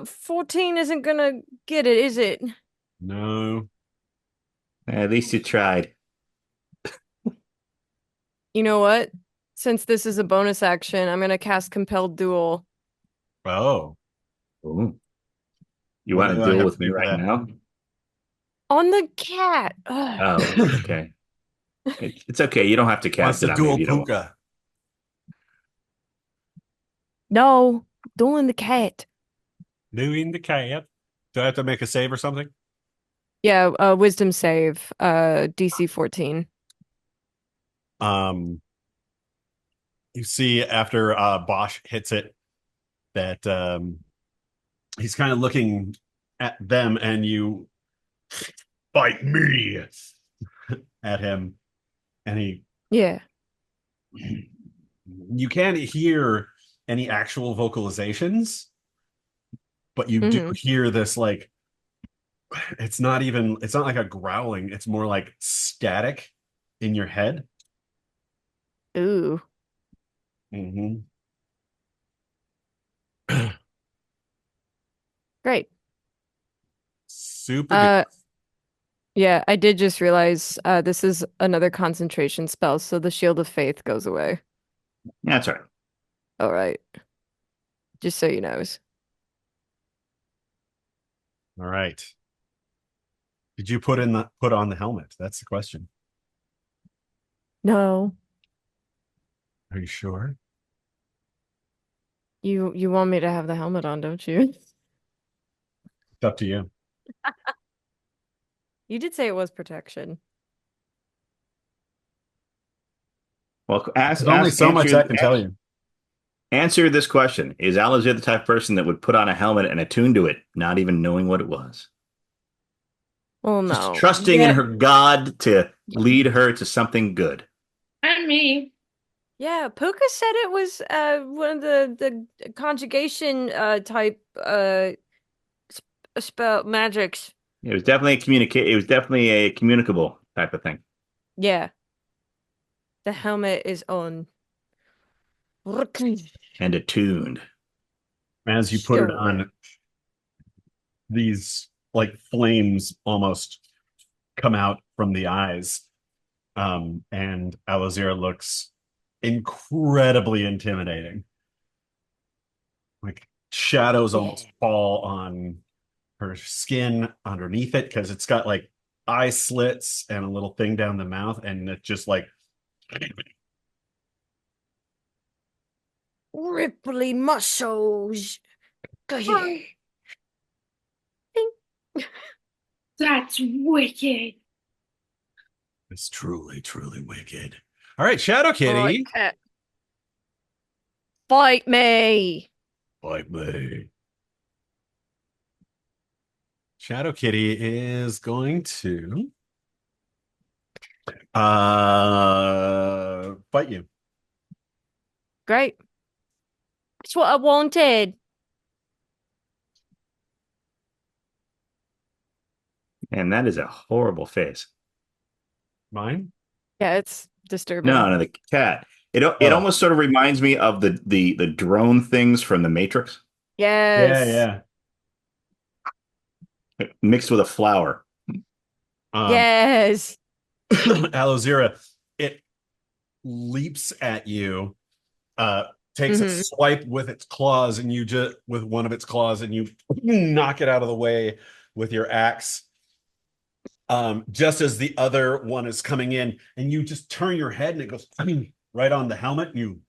14 isn't gonna get it, is it? No. at least you tried. You know what? Since this is a bonus action, I'm gonna cast Compelled Duel. Oh. Ooh. You What want do to I deal have with to me do for right that? now? On the cat. Ugh. Oh, okay. It's okay. You don't have to Wants cast it to on me duel if you don't want. Puka. No, dueling the cat. Doing the cat. Do I have to make a save or something? Yeah, wisdom save, DC 14. You see after Bosch hits it that he's kind of looking at them, and you fight me at him, and Yeah. you can't hear any actual vocalizations, but you do hear this like it's not like a growling, it's more like static in your head. Ooh. Mm-hmm. Great. Super Uh, good. yeah, I did just realize this is another concentration spell, so the Shield of Faith goes away. Yeah, that's all right. All right. Just so you knows. All right. Did you put on the helmet? That's the question. No. Are you sure? You want me to have the helmet on, don't you? It's up to you. You did say it was protection. Well, There's only so much I can tell you. Answer this question. Is Alazir the type of person that would put on a helmet and attune to it, not even knowing what it was? Well, Just no. trusting in her God to lead her to something good. And me. Yeah, Puka said it was one of the conjugation type spell magics. It was definitely a communicable type of thing. Yeah. The helmet is on. And attuned. As you put it Sure. on, these like flames almost come out from the eyes. And Alazira looks incredibly intimidating. Like shadows almost fall on her skin underneath it because it's got like eye slits and a little thing down the mouth, and it just like Ripply muscles. That's wicked. it's truly, truly wicked. All right, Shadow Kitty. Fight me. Fight me. Shadow Kitty is going to fight you. Great. That's what I wanted. And that is a horrible face. Mine? Yeah, it's disturbing. No, the cat. It almost sort of reminds me of the drone things from the Matrix Yes. mixed with a flower. Yes. Alozira, it leaps at you, takes a swipe with its claws, and you just with one of its claws, and you knock it out of the way with your axe. Just as the other one is coming in, and you just turn your head, and it goes right on the helmet. You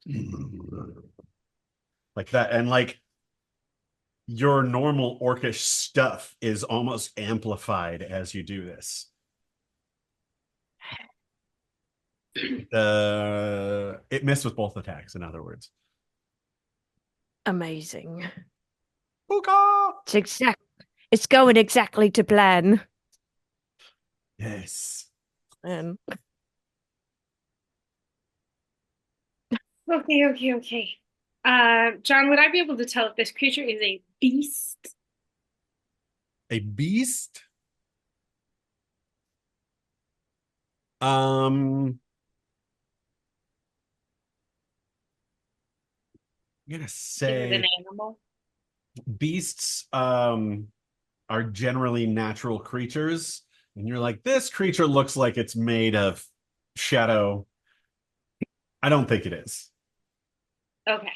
like that, and like your normal orcish stuff is almost amplified as you do this. It missed with both attacks, in other words. Amazing. Booka! It's going exactly to plan. Yes. And Okay. John, would I be able to tell if this creature is a beast? A beast? I'm gonna Is it say an animal? beasts are generally natural creatures, and you're like, this creature looks like it's made of shadow. I don't think it is. Okay.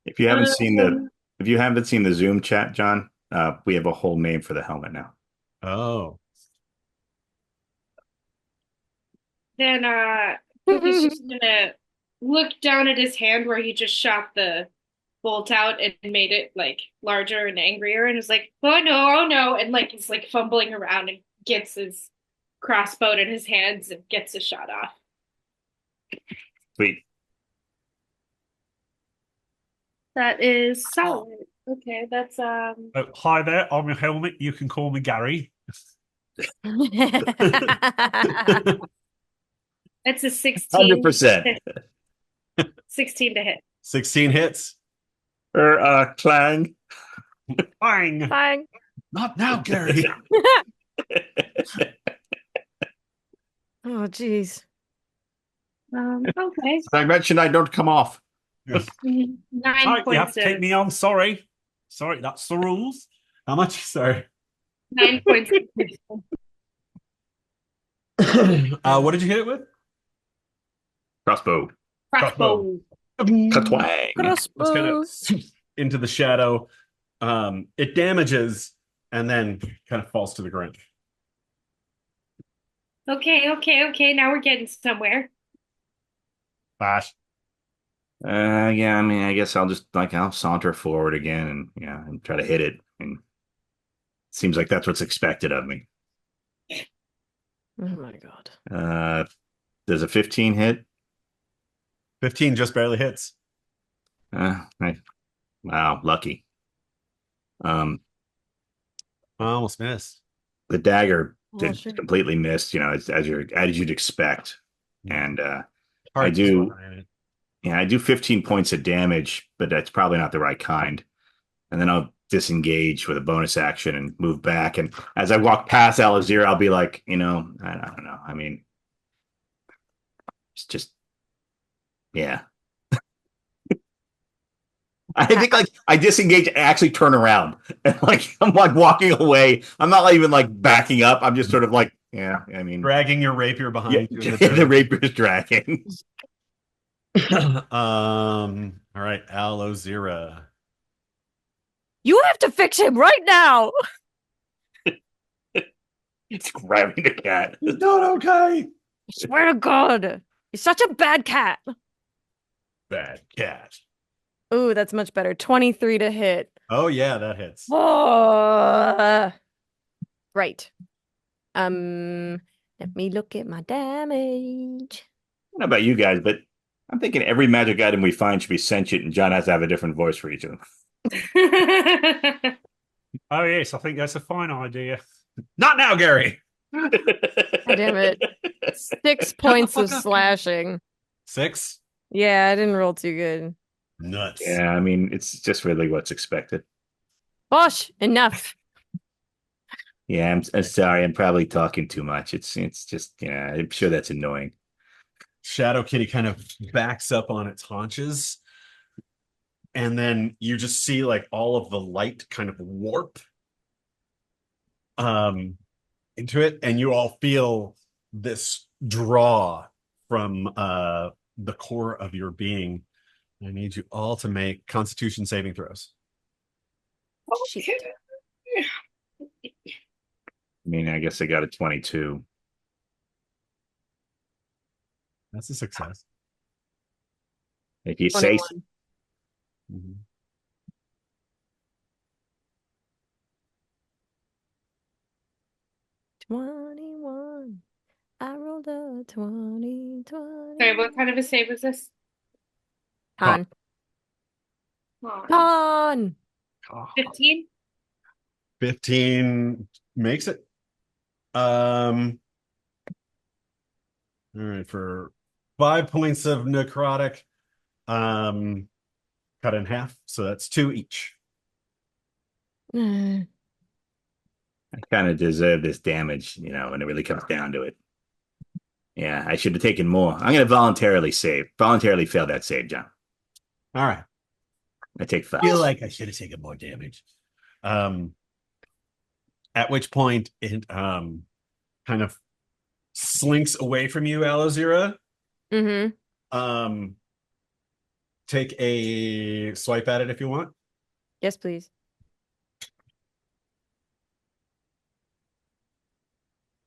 If you haven't seen the Zoom chat, John, we have a whole name for the helmet now. Oh. Then Cookie's just gonna look down at his hand where he just shot the bolt out and made it like larger and angrier, and is like, oh no, and like he's like fumbling around and gets his crossbow in his hands and gets a shot off. Sweet. That is solid. Okay, that's Oh, hi there, I'm your helmet. You can call me Gary. it's a 16. 100%. 16 to hit. 16 hits. Clang. Bang! Bang. Not now, Gary. Oh, jeez. Okay. I mentioned I don't come off. 9 Sorry, you have points to take of me on. Sorry, that's the rules. How much? Sorry. 9 points. What did you hit it with? Crossbow. Crossbow. Katwang. Crossbow. It's kind of into the shadow. It damages and then kind of falls to the ground. Okay. Now we're getting somewhere. Bash. Yeah, I mean, I guess I'll saunter forward again and try to hit it. And it seems like that's what's expected of me. Oh my god. Does a 15 hit? 15 just barely hits. Wow, lucky. I almost missed. The dagger Oh, shit. completely missed, as you'd expect. And I Hard do to- I do 15 points of damage, but that's probably not the right kind. And then I'll disengage with a bonus action and move back. And as I walk past Alazir, I'll be like, I don't know. I mean, it's just, yeah. I think like I disengage and actually turn around and like I'm like walking away. I'm not even like backing up. I'm just sort of like, yeah, I mean, dragging your rapier behind you. the rapier's dragging. All right, Alozira. You have to fix him right now. It's grabbing the cat. It's not okay. I swear to God. You're such a bad cat. Bad cat. Ooh, that's much better. 23 to hit. Oh yeah, that hits. Oh, right. Let me look at my damage. I don't know about you guys, but I'm thinking every magic item we find should be sentient, and John has to have a different voice for each of them. Oh yes, I think that's a fine idea. Not now, Gary. God damn it. 6 points of slashing. 6. Yeah, I didn't roll too good. Nuts. Yeah, I mean, it's just really what's expected. Bosh, enough. Yeah, I'm sorry. I'm probably talking too much. It's just, yeah, I'm sure that's annoying. Shadow Kitty kind of backs up on its haunches, and then you just see like all of the light kind of warp um into it, and you all feel this draw from the core of your being. I need you all to make Constitution saving throws. Shit. I mean, I guess I got a 22. That's a success. If you say so. 21. Mhm. I rolled a 20. Sorry, what kind of a save was this? Con. Come on. Con. 15? 15 makes it. All right, for 5 points of necrotic, cut in half, so that's 2 each. Mm. I kind of deserve this damage, when it really comes down to it. Yeah, I should have taken more. I'm going to voluntarily fail that save, John. All right. I take 5. I feel like I should have taken more damage. At which point it kind of slinks away from you, Alozira. Mm-hmm. Take a swipe at it if you want. Yes, please.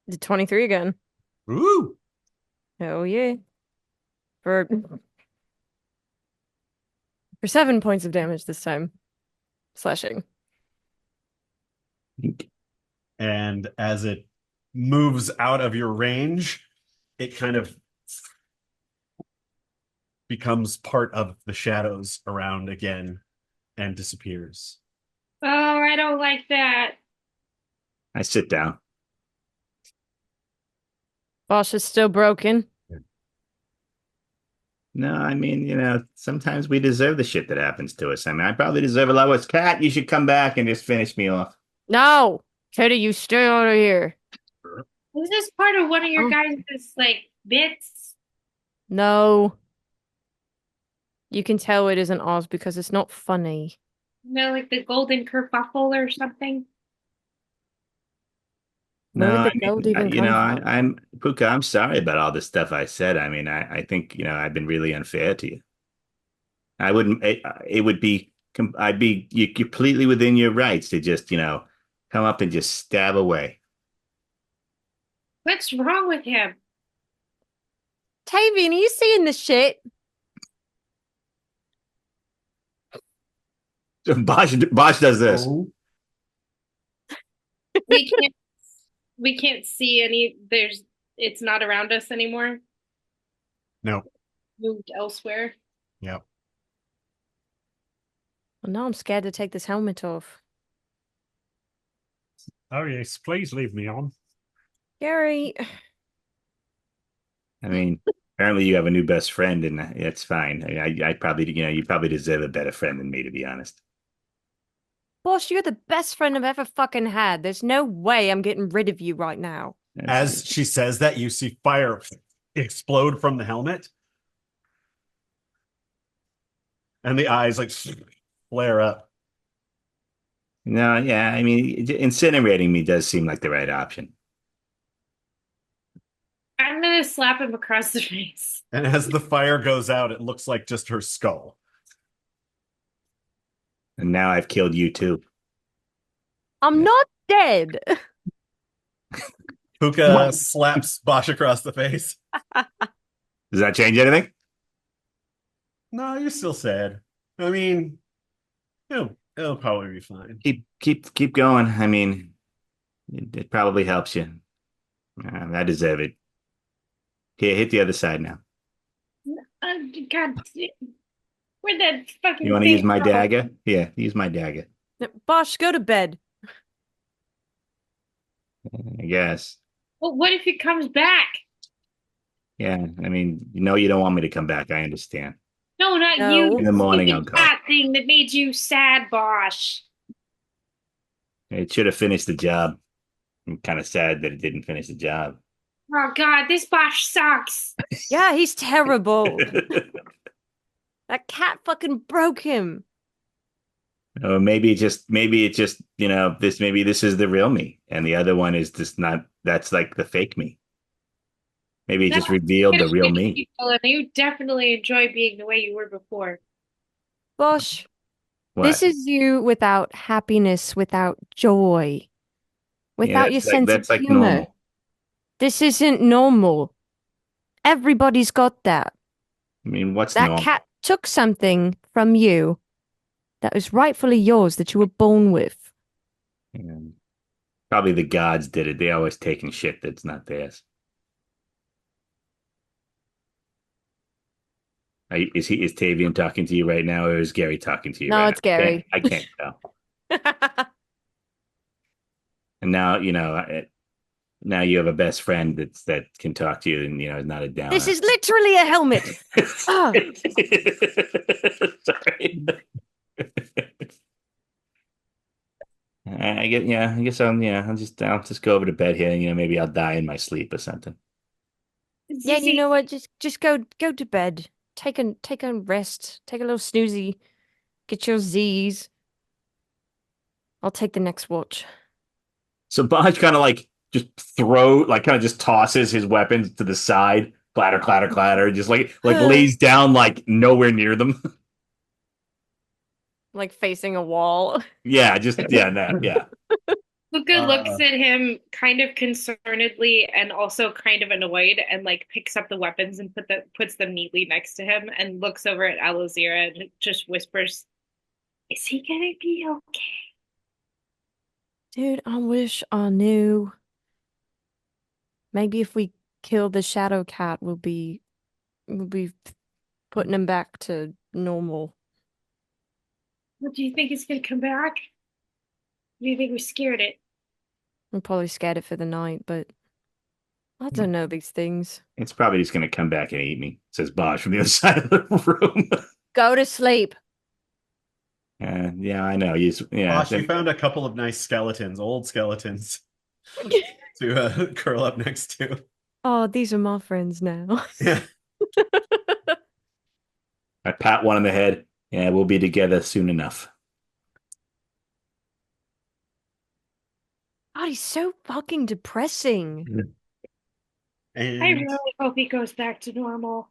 The 23 again. Ooh. Oh yeah. For 7 points of damage this time. Slashing. And as it moves out of your range, it kind of becomes part of the shadows around again and disappears. Oh, I don't like that. I sit down. Bosch is still broken. No, I mean, sometimes we deserve the shit that happens to us. I mean, I probably deserve a lot worse. Cat, you should come back and just finish me off. No! Teddy, you stay out of here. Was this part of one of your Oh. guys' bits? No. You can tell it isn't Oz because it's not funny. Like the golden kerfuffle or something? Where No, did the gold even come from? I'm Puka. I'm sorry about all the stuff I said. I mean, I think I've been really unfair to you. I wouldn't. It would be. I'd be you completely within your rights to just come up and just stab away. What's wrong with him? Tavian, are you seeing this shit? Bosch does this. Oh. We can't see any. It's not around us anymore. No. Moved elsewhere. Yep. Well, now I'm scared to take this helmet off. Oh, yes. Please leave me on. Gary. I mean, apparently you have a new best friend, and that's fine. I probably, you probably deserve a better friend than me, to be honest. Boss, you're the best friend I've ever fucking had. There's no way I'm getting rid of you right now. As she says that, you see fire explode from the helmet. And the eyes flare up. No, yeah, I mean, incinerating me does seem like the right option. I'm gonna slap him across the face. And as the fire goes out, it looks like just her skull. And now I've killed you too. I'm not dead. Puka slaps Bosch across the face. Does that change anything? No, you're still sad. I mean, it'll probably be fine. Keep going. I mean, it probably helps you. I deserve it. Here, hit the other side now. God, where'd that fucking You want to thing use my go? dagger? Yeah, use my dagger. Bosch, go to bed. I guess. Well, what if he comes back? Yeah, I mean, you don't want me to come back. I understand. No, not No. you. In the morning, I'll Stupid go. cat thing that made you sad, Bosch. It should have finished the job. I'm kind of sad that it didn't finish the job. Oh God, this Bosch sucks. Yeah, he's terrible. That cat fucking broke him. Or maybe it just this is the real me, and the other one is just not. That's like the fake me. Maybe it just revealed the real me. People, and you definitely enjoy being the way you were before. Bosh, What? this is you without happiness, without joy, without your sense of that's like humor. normal. This isn't normal. Everybody's got that. I mean, what's That normal? cat took something from you that was rightfully yours, that you were born with. And probably the gods did it. They always taking shit that's not theirs. Is Tavian talking to you right now, or is Gary talking to you No, right it's now? Gary. I can't tell. And now you have a best friend that can talk to you, and is not a downer. This is literally a helmet. Ah. Sorry. I guess I'll just go over to bed here. Maybe I'll die in my sleep or something. Yeah, you know what? Just go to bed. Take a rest. Take a little snoozy. Get your Z's. I'll take the next watch. So Bodge kind of just tosses his weapons to the side, clatter, clatter, clatter, just like lays down like nowhere near them. Like facing a wall. Yeah, yeah. Luca looks at him kind of concernedly and also kind of annoyed, and like picks up the weapons and puts them neatly next to him, and looks over at Alozira and just whispers, "Is he gonna be okay?" Dude, I wish I knew. Maybe if we kill the shadow cat, we'll be putting him back to normal. What do you think is gonna come back? Do you think we scared it? I'm probably scared it for the night, but I don't know these things. It's probably just gonna come back and eat me, says Bosch from the other side of the room. Go to sleep. Yeah, I know. Bosh, you found a couple of nice skeletons, old skeletons, to curl up next to. Oh, these are my friends now. Yeah. I pat one on the head. Yeah, we'll be together soon enough. God, he's so fucking depressing. And I really hope he goes back to normal.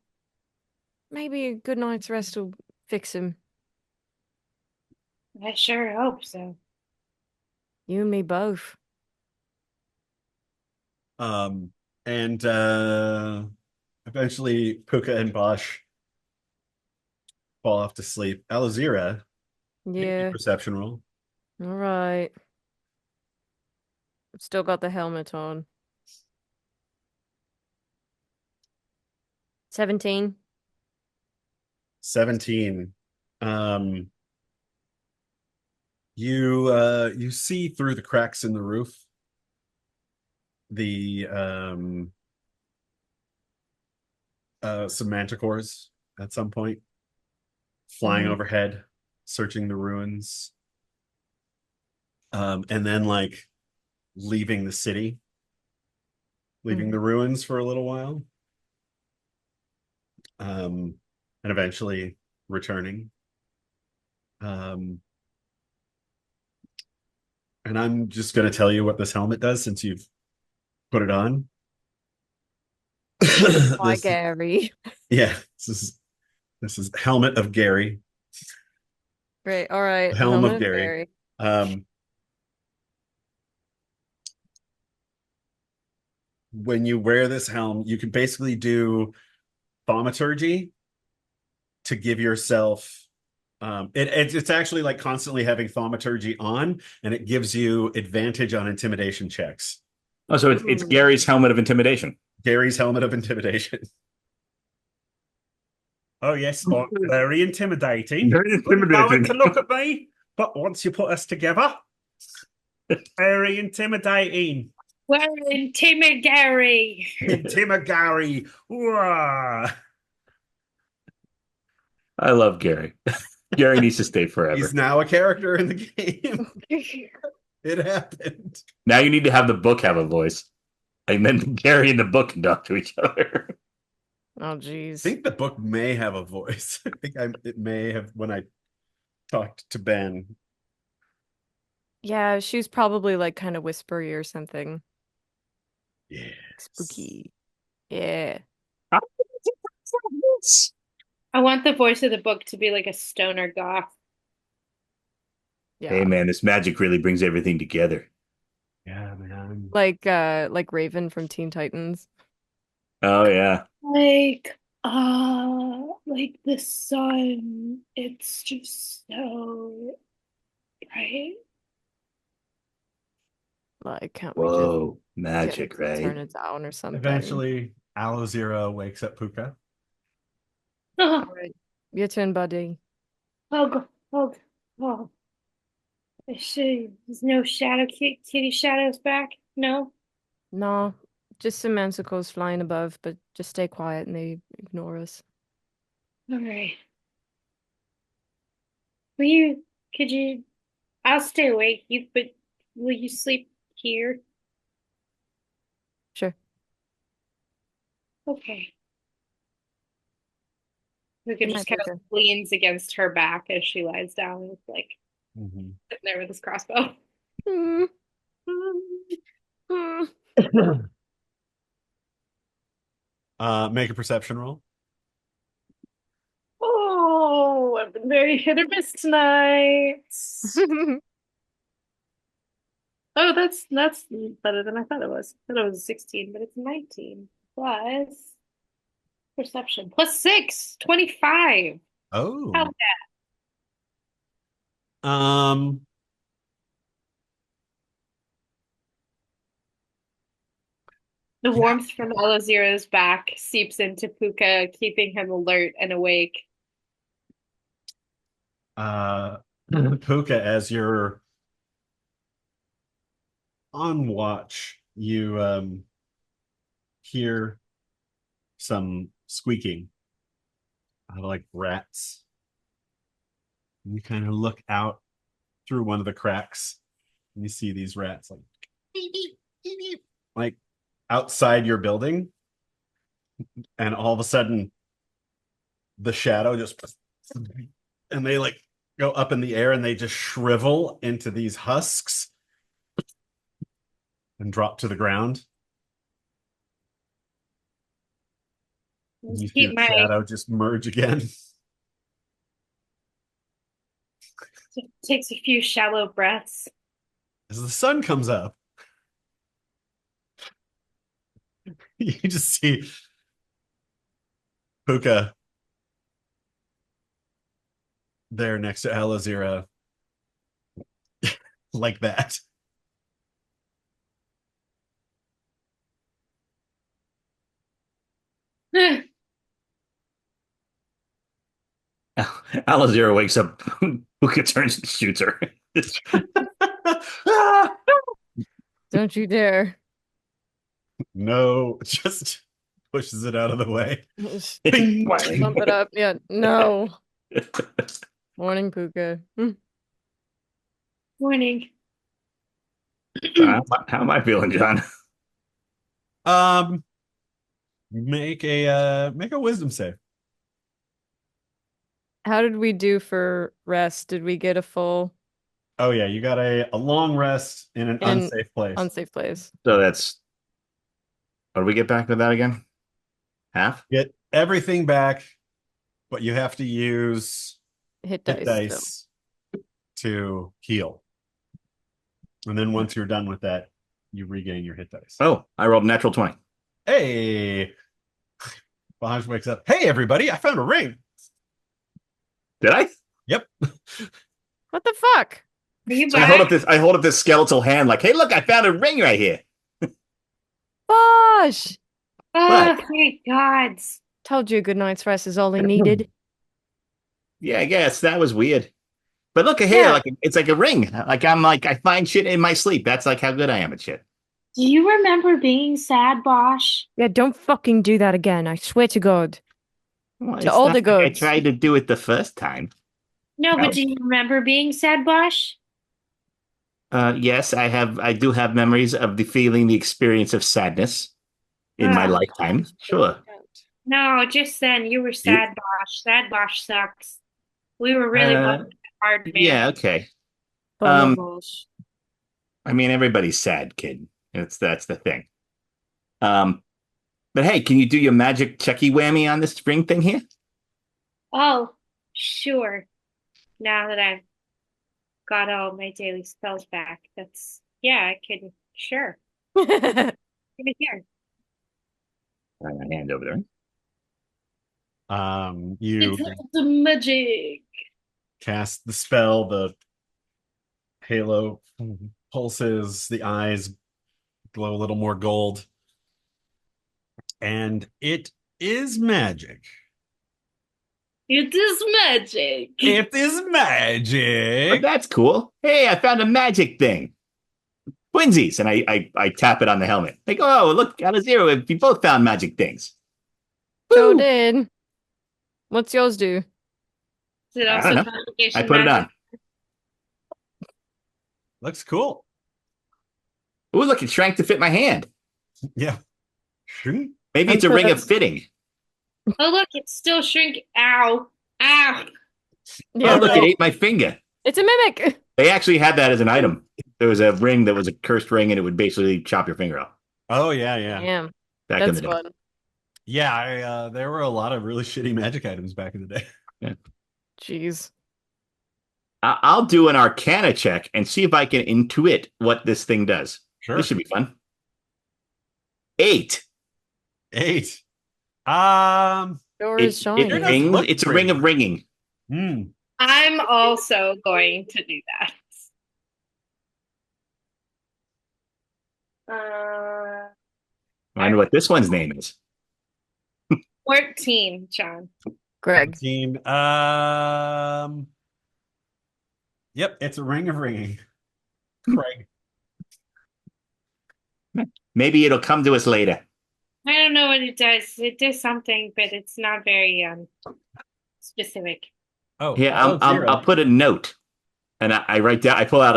Maybe a good night's rest will fix him. I sure hope so. You and me both. and eventually Puka and Bosch fall off to sleep. Alazira, make Yeah. a perception roll. All right. I've still got the helmet on. 17. 17. You see through the cracks in the roof the some manticores at some point flying overhead, searching the ruins, and then like leaving the city, leaving the ruins for a little while, and eventually returning. And I'm just going to tell you what this helmet does since you've put it on. Hi, This- Gary. yeah, this is Helmet of Gary. Great. All right. Helm of Helmet Gary. When you wear this helm, you can basically do thaumaturgy to give yourself it's actually like constantly having thaumaturgy on, and it gives you advantage on intimidation checks. Oh, so it's Gary's helmet of intimidation. Gary's helmet of intimidation. Oh yes, very intimidating. Very No one intimidating. can look at me, but once you put us together, very intimidating. We're intimidatory. Intimidatory. Wah. I love Gary. Gary needs to stay forever. He's now a character in the game. It happened. Now you need to have the book have a voice. And then Gary and the book can talk to each other. Oh, I jeez. think the book may have a voice. I think it may have when I talked to Ben. Yeah, she was probably like kind of whispery or something. Yeah. Spooky. Yeah. I want the voice of the book to be like a stoner goth. Yeah. Hey man, this magic really brings everything together. Yeah, man. Like Raven from Teen Titans. Oh yeah. Like the sun. It's just so bright. Like, can't we just Whoa, get magic, it to right? turn it down or something? Eventually, Aloe Zero wakes up Puka. Oh, All right. Your turn, buddy. oh, oh, oh. There's no kitty shadows back? No? No, just some mansicles flying above, but just stay quiet and they ignore us. All right. Could you, I'll stay awake, but will you sleep here? Sure. Okay. Luca Good just night, kind of Luca. leans against her back as she lies down with like Mhm. sitting there with his crossbow. Mm. Mm. Make a perception roll. Oh, I've been very hit or miss tonight. Oh, that's better than I thought it was. I thought it was 16, but it's 19 plus perception plus 6, 25. Oh. How Um. the warmth from Elaziro's back seeps into Puka, keeping him alert and awake. Puka, as you're on watch, you hear some squeaking of like rats. And you kind of look out through one of the cracks and you see these rats like beep, beep, beep, beep, like outside your building, and all of a sudden the shadow just and they like go up in the air and they just shrivel into these husks and drop to the ground. You see Keep the my shadow just merge again. takes a few shallow breaths. As the sun comes up, you just see Puka there next to Alazira, like that. Alazira wakes up. Puka turns and shoots her. Don't you dare. No, just pushes it out of the way. Just Bing, bump it up. Yeah, no. Morning, Puka. Morning. How am I feeling, John? Make a wisdom save. How did we do for rest? Did we get a full Oh yeah, you got a long rest in an In- unsafe place. unsafe place? So that's. What do we get back with that again? Half? Get everything back, but you have to use Hit hit dice. dice to heal. And then once you're done with that, you regain your hit dice. Oh, I rolled a natural 20. Hey, Bahaj wakes up. Hey, everybody! I found a ring. Did I? Yep. What the fuck? Are you So I hold back? up this skeletal hand, like, hey, look, I found a ring right here. Bosh! Oh, What? thank gods. Told you a good night's rest is all he needed. Yeah, I guess that was weird. But look at here, Yeah. like it's like a ring. Like I find shit in my sleep. That's like how good I am at shit. Do you remember being sad, Bosch? Yeah, don't fucking do that again. I swear to God. Well, To it's all not the like I goods. tried to do it the first time. No, No. but do you remember being sad, Bosch? Yes, I do have memories of the experience of sadness in my Ah, lifetime. Sure. no, just then you were You, sad, Bosch. Sad Bosch sucks. We were really uh, bumming hard, yeah, man. okay. Bummer Um, Bosch. I mean, everybody's sad, kid. That's the thing. Um, but hey, can you do your magic checky whammy on this ring thing here? Oh, sure. Now that I've got all my daily spells back, yeah, I can, sure. Give it here. Try my hand over there. You It's the magic. cast the spell, the halo pulses, the eyes glow a little more gold, and it is magic. It is magic. It is But magic. that's cool. Hey, I found a magic thing. Twinsies, and I tap it on the helmet. They go, oh, look, out of zero. We both found magic things. So Woo! did. What's yours do? Is it I also don't know. I convocation put it magic? on. Looks cool. Ooh, look, it shrank to fit my hand. Yeah. Sure. Maybe it's a ring of fitting. Oh, look, it's still shrinking. Ow. Ow. Yeah, Oh, look, it right. ate my finger. It's a mimic. They actually had that as an item. There was a ring that was a cursed ring, and it would basically chop your finger off Oh yeah. Damn, back in that's the day. fun. Yeah, there were a lot of really shitty magic items back in the day. Jeez. I'll do an Arcana check and see if I can intuit what this thing does. Sure. This should be fun. 8. 8. Door It, is shiny. it rings. look It's a ring of ringing. Hmm. I'm also going to do that. I wonder what this one's name is. 14, John. Greg. 14. Yep, it's a ring of ringing. Craig. Maybe it'll come to us later. I don't know what it does. It does something, but it's not very specific. Oh, Here, oh, zero. I'll put a note, and I write down. I pull out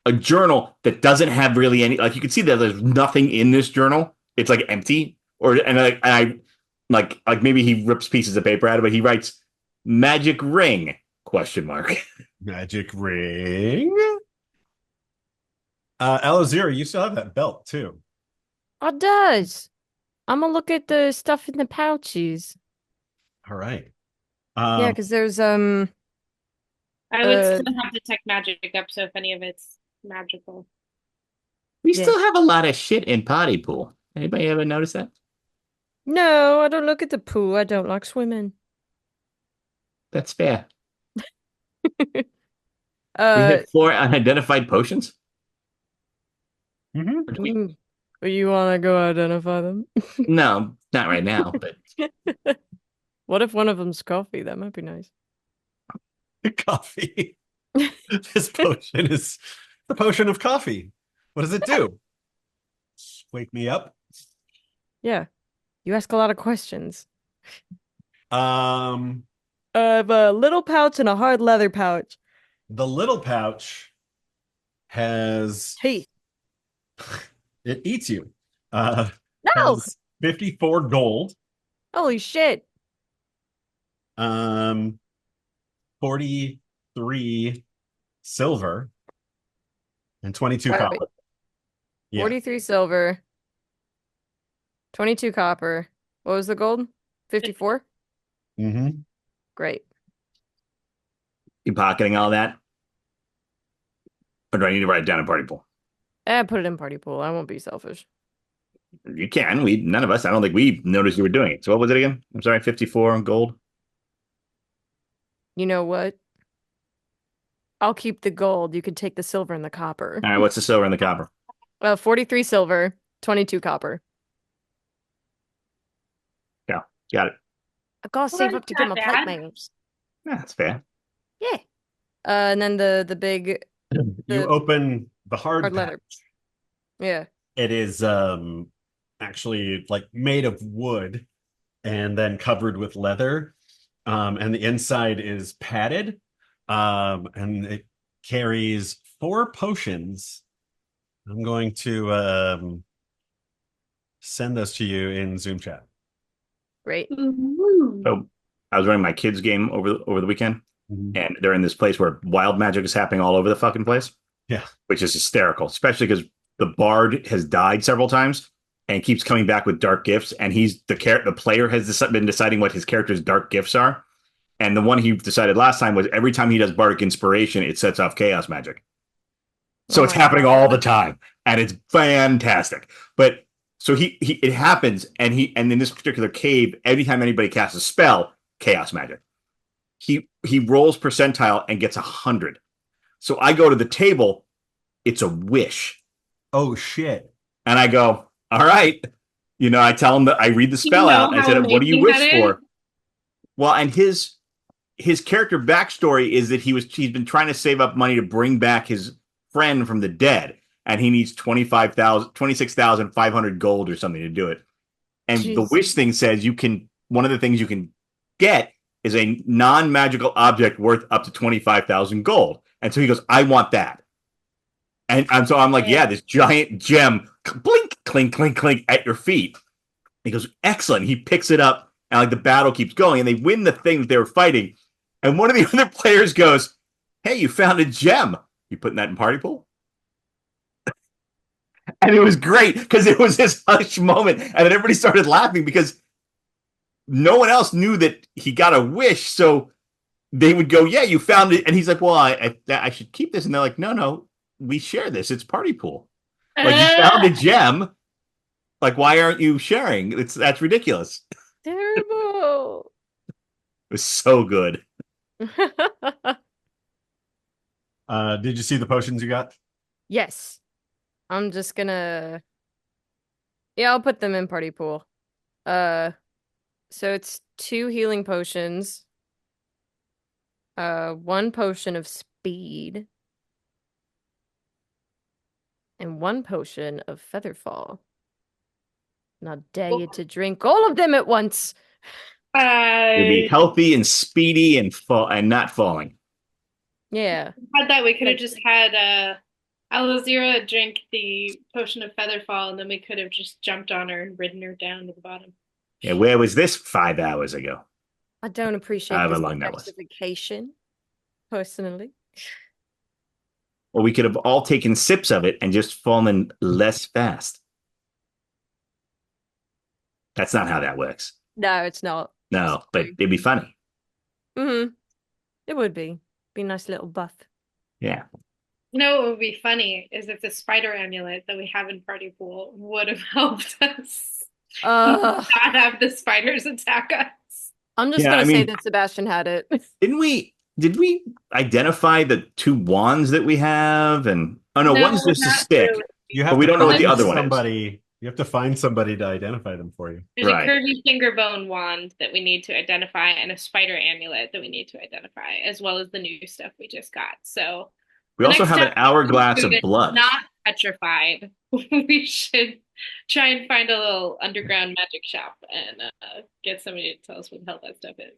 a journal that doesn't have really any. Like you can see that there's nothing in this journal. It's like empty, I like maybe he rips pieces of paper out of it. He writes "magic ring?" ? Magic ring. Elazira, you still have that belt too. Oh, it does. I'm gonna look at the stuff in the pouches. All right. Yeah, because there's I would Uh, still have detect magic up, so if any of it's magical. We Yeah. still have a lot of shit in Potty Pool. Anybody ever notice that? No, I don't look at the pool. I don't like swimming. That's fair. We Uh, have 4 unidentified potions. Mhm. you wanna go identify them? No, not right now. But What if one of them's coffee? That might be nice. Coffee. This potion is the potion of coffee. What does it do? Wake me up. Yeah, you ask a lot of questions. Um, I have a little pouch and a hard leather pouch. the little pouch has Hey, it eats you. no! Has 54 gold. Holy shit! 43 silver, and 22 Wait, copper. wait. Yeah. 43 silver, 22 copper. What was the gold? 54? Mm-hmm. Great. you pocketing all that? Or do I need to write it down in Party Pool? Put it in party pool. I won't be selfish. You can. None of us. I don't think we noticed you were doing it. So what was it again? I'm sorry, 54 on gold. You know what? I'll keep the gold. You could take the silver and the copper. All right, what's the silver and the copper? 43 silver, 22 copper. Yeah, got it. I gotta Well, save that's up to get my not plate bad. names. Yeah, that's fair. Yeah. And then the big You The open the hard hard leather. pouch. Yeah. It is actually like made of wood and then covered with leather. And the inside is padded. And it carries 4 potions. I'm going to send those to you in Zoom chat. Great. So I was running my kids' game over the weekend, and they're in this place where wild magic is happening all over the fucking place. Yeah. Which is hysterical, especially because the bard has died several times and keeps coming back with dark gifts, and the player has been deciding what his character's dark gifts are. And the one he decided last time was every time he does bardic inspiration, it sets off chaos magic. So it's happening all the time, and it's fantastic. But so it happens, and in this particular cave, anytime anybody casts a spell, chaos magic. He rolls percentile and gets 100. So I go to the table, it's a wish. Oh shit. And I go, all right. I tell him that I read the spell out and I said, what do you wish for? Well, and his character backstory is that he's been trying to save up money to bring back his friend from the dead, and he needs 26,500 gold or something to do it. And the wish thing says one of the things you can get is a non-magical object worth up to 25,000 gold. And so he goes, I want that. And so I'm like, yeah, this giant gem, blink, clink, clink, clink at your feet. He goes, excellent. He picks it up, and the battle keeps going, and they win the thing that they were fighting. And one of the other players goes, hey, you found a gem. You putting that in party pool? And it was great because it was this hush moment, and then everybody started laughing because no one else knew that he got a wish. So they would go, yeah, you found it. And he's like, well, I should keep this. And they're like, no, we share this. It's party pool. You found a gem. Why aren't you sharing? That's ridiculous. Terrible. It was so good. Did you see the potions you got? Yes. I'm just gonna... Yeah, I'll put them in party pool. So it's 2 healing potions. 1 potion of speed. And 1 potion of featherfall. Now dare you to drink all of them at once. You'll be healthy and speedy and not falling. Yeah. Had that, we could have just had Alazira drink the potion of featherfall, and then we could have just jumped on her and ridden her down to the bottom. Yeah, where was this 5 hours ago? I don't appreciate However this long that was. justification, personally. Or we could have all taken sips of it and just fallen less fast. That's not how that works. No, it's not. No, but it'd be funny. Mm-hmm. It would be. Be a nice little buff. Yeah. What would be funny is if the spider amulet that we have in party pool would have helped us not have the spiders attack us. I'm just gonna say that Sebastian had it. Did we identify the 2 wands that we have? And one's just a stick. Really. But we don't know what the other one is. You have to find somebody to identify them for you. There's a curvy finger bone wand that we need to identify, and a spider amulet that we need to identify, as well as the new stuff we just got. So we also have an hourglass of blood. Not petrified. We should try and find a little underground magic shop and get somebody to tell us what the hell that stuff is.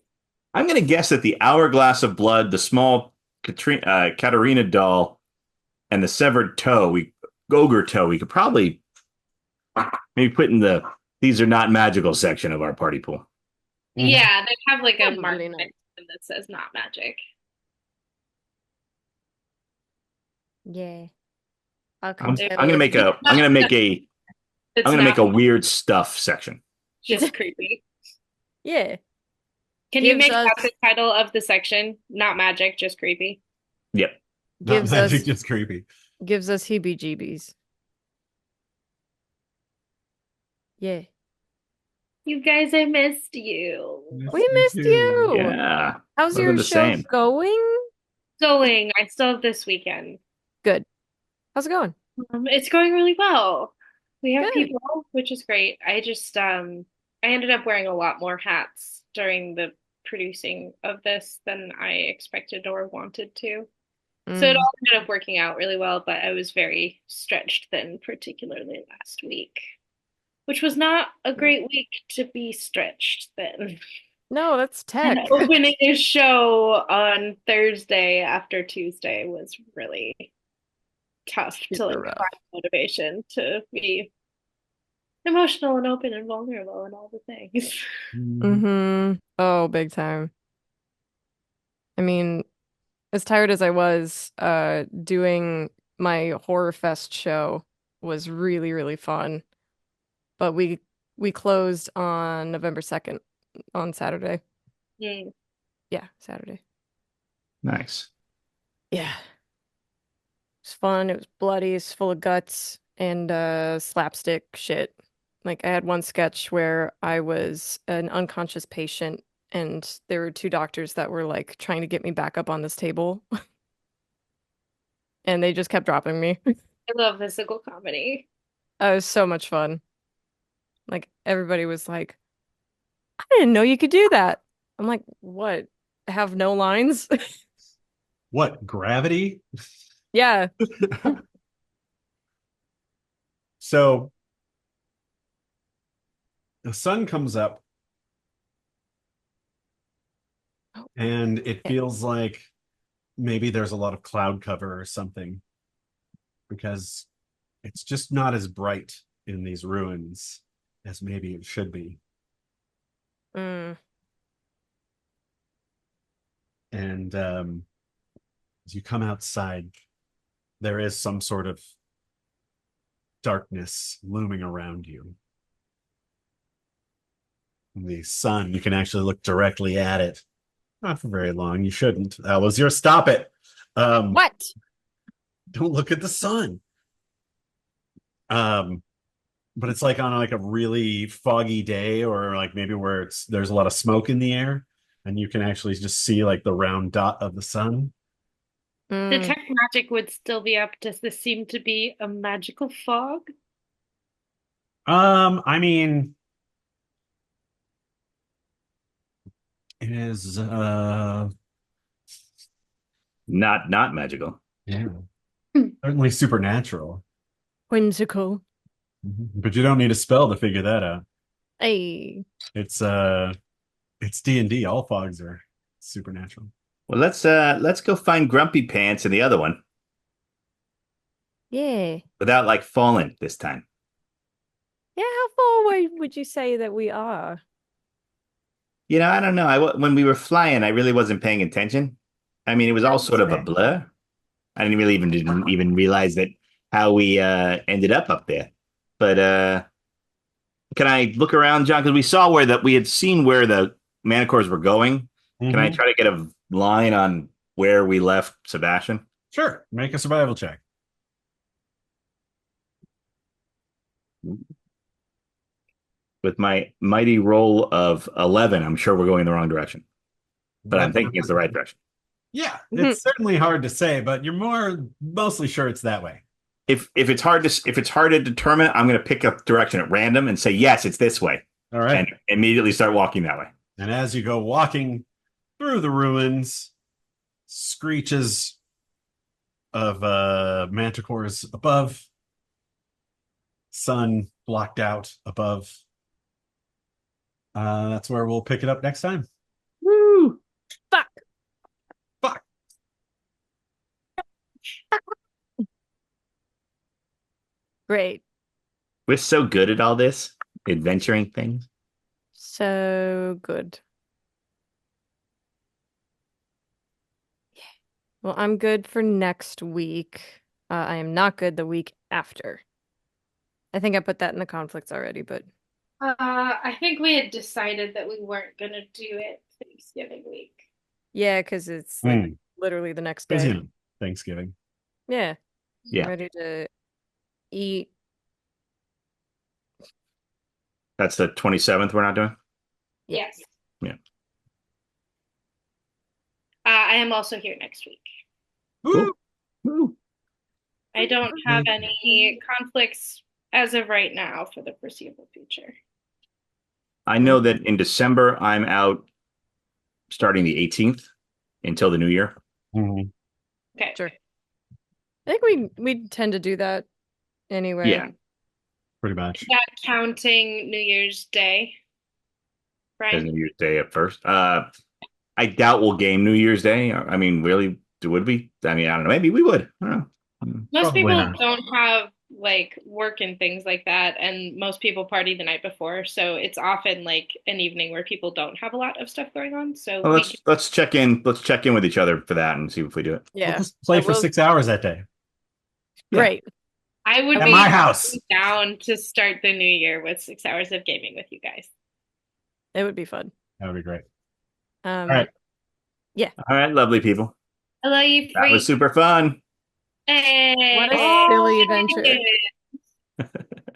I'm going to guess that the hourglass of blood, the small Katarina doll, and the severed toe, ogre toe, we could probably maybe put in the these are not magical section of our party pool. Yeah, they have a mark really nice. that says not magic. Yeah. I'm gonna make a weird stuff section. Just creepy. Yeah. Can you make that the title of the section? Not magic, just creepy. Yep. Not magic, just creepy. Gives us heebie-jeebies. Yeah. You guys, I missed you. We missed you. Yeah. How's your show going? I still have this weekend. Good. How's it going? It's going really well. We have people, which is great. I just I ended up wearing a lot more hats during the producing of this than I expected or wanted to. So it all ended up working out really well, but I was very stretched thin, particularly last week, which was not a great week to be stretched thin. No, that's tech. And opening a show on Thursday after Tuesday was really tough to Super like rough. find motivation to be emotional and open and vulnerable and all the things. Mm-hmm. Oh, big time. I mean, as tired as I was, doing my Horror Fest show was really, really fun. But we closed on November 2nd on Saturday. Mm. Yeah, Saturday. Nice. Yeah. It was fun. It was bloody. It's full of guts and slapstick shit. Like I had one sketch where I was an unconscious patient and there were two doctors that were like trying to get me back up on this table and they just kept dropping me. I love physical comedy. It was so much fun. Like everybody was like, I didn't know you could do that. I'm like, what? I have no lines? What, gravity? Yeah. So the sun comes up and it feels like maybe there's a lot of cloud cover or something because it's just not as bright in these ruins as maybe it should be. Mm. And as you come outside, there is some sort of darkness looming around you. The sun, you can actually look directly at it. Not for very long. You shouldn't. Alozir, stop it. What? Don't look at the sun. But it's like on like a really foggy day, or like maybe where there's a lot of smoke in the air, and you can actually just see like the round dot of the sun. The Mm. tech magic would still be up. Does this seem to be a magical fog? I mean, it is Not magical. yeah, Hmm. certainly supernatural. Whimsical. But you don't need a spell to figure that out. Hey. It's D&D. All fogs are supernatural. Well, let's go find Grumpy Pants and the other one Yeah. without like falling this time. Yeah, how far away would you say that we are? You know, I don't know. When we were flying, I really wasn't paying attention. I mean, it was all That's sort of a fair. blur. I didn't even realize that how we ended up there. But can I look around, John? Because we saw we had seen where the Manticores were going. Can I Mhm. try to get a line on where we left Sebastian? Sure. Make a survival check. With my mighty roll of 11, I'm sure we're going the wrong direction, but I'm thinking it's the right direction. Yeah, it's certainly hard to say, but you're mostly sure it's that way. If it's hard to determine, I'm going to pick a direction at random and say yes, it's this way, All right. and immediately start walking that way. And as you go walking through the ruins, screeches of manticores above, sun blocked out above. That's where we'll pick it up next time. Woo! Fuck. Fuck. Great. We're so good at all this adventuring things. So good. Yeah. Well, I'm good for next week. I am not good the week after. I think I put that in the conflicts already, but I think we had decided that we weren't gonna do it Thanksgiving week. yeah, because it's like Mm. literally the next Because, day. you know, Thanksgiving. Yeah. Yeah. Ready to eat. That's the 27th. We're not doing. Yes. Yeah. I am also here next week. Cool. Woo. I don't have any conflicts as of right now for the foreseeable future. I know that in December I'm out starting the 18th until the new year. Mhm. Okay. Sure. I think we tend to do that anyway. Yeah. Pretty much. Not counting New Year's Day. As Right? New Year's Day at first. I doubt we'll game New Year's Day. I mean, really, would we? I mean, I don't know. Maybe we would. I don't know. Most Probably people not. don't have like work and things like that, and most people party the night before, so it's often like an evening where people don't have a lot of stuff going on. So Well, we let's can, let's check in. Let's check in with each other for that and see if we do it. We'll Yeah. just play I for will- 6 hours that day. Great. I would At be my house. down to start the new year with 6 hours of gaming with you guys. It would be fun. That would be great. Um, All right. All right, lovely people. I love you, That was free. super fun. Hey. What a silly adventure.